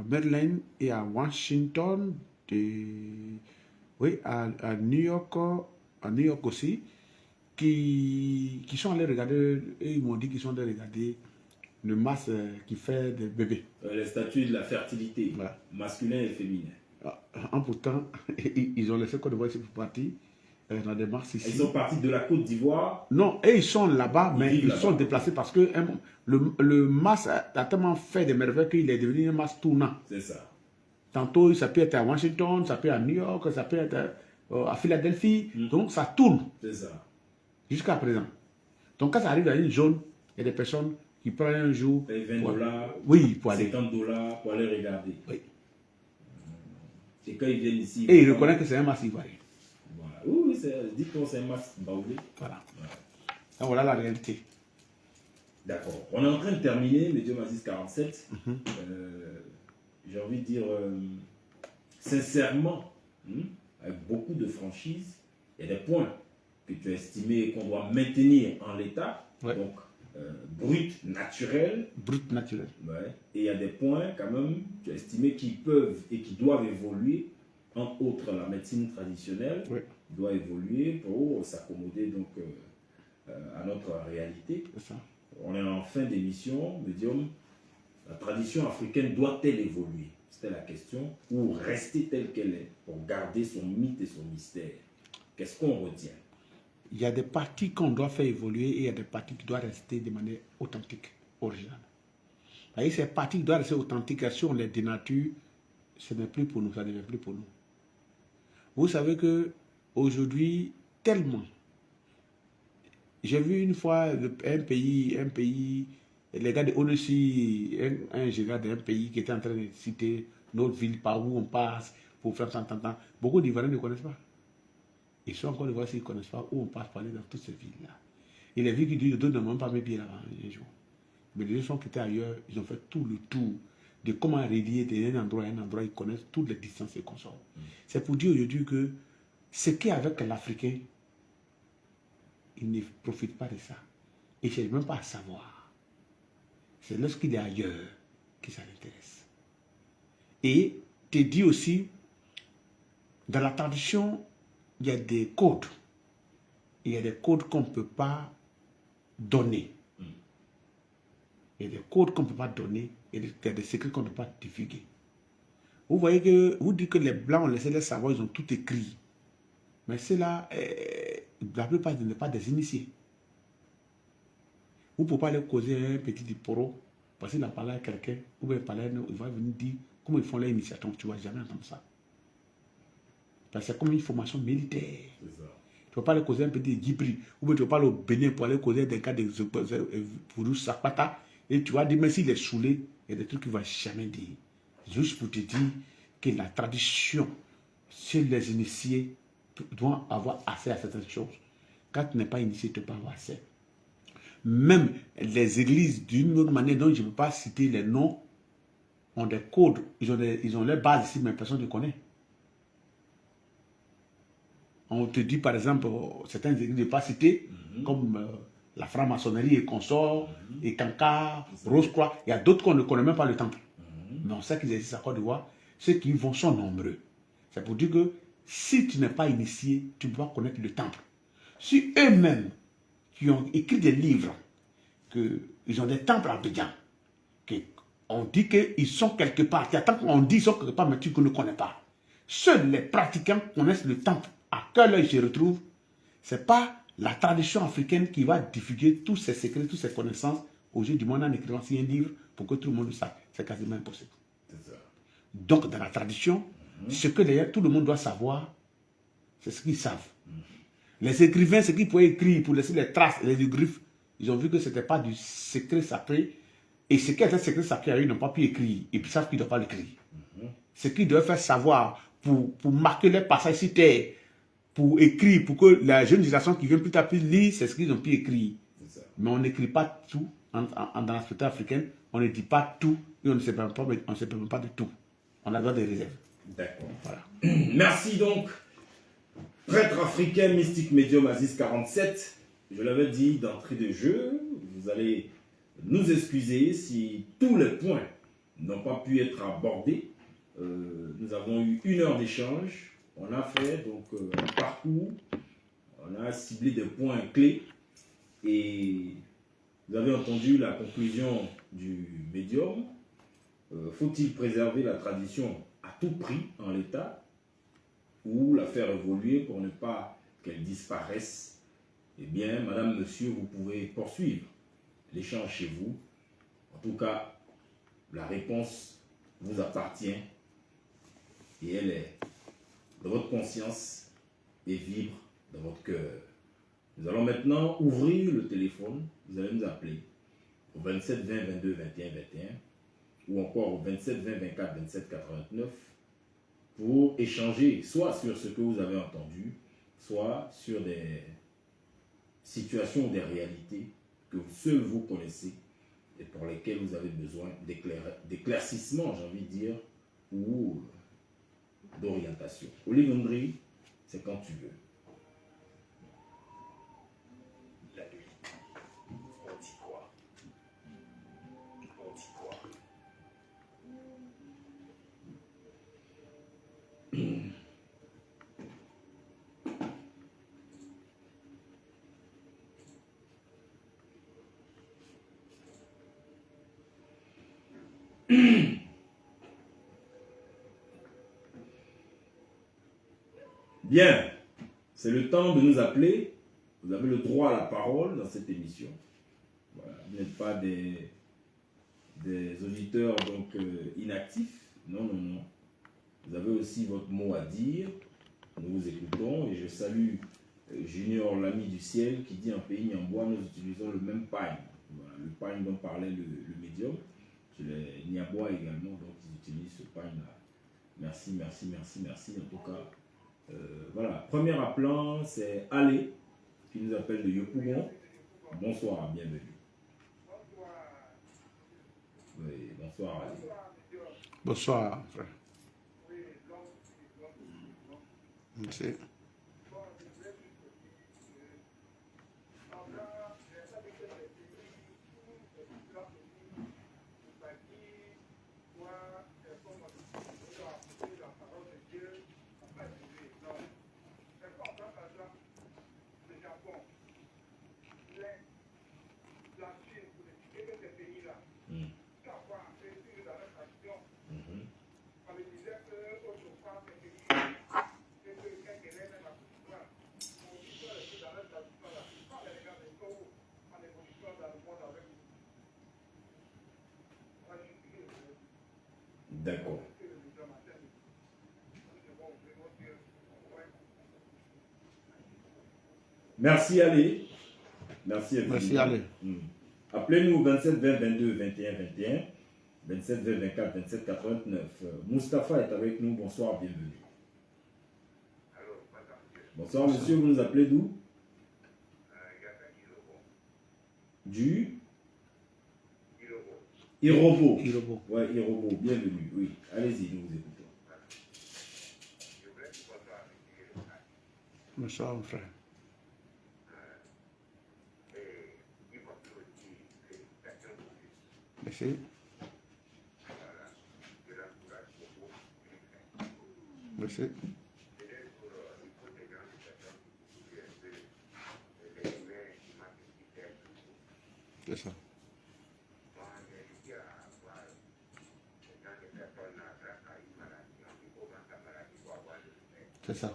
Berlin et à Washington, à New York aussi, qui sont allés regarder, et ils m'ont dit qu'ils sont allés regarder le masque qui fait des bébés. Les statues de la fertilité, voilà. Masculin et féminin. En pourtant, ils ont laissé Côte d'Ivoire ici pour partir. Dans des masques ici. Ils sont partis de la Côte d'Ivoire. Non, et ils sont là-bas, mais ils sont déplacés parce que le masque a tellement fait des merveilles qu'il est devenu un masque tournant. C'est ça. Tantôt, ça peut être à Washington, ça peut être à New York, ça peut être à Philadelphie. Donc, ça tourne. C'est ça. Jusqu'à présent. Donc, quand ça arrive dans une zone, il y a des personnes qui prennent un jour. Paye 20 $. Oui, pour aller. 50 $ pour aller regarder. Oui. Et quand ils viennent ici. Et ils reconnaissent que c'est un masque ivoirien. Voilà. Oui, dites-moi, c'est un masque baoulé. Voilà. Donc, voilà la réalité. D'accord. On est en train de terminer, Medium Aziz 47. J'ai envie de dire sincèrement, avec beaucoup de franchise, il y a des points que tu as estimé qu'on doit maintenir en l'état. Ouais. Donc, brut, naturel. Brut, naturel. Ouais. Et il y a des points, quand même, tu as estimé qui peuvent et qui doivent évoluer. Entre autres, la médecine traditionnelle doit évoluer pour s'accommoder donc à notre réalité. C'est ça. On est en fin d'émission, Medium. La tradition africaine doit-elle évoluer? C'était la question. Ou rester telle qu'elle est pour garder son mythe et son mystère? Qu'est-ce qu'on retient? Il y a des parties qu'on doit faire évoluer et il y a des parties qui doivent rester de manière authentique, originale. Et ces parties qui doivent rester authentiques, si on les dénature, ce n'est plus pour nous, ça ne devient plus pour nous. Vous savez que aujourd'hui, tellement, j'ai vu une fois un pays, les gars de ONUCI, un général d'un pays qui était en train de citer notre ville, par où on passe, pour faire tant. Beaucoup d'Ivoiriens ne connaissent pas. Ils sont encore de voir s'ils ne connaissent pas où on passe pour aller dans toutes ces villes-là. Et les villes qui disent, je ne demande pas mes pieds là-bas un jour. Mais les gens sont quittés ailleurs, ils ont fait tout le tour de comment relier d'un endroit à un endroit, ils connaissent toutes les distances et consorts. C'est pour dire aujourd'hui que ce qui est avec l'Africain, il ne profite pas de ça. Il ne cherche même pas à savoir. C'est lorsqu'il est ailleurs que ça l'intéresse. Et te dit aussi, dans la tradition, il y a des codes. Il y a des codes qu'on ne peut pas donner. Il y a des codes qu'on ne peut pas donner. Il y a des secrets qu'on ne peut pas divulguer. Vous voyez que, vous dites que les Blancs ont laissé les savoir, ils ont tout écrit. Mais c'est là, la plupart ne sont pas des initiés. Vous ne pouvez pas aller causer un petit diporo, parce qu'il a parlé à quelqu'un, ou bien il va venir dire comment ils font l'initiation. Tu ne vas jamais entendre ça. Parce que c'est comme une formation militaire. Tu ne peux pas aller causer un petit Djibri, ou bien tu ne peux pas aller au Bénin pour aller causer des cas de Fourou Sapata, et tu vas dire, mais s'il est saoulé, il y a des trucs qu'il ne va jamais dire. Juste pour te dire que la tradition, chez les initiés, doivent avoir accès à certaines choses. Quand tu n'es pas initié, tu ne peux pas avoir accès. Même les églises, d'une autre manière dont je ne peux pas citer les noms, ont des codes, ils ont leurs bases ici, mais personne ne connaît. On te dit par exemple, certaines églises ne pas citer, comme la franc-maçonnerie et consorts, et Kanka, Rose-Croix. Il y a d'autres qu'on ne connaît même pas le temple. Mais on sait qu'ils existent à Côte d'Ivoire. Ceux qui y vont sont nombreux. C'est pour dire que si tu n'es pas initié, tu ne peux pas connaître le temple. Si eux-mêmes, qui ont écrit des livres, qu'ils ont des temples à Abidjan, on dit qu'ils sont quelque part, on dit qu'ils sont quelque part, mais tu ne connais pas. Seuls les pratiquants connaissent le temple. À quelle heure ils se retrouvent? Ce n'est pas la tradition africaine qui va diffuser tous ces secrets, toutes ces connaissances au jeu du monde en écrivant un livre pour que tout le monde le sache. C'est quasiment impossible. Donc, dans la tradition, ce que tout le monde doit savoir, c'est ce qu'ils savent. Les écrivains, ce qu'ils pouvaient écrire pour laisser les traces et les griffes, ils ont vu que ce n'était pas du secret sacré. Et ce qui était secret sacré, ils n'ont pas pu écrire. Ils savent qu'ils ne doivent pas l'écrire. Ce qu'ils doivent faire savoir pour marquer les passages sur terre, pour écrire, pour que la jeune génération qui vient plus tard lire, c'est ce qu'ils ont pu écrire. Mais on n'écrit pas tout dans la société africaine. On ne dit pas tout et on ne se permet pas de tout. On a besoin de réserves. D'accord. Voilà. Merci donc, prêtre africain, mystique médium Aziz 47. Je l'avais dit d'entrée de jeu, vous allez nous excuser si tous les points n'ont pas pu être abordés. Nous avons eu 1 heure d'échange. On a fait donc un parcours. On a ciblé des points clés. Et vous avez entendu la conclusion du médium. Faut-il préserver la tradition à tout prix en l'état ou la faire évoluer pour ne pas qu'elle disparaisse? Eh bien, madame, monsieur, vous pouvez poursuivre l'échange chez vous. En tout cas, la réponse vous appartient et elle est dans votre conscience et vibre dans votre cœur. Nous allons maintenant ouvrir le téléphone. Vous allez nous appeler au 27 20 22 21 21 ou encore au 27 20 24 27 89 pour échanger soit sur ce que vous avez entendu, soit sur des situations ou des réalités que seuls vous connaissez et pour lesquelles vous avez besoin d'éclaircissement, j'ai envie de dire, ou d'orientation. Olivier Ndri, c'est quand tu veux. La nuit. On dit quoi? On dit quoi? Bien, c'est le temps de nous appeler. Vous avez le droit à la parole dans cette émission. Voilà, vous n'êtes pas des auditeurs donc inactifs. Non, non, non. Vous avez aussi votre mot à dire. Nous vous écoutons et je salue Junior, l'ami du ciel, qui dit en pays Niambois, nous utilisons le même pagne. Voilà, le pagne dont parlait le médium. Les Niambois également, donc ils utilisent ce pagne-là. Merci, merci, merci, merci. En tout cas, voilà. Premier appelant, c'est Ale, qui nous appelle de Yopougon. Bonsoir, bienvenue. Oui, bonsoir Ale. Bonsoir, frère. Merci. D'accord. Merci Ali. Merci infiniment. Merci Ali. Appelez-nous au 27 20 22 21 21, 27 20 24 27 89. Mustapha est avec nous. Bonsoir, bienvenue. Bonsoir monsieur, vous nous appelez d'où? Du Irobo. Irobo. Ouais, Irobo, bienvenue. Oui, allez-y, nous vous écoutons. Bonsoir, mon frère. Merci. Merci. C'est ça. C'est ça.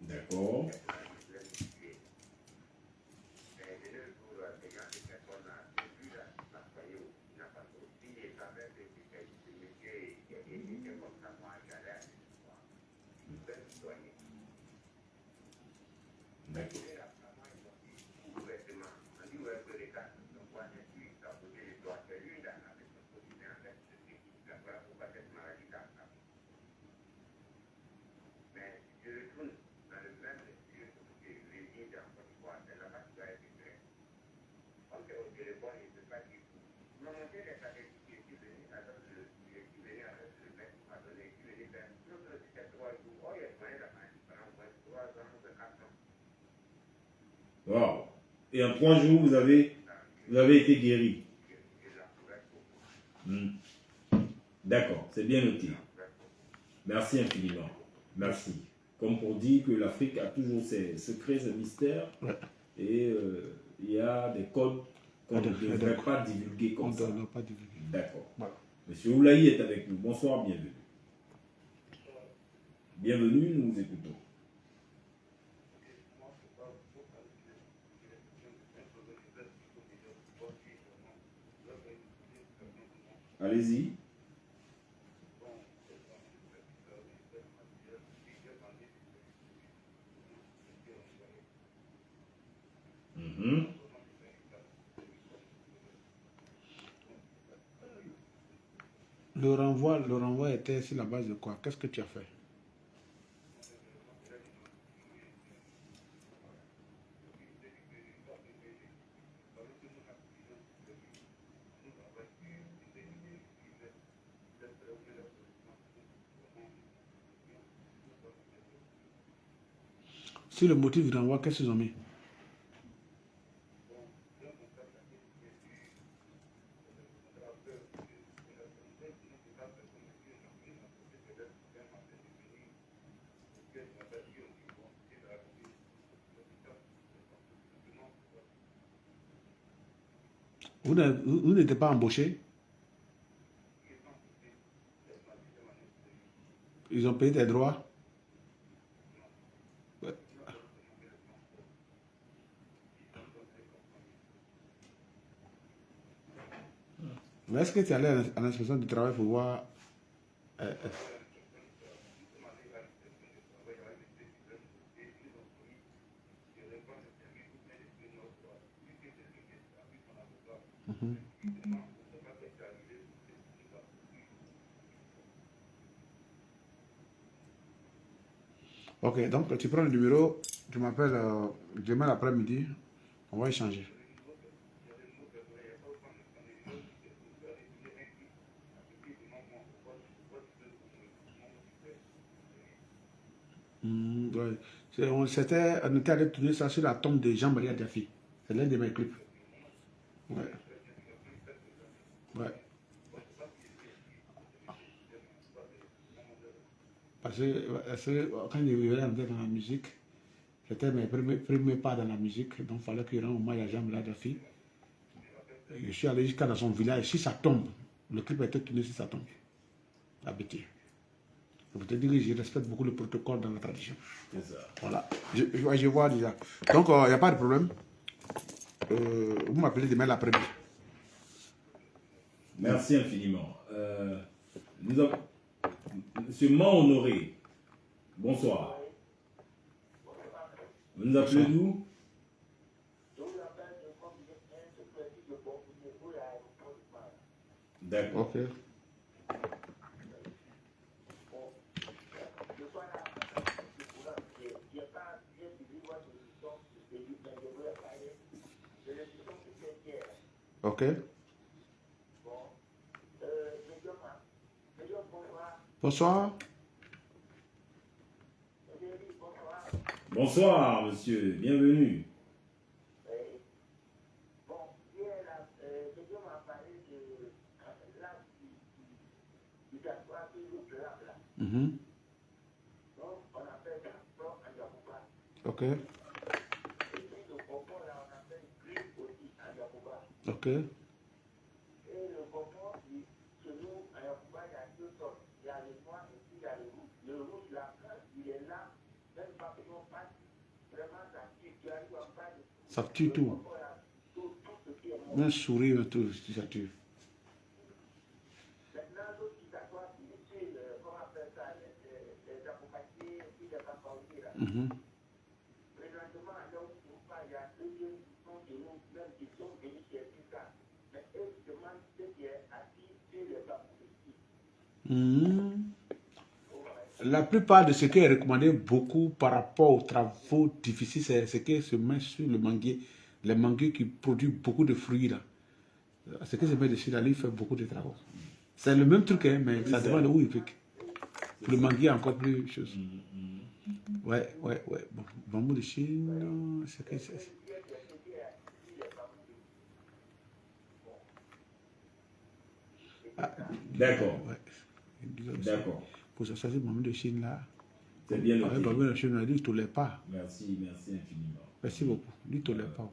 D'accord. Wow. Et en 3 jours, vous avez été guéri. D'accord, c'est bien noté. Merci infiniment. Merci. Comme pour dire que l'Afrique a toujours ses secrets, ses mystères. Ouais. Et il y a des codes qu'on ne devrait pas divulguer comme ça. On ne doit pas divulguer. D'accord. Voilà. Monsieur Oulaï est avec nous. Bonsoir, bienvenue. Bienvenue, nous vous écoutons. Allez-y. Le renvoi était sur la base de quoi? Qu'est-ce que tu as fait? Sur le motif du renvoi, qu'est-ce qu'ils ont mis? Vous n'êtes pas embauché? Ils ont payé tes droits. Ouais. Mais est-ce que tu es allé à l'inspection du travail pour voir Ok, donc tu prends le numéro, tu m'appelles demain après-midi, on va échanger. Ouais. On était allé tourner ça sur la tombe de Jean-Marie Diafi. C'est l'un de mes clips. Ouais. Ouais. Parce que quand je vivais dans la musique, c'était mes premiers pas dans la musique, donc il fallait qu'il rende hommage à Jean-Marie Diafi. Je suis allé jusqu'à dans son village, sur sa tombe. Le clip a été tourné sur sa tombe. La bêtise. Je te dire que je respecte beaucoup le protocole dans la tradition. C'est ça. Voilà. Je vois déjà. Donc, il n'y a pas de problème. Vous m'appelez demain l'après-midi. Merci infiniment. Nous avons... Monsieur Man-Honoré, bonsoir. Vous nous appelez d'où? D'accord. Ok. Ok. Bonsoir. Bonsoir, monsieur. Bienvenue. Mhm. Ok. Ok. Ça tue tout. Un sourire, tout, ça tue. Mhm. Mhm. La plupart de ce qui est recommandé beaucoup par rapport aux travaux difficiles, c'est ce qui se met sur le manguier. Les manguiers qui produisent beaucoup de fruits là. Ce qui se met dessus là, lui, il fait beaucoup de travaux. C'est le même truc, hein, mais ça dépend de où il pique. Pour le manguier, encore plus chose. Ouais. Bon, bambou de Chine, c'est que c'est. Ah, D'accord. ouais. D'accord. Pour ça, c'est le bambou de Chine là. C'est bien Avec noté. bambou de Chine, lui, il ne tolère pas. Merci infiniment. Merci beaucoup. Lui, il ne tolère pas.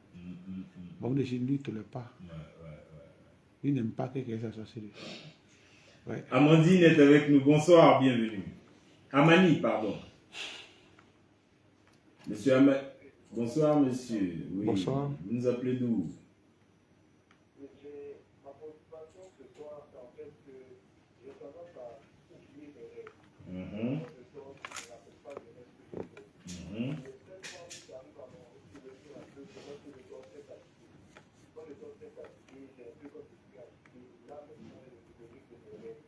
Bambou de Chine, lui, il ne tolère pas. Ouais. Lui, il n'aime pas que quelqu'un s'associe sur lui. Ouais. Amandine est avec nous. Bonsoir, bienvenue. Amani, pardon. Monsieur Amani. Bonsoir, monsieur. Oui. Bonsoir. Vous nous appelez d'où? Ma préoccupation ce soir, c'est en fait que j'ai tendance à oublier mes rêves. Je dors, je ne rappelle pas des rêves que je fais. Et cette fois où j'arrive à me souvenir un peu, c'est vrai que je dors très fatigué. Quand je dors très fatigué, j'ai un peu comme je suis agité. Là, maintenant, je me souviens de mes rêves.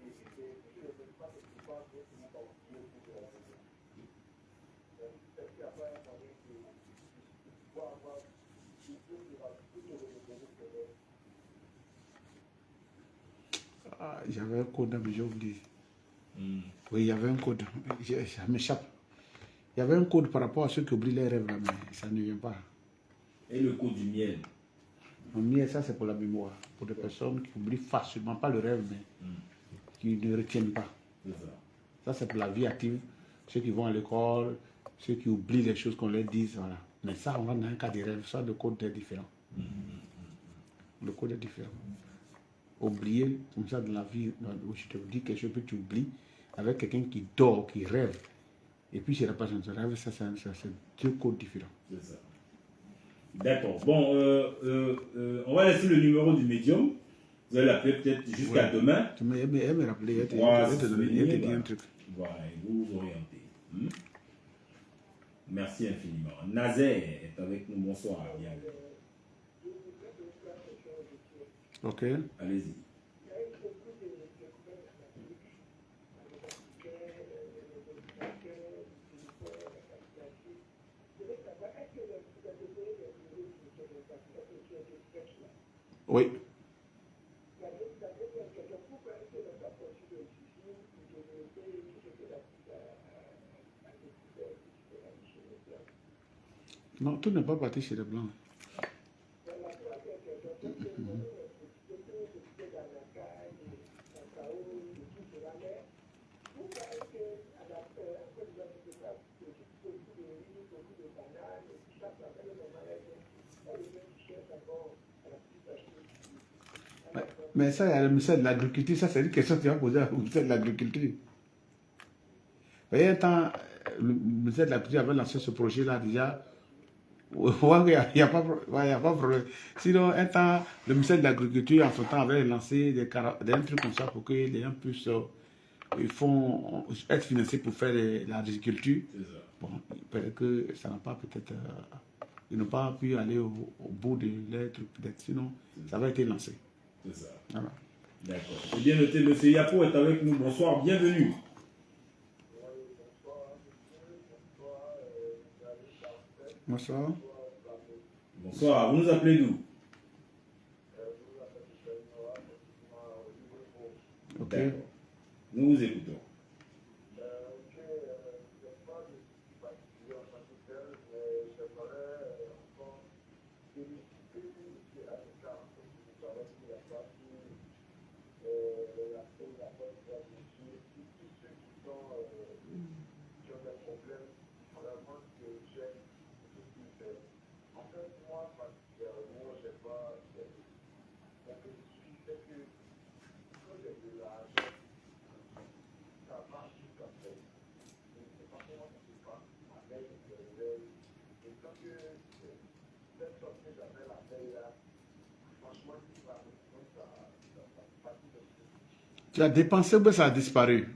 Et si je ne fais pas quelque part, je vais finir par oublier tout de la journée. Est-ce qu'il n'y a pas un moyen de pouvoir avoir tout de redonner ses rêves? Ah, j'avais un code, mais j'ai oublié. Oui, il y avait un code. Ça m'échappe. Il y avait un code par rapport à ceux qui oublient les rêves, là, mais ça ne vient pas. Et le coup du miel? Le miel, ça, c'est pour la mémoire. Pour des personnes qui oublient facilement, pas le rêve, mais qui ne retiennent pas. C'est ça. Ça, c'est pour la vie active. Ceux qui vont à l'école, ceux qui oublient les choses qu'on leur dit, voilà. Mais ça, on va dans un cas de rêve. Ça, le code est différent. Le code est différent. Oublier, comme ça, dans la vie, où je te dis quelque chose que tu oublies, avec quelqu'un qui dort, qui rêve, et puis je repasse dans un rêve, ça c'est deux codes différents. C'est ça. D'accord. Bon, on va laisser le numéro du médium. Vous allez l'appeler peut-être jusqu'à demain. Elle me rappelait, elle te dit un truc. Voilà, et vous vous orientez. Merci infiniment. Nazer est avec nous. Bonsoir. Bienvenue. Ok. Allez-y. Oui. Non, tout n'est pas parti chez les Blancs. Mais ça, il y a le ministère de l'Agriculture, ça c'est une question que tu vas poser au ministère de l'Agriculture. Il y a un temps, le ministère de l'Agriculture avait lancé ce projet-là déjà. Il n'y a pas de problème. Sinon, un temps, le ministère de l'Agriculture, en son temps, avait lancé des trucs comme ça pour que les gens puissent être financés pour faire l'agriculture. Bon, il paraît que ça n'a pas peut-être... ils n'ont pas pu aller au bout de leur truc, peut-être. Sinon, ça avait été lancé. C'est ça. Voilà. D'accord. C'est bien noté. Monsieur Yapo est avec nous. Bonsoir. Bienvenue. Bonsoir. Bonsoir. Vous nous appelez d'où? Ok. D'accord. Nous vous écoutons. Tu as dépensé ou ça a disparu?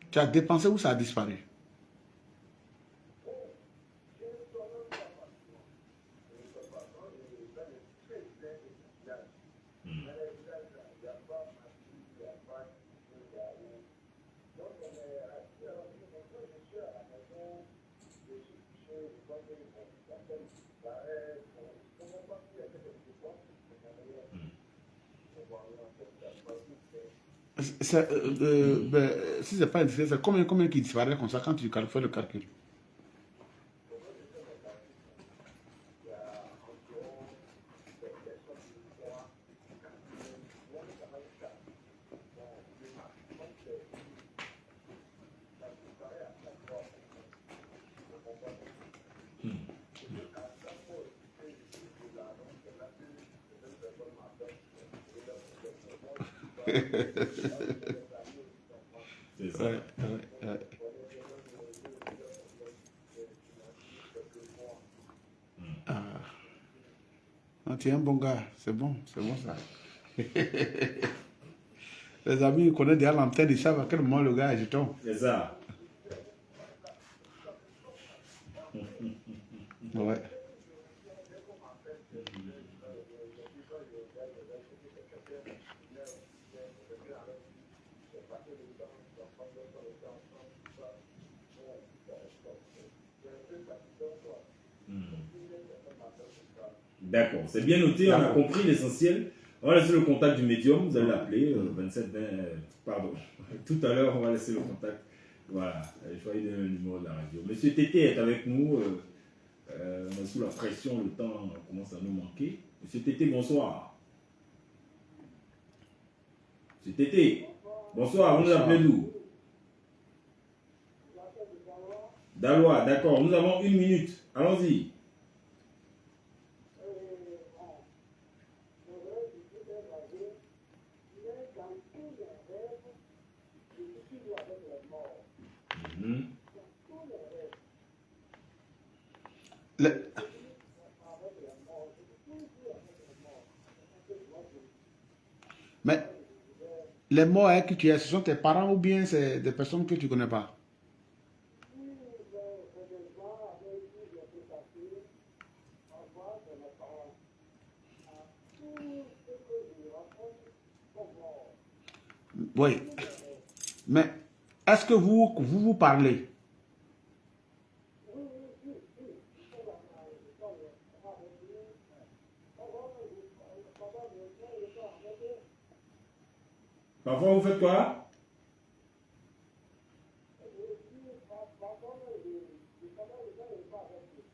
Tu as dépensé ou ça a disparu? Si c'est pas indiscret, c'est combien qui disparaît comme ça quand tu fais le calcul? C'est ça. Ouais. Ah. Non, tu es un bon gars, c'est bon ça. Les amis ils connaissent déjà l'antenne, ils savent à quel moment le gars est jeton. C'est ça. Ouais. D'accord, c'est bien noté, on a compris l'essentiel. On va laisser le contact du médium, vous allez l'appeler 27 20, pardon. Tout à l'heure, on va laisser le contact. Voilà, je vais donner le numéro de la radio. Monsieur Tété est avec nous. On est sous la pression, le temps commence à nous manquer. Monsieur Tété, bonsoir. Monsieur Tété, bonsoir, vous nous appelez d'où? Dalois, d'accord, nous avons 1 minute. Allons-y. Mais les morts avec qui tu es, ce sont tes parents ou bien c'est des personnes que tu ne connais pas? Oui. Mais est-ce que vous parlez? Parfois, vous faites quoi?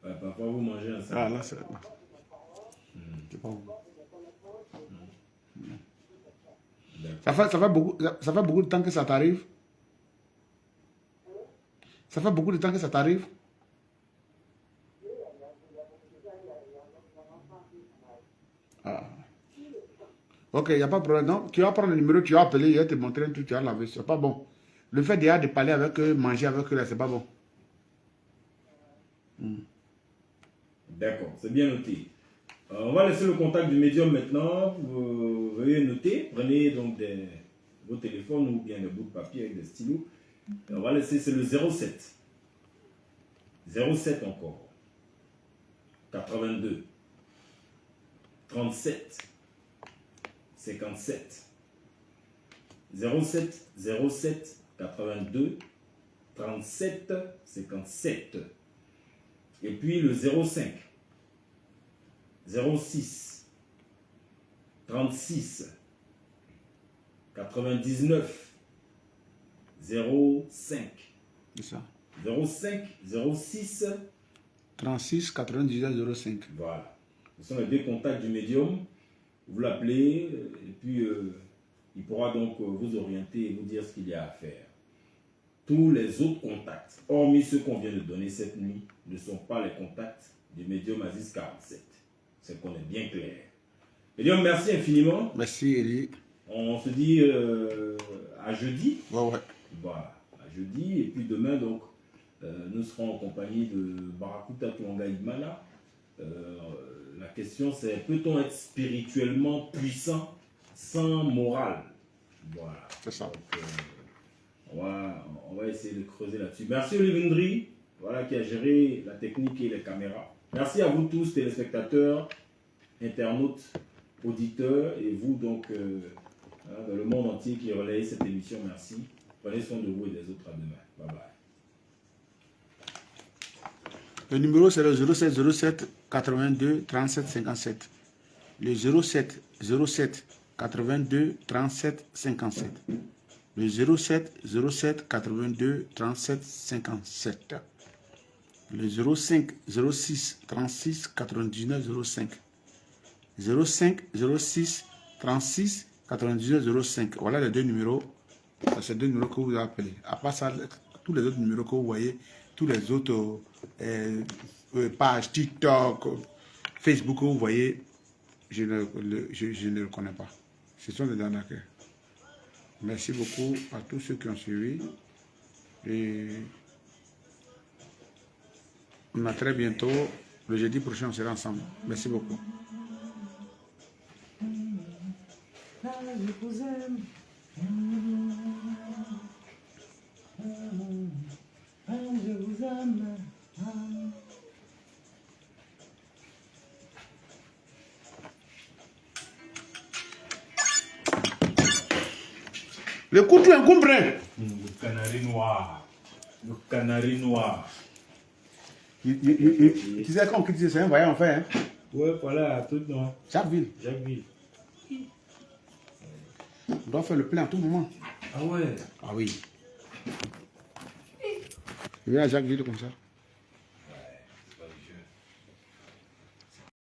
Ouais, parfois, vous mangez ensemble. Ah, là, c'est pas bon. Ça fait beaucoup de temps que ça t'arrive? Ça fait beaucoup de temps que ça t'arrive? Ah. Ok, il n'y a pas de problème. Non, tu vas prendre le numéro, tu vas appeler, il va te montrer un truc, tu vas laver. C'est pas bon. Le fait déjà de parler avec eux, manger avec eux, là, c'est pas bon. D'accord, c'est bien noté. On va laisser le contact du médium maintenant. Vous veuillez noter. Prenez donc vos téléphones ou bien des bouts de papier avec des stylos. Et on va laisser, c'est le 07. 07 encore. 82. 37. 57. 07 07 82 37 57. Et puis le 05 06 36 99 05. C'est ça. 05 06 36 99 05. Voilà. Ce sont les deux contacts du médium. Vous l'appelez et puis il pourra donc vous orienter et vous dire ce qu'il y a à faire. Tous les autres contacts, hormis ceux qu'on vient de donner cette nuit, ne sont pas les contacts du médium Aziz 47. C'est qu'on est bien clair. Médium, merci infiniment. Merci, Eli. On se dit à jeudi. Ouais. Voilà, à jeudi. Et puis demain, donc, nous serons en compagnie de Barakuta Tuanga Imala. La question c'est, peut-on être spirituellement puissant sans morale? Voilà. C'est ça. Donc, on va essayer de creuser là-dessus. Merci Olivier Ndri, voilà, qui a géré la technique et les caméras. Merci à vous tous, téléspectateurs, internautes, auditeurs, et vous donc dans le monde entier qui relayez cette émission. Merci. Prenez soin de vous et des autres. À demain. Bye bye. Le numéro c'est le 07 07 82 37 57. Le 07 07 82 37 57. Le 07 07 82 37 57. Le 05 06 36 99 05. 05 06 36 99 05. Voilà les deux numéros. C'est ces deux numéros que vous appelez. À part ça, tous les autres numéros que vous voyez, tous les autres pages TikTok, Facebook que vous voyez, je ne le connais pas. Ce sont des arnaqueurs. Merci beaucoup à tous ceux qui ont suivi. Et on a très bientôt, le jeudi prochain, on sera ensemble. Merci beaucoup. Je vous aime. Je vous aime. Le couteau encombré. Le canari noir. Le canari noir. Tu sais quand on dit c'est un voyage en fait. Hein? Ouais, voilà, tout noir. Jacquesville. Jacquesville. On doit faire le plein à tout moment. Ah ouais. Ah oui. Je viens à Jacquesville comme ça.